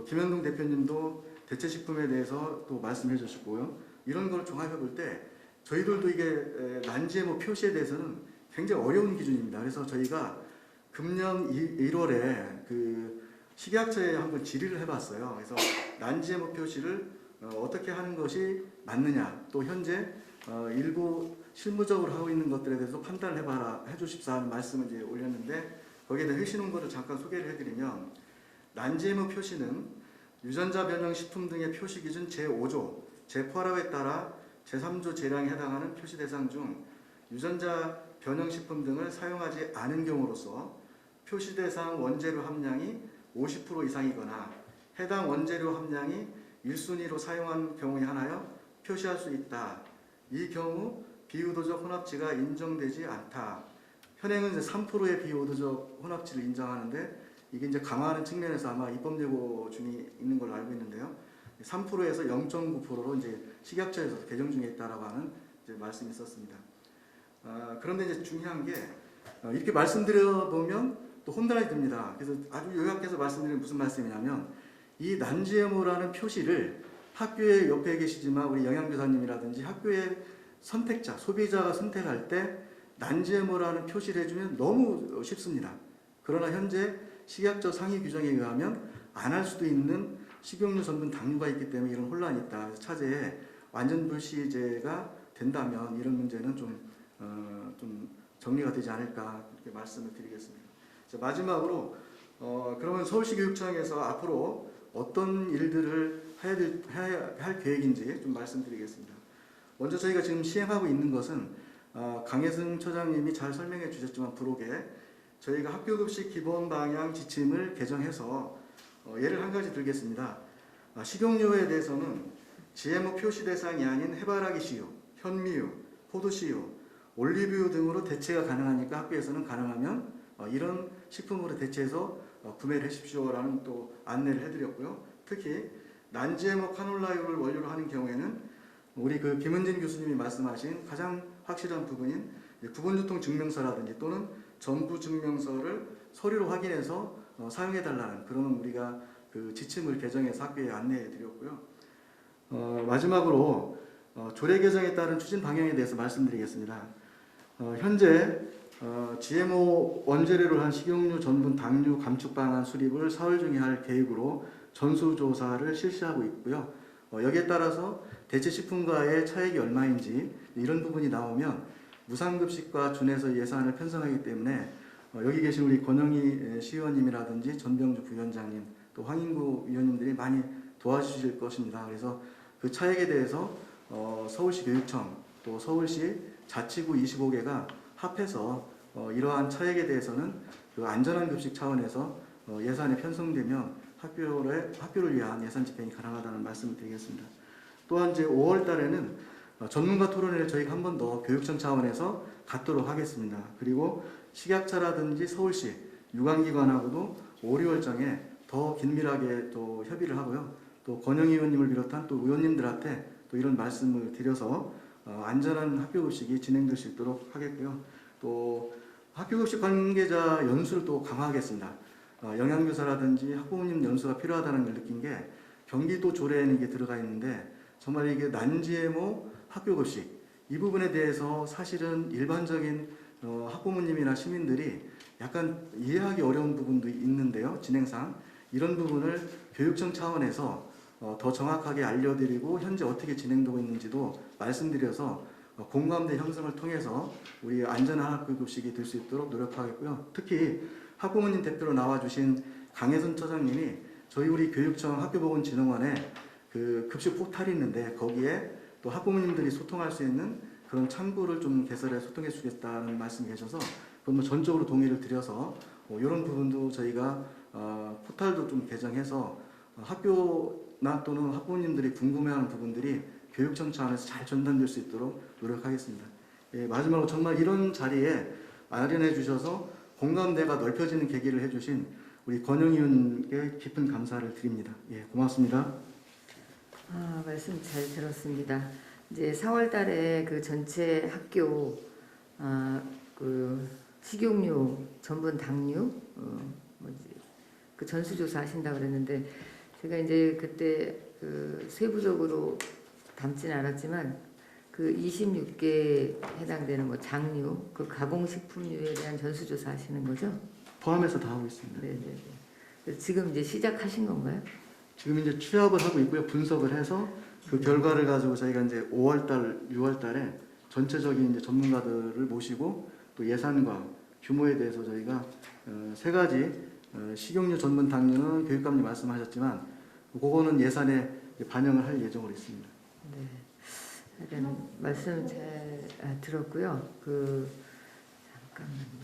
김현동 대표님도 대체식품에 대해서 또 말씀해 주셨고요. 이런 걸 종합해 볼 때 저희들도 이게 난GMO 표시에 대해서는 굉장히 어려운 기준입니다. 그래서 저희가 금년 1월에 그 식약처에 한번 질의를 해봤어요. 그래서 난GMO 표시를 어떻게 하는 것이 맞느냐, 또 현재 일부 실무적으로 하고 있는 것들에 대해서 판단을 해봐라, 해주십사 하는 말씀을 이제 올렸는데 거기에 대한 회신 원고를 잠깐 소개를 해드리면 난GMO 표시는 유전자 변형 식품 등의 표시 기준 제5조 제8호에 따라 제3조 재량에 해당하는 표시 대상 중 유전자 변형 식품 등을 사용하지 않은 경우로서 표시 대상 원재료 함량이 50% 이상이거나 해당 원재료 함량이 1순위로 사용한 경우에 한하여 표시할 수 있다. 이 경우 비의도적 혼합치가 인정되지 않다. 현행은 이제 3%의 비의도적 혼합치를 인정하는데 이게 이제 강화하는 측면에서 아마 입법 예고 중에 있는 걸로 알고 있는데요. 3%에서 0.9%로 이제 식약처에서 개정 중에 있다라고 하는 이제 말씀이 있었습니다. 그런데 이제 중요한 게 이렇게 말씀드려 보면 또 혼란이 듭니다. 그래서 아주 요약해서 말씀드리면 무슨 말씀이냐면 이 난GMO라는 표시를 학교에 옆에 계시지만 우리 영양교사님이라든지 학교의 선택자, 소비자가 선택할 때 난GMO라는 표시를 해주면 너무 쉽습니다. 그러나 현재 식약처 상위 규정에 의하면 안 할 수도 있는 식용유, 전분, 당류가 있기 때문에 이런 혼란이 있다. 그래서 차제에 완전 불시제가 된다면 이런 문제는 좀 정리가 되지 않을까 이렇게 말씀을 드리겠습니다. 자, 마지막으로 그러면 서울시 교육청에서 앞으로 어떤 일들을 해야 할 계획인지 좀 말씀드리겠습니다. 먼저 저희가 지금 시행하고 있는 것은 강혜승 처장님이 잘 설명해 주셨지만 부록에 저희가 학교급식 기본 방향 지침을 개정해서 예를 한 가지 들겠습니다. 식용유에 대해서는 GMO 표시 대상이 아닌 해바라기 씨유, 현미유, 포도씨유, 올리브유 등으로 대체가 가능하니까 학교에서는 가능하면 이런 식품으로 대체해서 구매를 하십시오라는 또 안내를 해드렸고요. 특히 난GMO 카놀라유를 원료로 하는 경우에는 우리 그 김은진 교수님이 말씀하신 가장 확실한 부분인 부분유통증명서라든지 또는 전부증명서를 서류로 확인해서 사용해달라는 그런 우리가 그 지침을 개정해서 학교에 안내해드렸고요. 마지막으로 조례 개정에 따른 추진 방향에 대해서 말씀드리겠습니다. 현재 GMO 원재료를 한 식용유, 전분, 당류 감축 방안 수립을 4월 중에 할 계획으로 전수조사를 실시하고 있고요. 여기에 따라서 대체식품과의 차액이 얼마인지 이런 부분이 나오면 무상급식과 준해서 예산을 편성하기 때문에 여기 계신 우리 권영희 시의원님이라든지 전병주 부위원장님 또 황인구 위원님들이 많이 도와주실 것입니다. 그래서 그 차액에 대해서 서울시 교육청 또 서울시 자치구 25개가 합해서 이러한 차액에 대해서는 그 안전한 급식 차원에서 예산이 편성되면 학교를 위한 예산 집행이 가능하다는 말씀을 드리겠습니다. 또한 이제 5월 달에는 전문가 토론회를 저희가 한 번 더 교육청 차원에서 갖도록 하겠습니다. 그리고 식약처라든지 서울시 유관기관하고도 5, 6월정에 더 긴밀하게 또 협의를 하고요. 또 권영희 의원님을 비롯한 또 의원님들한테 또 이런 말씀을 드려서 안전한 학교급식이 진행될 수 있도록 하겠고요. 또 학교급식 관계자 연수를 또 강화하겠습니다. 영양교사라든지 학부모님 연수가 필요하다는 걸 느낀 게 경기도 조례에는 이게 들어가 있는데 정말 이게 난GMO 학교급식 이 부분에 대해서 사실은 일반적인 학부모님이나 시민들이 약간 이해하기 어려운 부분도 있는데요. 진행상 이런 부분을 교육청 차원에서 더 정확하게 알려드리고 현재 어떻게 진행되고 있는지도 말씀드려서 공감대 형성을 통해서 우리 안전한 학교급식이 될 수 있도록 노력하겠고요. 특히 학부모님 대표로 나와주신 강혜선 처장님이 저희 우리 교육청 학교보건진흥원에 그 급식 포탈이 있는데 거기에 또 학부모님들이 소통할 수 있는 그런 창구를 좀 개설해 소통해 주겠다는 말씀이 계셔서 그건 뭐 전적으로 동의를 드려서 이런 부분도 저희가 포탈도 좀 개정해서 학교나 또는 학부모님들이 궁금해하는 부분들이 교육청 차원에서 잘 전달될 수 있도록 노력하겠습니다. 예, 마지막으로 정말 이런 자리에 마련해 주셔서 공감대가 넓혀지는 계기를 해주신 우리 권영희 의원님께 깊은 감사를 드립니다. 예, 고맙습니다. 말씀 잘 들었습니다. 이제 4월 달에 그 전체 학교 그 식용유, 전분, 당류 그 전수조사 하신다 그랬는데 제가 이제 그때 그 세부적으로 담지는 않았지만 그 26개 해당되는 뭐 장류, 그 가공식품류에 대한 전수조사 하시는 거죠? 포함해서 다 하고 있습니다. 네네네. 그래서 지금 이제 시작하신 건가요? 지금 이제 취합을 하고 있고요. 분석을 해서 그 결과를 가지고 저희가 이제 5월달, 6월달에 전체적인 이제 전문가들을 모시고 또 예산과 규모에 대해서 저희가 세 가지 식용유, 전분, 당류는 교육감님 말씀하셨지만 그거는 예산에 반영을 할 예정으로 있습니다. 네. 말씀 잘 들었고요. 잠깐만요.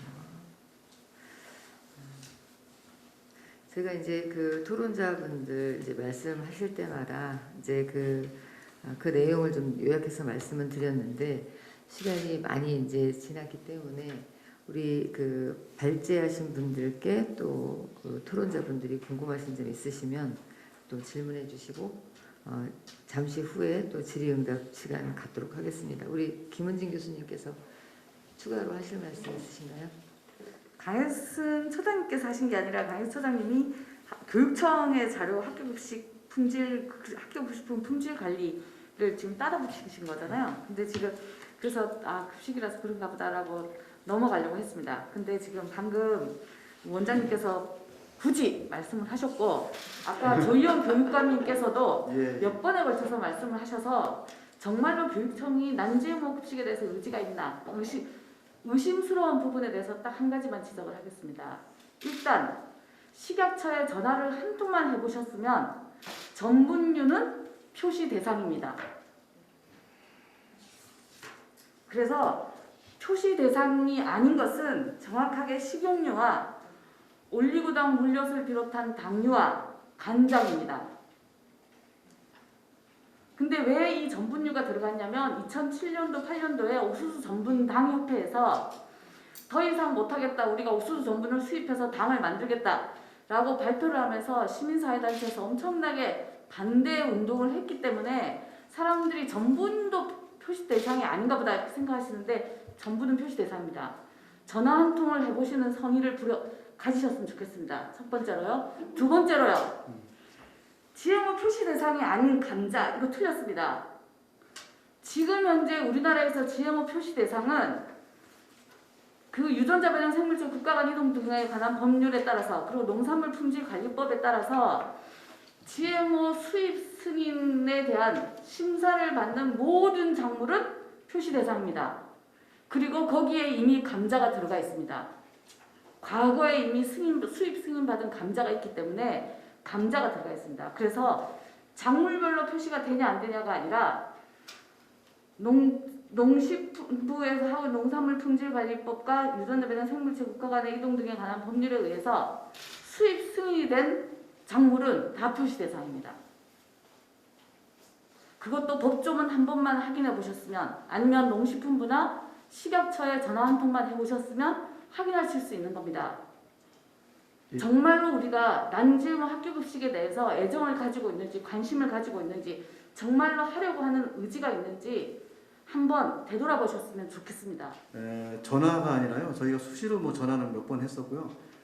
제가 이제 그 토론자분들 이제 말씀하실 때마다 이제 그 내용을 좀 요약해서 말씀을 드렸는데 시간이 많이 이제 지났기 때문에 우리 그 발제하신 분들께 또 그 토론자분들이 궁금하신 점 있으시면 또 질문해 주시고 잠시 후에 또 질의응답 시간 갖도록 하겠습니다. 우리 김은진 교수님께서 추가로 하실 말씀 있으신가요? 강혜순 처장님께서 하신 게 아니라 강혜순 처장님이 교육청의 자료 학교급식 품질 학교급식품 품질 관리를 지금 따라 붙이신 거잖아요. 근데 지금 그래서 급식이라서 그런가 보다라고 넘어가려고 했습니다. 근데 지금 방금 원장님께서 굳이 말씀을 하셨고 아까 조희연 교육감님께서도 몇 번에 걸쳐서 말씀을 하셔서 정말로 교육청이 난GMO 급식에 대해서 의지가 있나 의심스러운 부분에 대해서 딱 한 가지만 지적을 하겠습니다. 일단 식약처에 전화를 한 통만 해보셨으면 전분류는 표시 대상입니다. 그래서 표시 대상이 아닌 것은 정확하게 식용유와 올리고당 물엿을 비롯한 당류와 간장입니다. 근데 왜 이 전분류가 들어갔냐면 2007년도 8년도에 옥수수 전분 당협회에서 더 이상 못하겠다, 우리가 옥수수 전분을 수입해서 당을 만들겠다라고 발표를 하면서 시민사회단체에서 엄청나게 반대 운동을 했기 때문에 사람들이 전분도 표시 대상이 아닌가 보다 이렇게 생각하시는데 전부는 표시 대상입니다. 전화 한 통을 해보시는 성의를 가지셨으면 좋겠습니다. 첫 번째로요. 두 번째로요. GMO 표시 대상이 아닌 감자, 이거 틀렸습니다. 지금 현재 우리나라에서 GMO 표시 대상은 그 유전자 변형 생물체 국가 간 이동 등에 관한 법률에 따라서, 그리고 농산물 품질 관리법에 따라서 GMO 수입 승인에 대한 심사를 받는 모든 작물은 표시 대상입니다. 그리고 거기에 이미 감자가 들어가 있습니다. 과거에 이미 수입 승인 받은 감자가 있기 때문에 감자가 들어가 있습니다. 그래서 작물별로 표시가 되냐 안 되냐가 아니라 농식품부에서 하고 농산물 품질 관리법과 유전자 변형 생물체 국가 간의 이동 등에 관한 법률에 의해서 수입 승인이 된 작물은 다 표시 대상입니다. 그것도 법조문 한 번만 확인해 보셨으면, 아니면 농식품부나 식약처에 전화 한 통만 해보셨으면 확인하실 수 있는 겁니다. 정말로 우리가 난GMO 학교급식에 대해서 애정을 가지고 있는지, 관심을 가지고 있는지, 정말로 하려고 하는 의지가 있는지 한번 되돌아보셨으면 좋겠습니다. 전화가 아니라요. 저희가 수시로 뭐 전화는 몇 번 했었고요.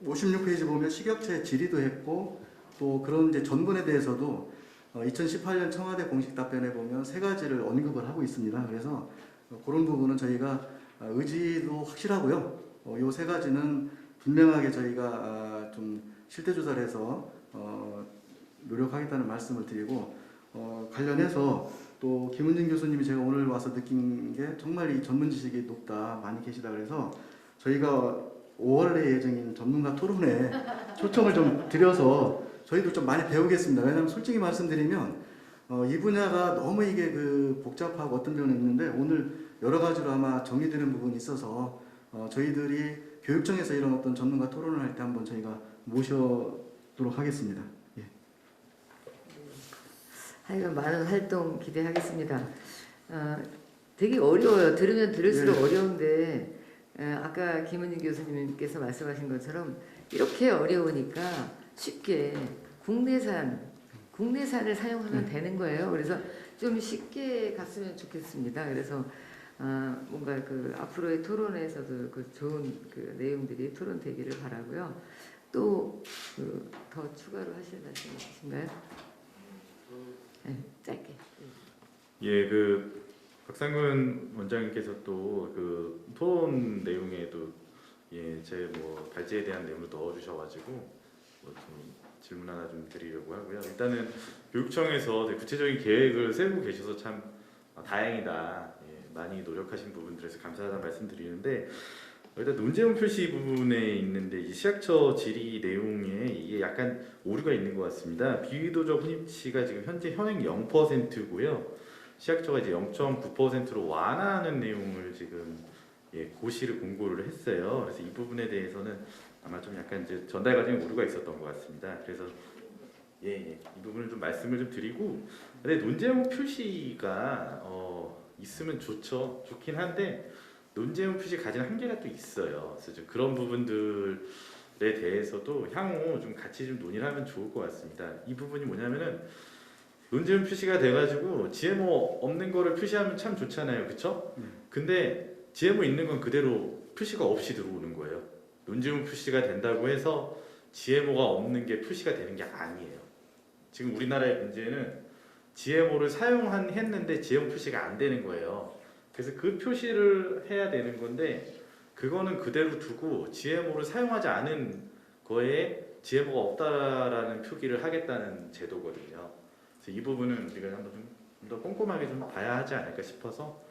56페이지 보면 식약처에 질의도 했고, 또 그런 이제 전분에 대해서도 2018년 청와대 공식 답변에 보면 세 가지를 언급을 하고 있습니다. 그래서 그런 부분은 저희가 의지도 확실하고요. 요 세 가지는 분명하게 저희가 좀 실태 조사를 해서 노력하겠다는 말씀을 드리고, 관련해서 또 김은진 교수님이 제가 오늘 와서 느낀 게 정말 이 전문 지식이 높다, 많이 계시다 그래서 저희가 5월에 예정인 전문가 토론에 초청을 좀 드려서 저희도 좀 많이 배우겠습니다. 왜냐하면 솔직히 말씀드리면 이 분야가 너무 이게 복잡하고 어떤 면은 있는데, 오늘 여러 가지로 아마 정리되는 부분이 있어서 저희들이 교육청에서 이런 어떤 전문가 토론을 할 때 한번 저희가 모셔도록 하겠습니다. 예. 하여간 많은 활동 기대하겠습니다. 되게 어려워요. 들으면 들을수록 어려운데, 아까 김은진 교수님께서 말씀하신 것처럼 이렇게 어려우니까 쉽게 국내산을 사용하면 되는 거예요. 그래서 좀 쉽게 갔으면 좋겠습니다. 그래서 뭔가 앞으로의 토론에서도 좋은 내용들이 토론되기를 바라고요. 또 더 추가로 하실 말씀 있으신가요? 네, 짧게. 예, 박상근 원장님께서 또 토론 내용에도 제 발제에 대한 내용을 넣어주셔가지고 좀 질문 하나 좀 드리려고 하고요. 일단은 교육청에서 구체적인 계획을 세우고 계셔서 참 다행이다. 많이 노력하신 부분들에서 감사하다는 말씀드리는데, 일단 논제문 표시 부분에 있는데 이 식약처 질의 내용에 이게 약간 오류가 있는 것 같습니다. 비의도적 혼입치가 지금 현재 현행 0%고요. 식약처가 이제 0.9%로 완화하는 내용을 지금 고시를 공고를 했어요. 그래서 이 부분에 대해서는 아마 좀 약간 이제 전달 과정에 오류가 있었던 것 같습니다. 그래서 이 부분을 좀 말씀을 좀 드리고, 근데 논제문 표시가 있으면 좋긴 한데 논제문 표시 가진 한계가 또 있어요. 그래서 좀 그런 부분들에 대해서도 향후 좀 같이 좀 논의를 하면 좋을 것 같습니다. 이 부분이 뭐냐면은 논제문 표시가 돼가지고 GMO 없는 거를 표시하면 참 좋잖아요, 그렇죠? 근데 GMO 있는 건 그대로 표시가 없이 들어오는 거예요. 논제문 표시가 된다고 해서 GMO가 없는 게 표시가 되는 게 아니에요. 지금 우리나라의 문제는 GMO를 사용했는데 GMO 표시가 안 되는 거예요. 그래서 그 표시를 해야 되는 건데 그거는 그대로 두고 GMO를 사용하지 않은 거에 GMO가 없다라는 표기를 하겠다는 제도거든요. 그래서 이 부분은 우리가 한번 좀 더 꼼꼼하게 좀 봐야 하지 않을까 싶어서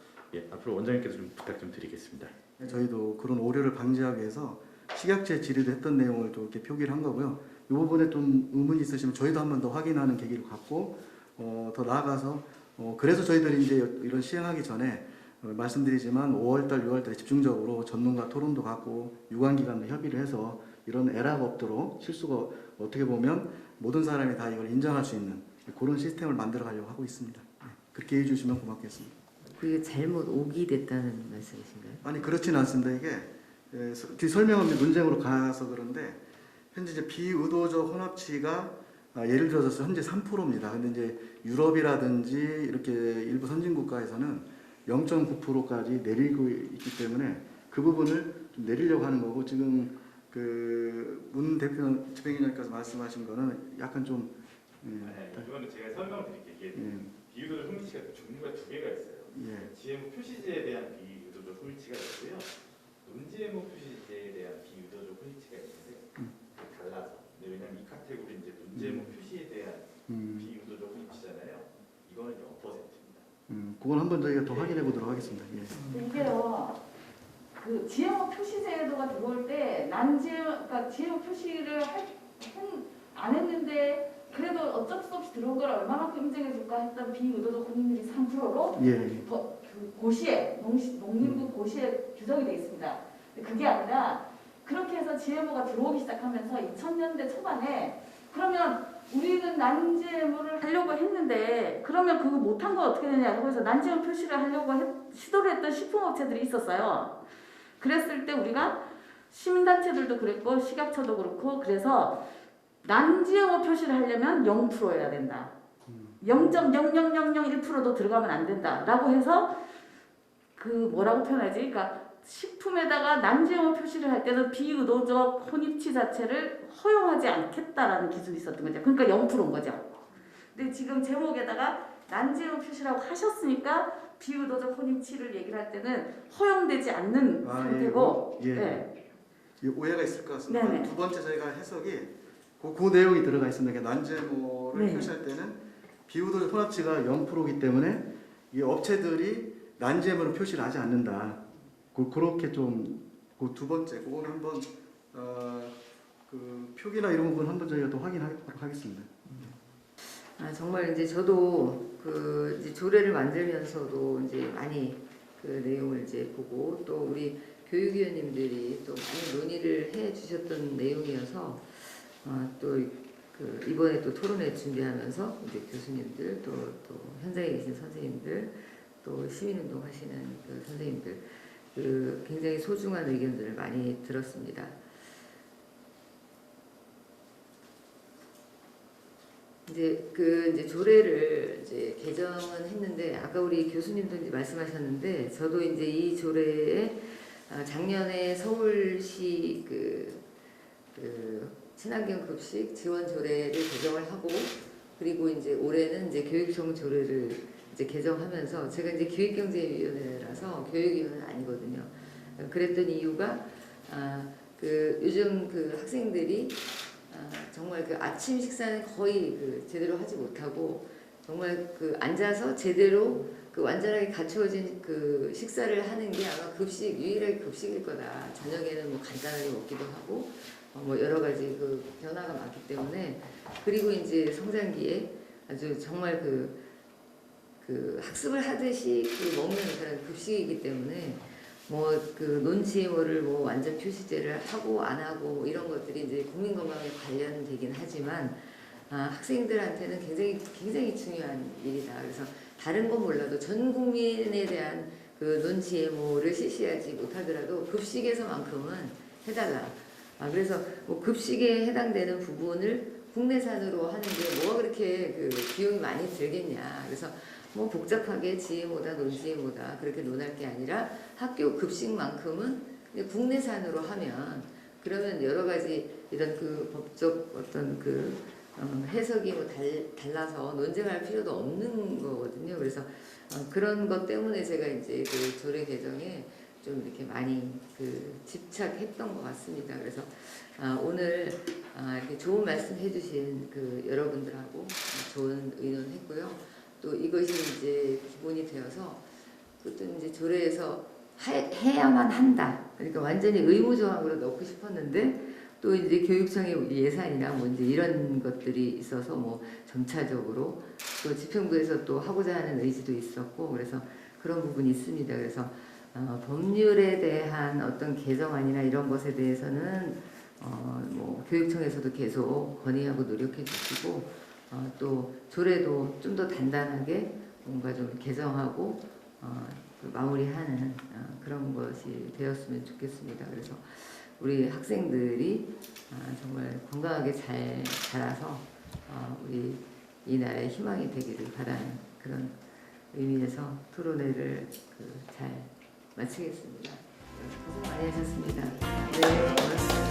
앞으로 원장님께서 좀 부탁 좀 드리겠습니다. 저희도 그런 오류를 방지하기 위해서 식약처에 질의도 했던 내용을 또 이렇게 표기를 한 거고요. 이 부분에 좀 의문이 있으시면 저희도 한 번 더 확인하는 계기를 갖고 더 나아가서 그래서 저희들이 이제 이런 시행하기 전에 말씀드리지만 5월달, 6월달에 집중적으로 전문가 토론도 갖고 유관기관도 협의를 해서 이런 에러가 없도록 실수가 어떻게 보면 모든 사람이 다 이걸 인정할 수 있는 그런 시스템을 만들어 가려고 하고 있습니다. 그렇게 해주시면 고맙겠습니다. 그게 잘못 오기됐다는 말씀이신가요? 아니 그렇지는 않습니다. 이게 설명하면 논쟁으로 가서 그런데 현재 이제 비의도적 혼합치가 예를 들어서 현재 3%입니다. 근데 이제 유럽이라든지 이렇게 일부 선진 국가에서는 0.9%까지 내리고 있기 때문에 그 부분을 좀 내리려고 하는 거고, 지금 그 문 대표 집행위원장께서 말씀하신 거는 약간 좀 이거는 제가 설명드릴게요. 이게 비유도적 홈리치가 종류가 두 개가 있어요. 예. GMO 표시제에 대한 비유도적 홈리치가 있고요. non-GMO 표시제에 대한 비유도적 홈리치가 있는데 달라서. 왜냐면 이 카테고리 이제 non-GMO 표시에 대한 비유도적 홈리치잖아요. 이거는 0%입니다. 그건 한번 저희가 더 확인해 보도록 하겠습니다. 예. 이게요. 그 GMO 표시 제도가 들어올 때 그러니까 GMO 표시를 안 했는데 그래도 어쩔 수 없이 들어온 걸 얼마만큼 인정해 줄까 했던 비의도적 혼인율이 3%로 예. 그 고시에 농림부 고시에 규정이 되어 있습니다. 그게 아니라 그렇게 해서 GMO가 들어오기 시작하면서 2000년대 초반에 그러면 우리는 난GMO를 하려고 했는데 그러면 그거 못한 건 어떻게 되냐고 해서 난GMO 표시를 하려고 시도를 했던 식품업체들이 있었어요. 그랬을 때 우리가 시민단체들도 그랬고 식약처도 그렇고 그래서 난GMO 표시를 하려면 0%여야 된다. 0.00001%도 들어가면 안 된다. 라고 해서 그 뭐라고 표현하지? 그러니까 식품에다가 난GMO 표시를 할 때는 비의도적 혼입치 자체를 허용하지 않겠다라는 기준이 있었던 거죠. 그러니까 0%인 거죠. 근데 지금 제목에다가 난GMO 표시라고 하셨으니까 비의도적 혼입치를 얘기를 할 때는 허용되지 않는 상태고 예. 오해가 있을 것 같습니다. 네네. 두 번째 저희가 해석이 그 내용이 들어가 있습니다. 난GMO를 네. 표시할 때는 비의도적 혼합치가 0%이기 때문에 이 업체들이 난GMO를 표시를 하지 않는다. 그렇게 좀 그 두 번째 그거는 한번 그 표기나 이런 부분 한번 저희가 또 확인하도록 하겠습니다. 정말 이제 저도 그 이제 조례를 만들면서도 이제 많이 그 내용을 이제 보고 또 우리 교육위원님들이 또 많이 논의를 해 주셨던 내용이어서 또 그 이번에 또 토론회 준비하면서 이제 교수님들 또 현장에 계신 선생님들 또 시민운동 하시는 그 선생님들 그 굉장히 소중한 의견들을 많이 들었습니다. 이제 조례를 이제 개정은 했는데 아까 우리 교수님도 이제 말씀하셨는데 저도 이제 이 조례에 작년에 서울시 그 친환경 급식 지원 조례를 개정을 하고 그리고 이제 올해는 이제 교육청 조례를 이제 개정하면서 제가 이제 기획경제위원회라서 교육위원회는 아니거든요. 그랬던 이유가 그 요즘 그 학생들이 정말 그 아침 식사는 거의 그 제대로 하지 못하고 정말 그 앉아서 제대로 그 완전하게 갖추어진 그 식사를 하는 게 아마 유일하게 급식일 거다. 저녁에는 뭐 간단하게 먹기도 하고 뭐 여러 가지 그 변화가 많기 때문에 그리고 이제 성장기에 아주 정말 그 학습을 하듯이 그 먹는 그런 급식이기 때문에 뭐 그 논GMO를 뭐 완전 표시제를 하고 안 하고 뭐 이런 것들이 이제 국민 건강에 관련되긴 하지만 학생들한테는 굉장히 중요한 일이다. 그래서 다른 건 몰라도 전 국민에 대한 그 논GMO를 실시하지 못하더라도 급식에서만큼은 해달라. 그래서 뭐 급식에 해당되는 부분을 국내산으로 하는 게 뭐가 그렇게 그 비용이 많이 들겠냐. 그래서 뭐 복잡하게 GMO다 논GMO다 그렇게 논할 게 아니라 학교 급식만큼은 국내산으로 하면 그러면 여러 가지 이런 그 법적 어떤 그 해석이 뭐 달라서 논쟁할 필요도 없는 거거든요. 그래서 그런 것 때문에 제가 이제 그 조례 개정에 좀 이렇게 많이 그 집착했던 것 같습니다. 그래서 오늘 이렇게 좋은 말씀 해주신 그 여러분들하고 좋은 의논했고요. 또 이것이 이제 기본이 되어서 또 이제 조례에서 해야만 한다. 그러니까 완전히 의무 조항으로 넣고 싶었는데 또 이제 교육청의 예산이나 뭐 이제 이런 것들이 있어서 뭐 점차적으로 또 집행부에서 또 하고자 하는 의지도 있었고 그래서 그런 부분이 있습니다. 그래서 법률에 대한 어떤 개정안이나 이런 것에 대해서는 뭐 교육청에서도 계속 건의하고 노력해 주시고 또 조례도 좀 더 단단하게 뭔가 좀 개정하고 마무리하는 그런 것이 되었으면 좋겠습니다. 그래서 우리 학생들이 정말 건강하게 잘 자라서 우리 이 나라의 희망이 되기를 바라는 그런 의미에서 토론회를 잘 마치겠습니다. 고생 많이 하셨습니다. 네, 고맙습니다.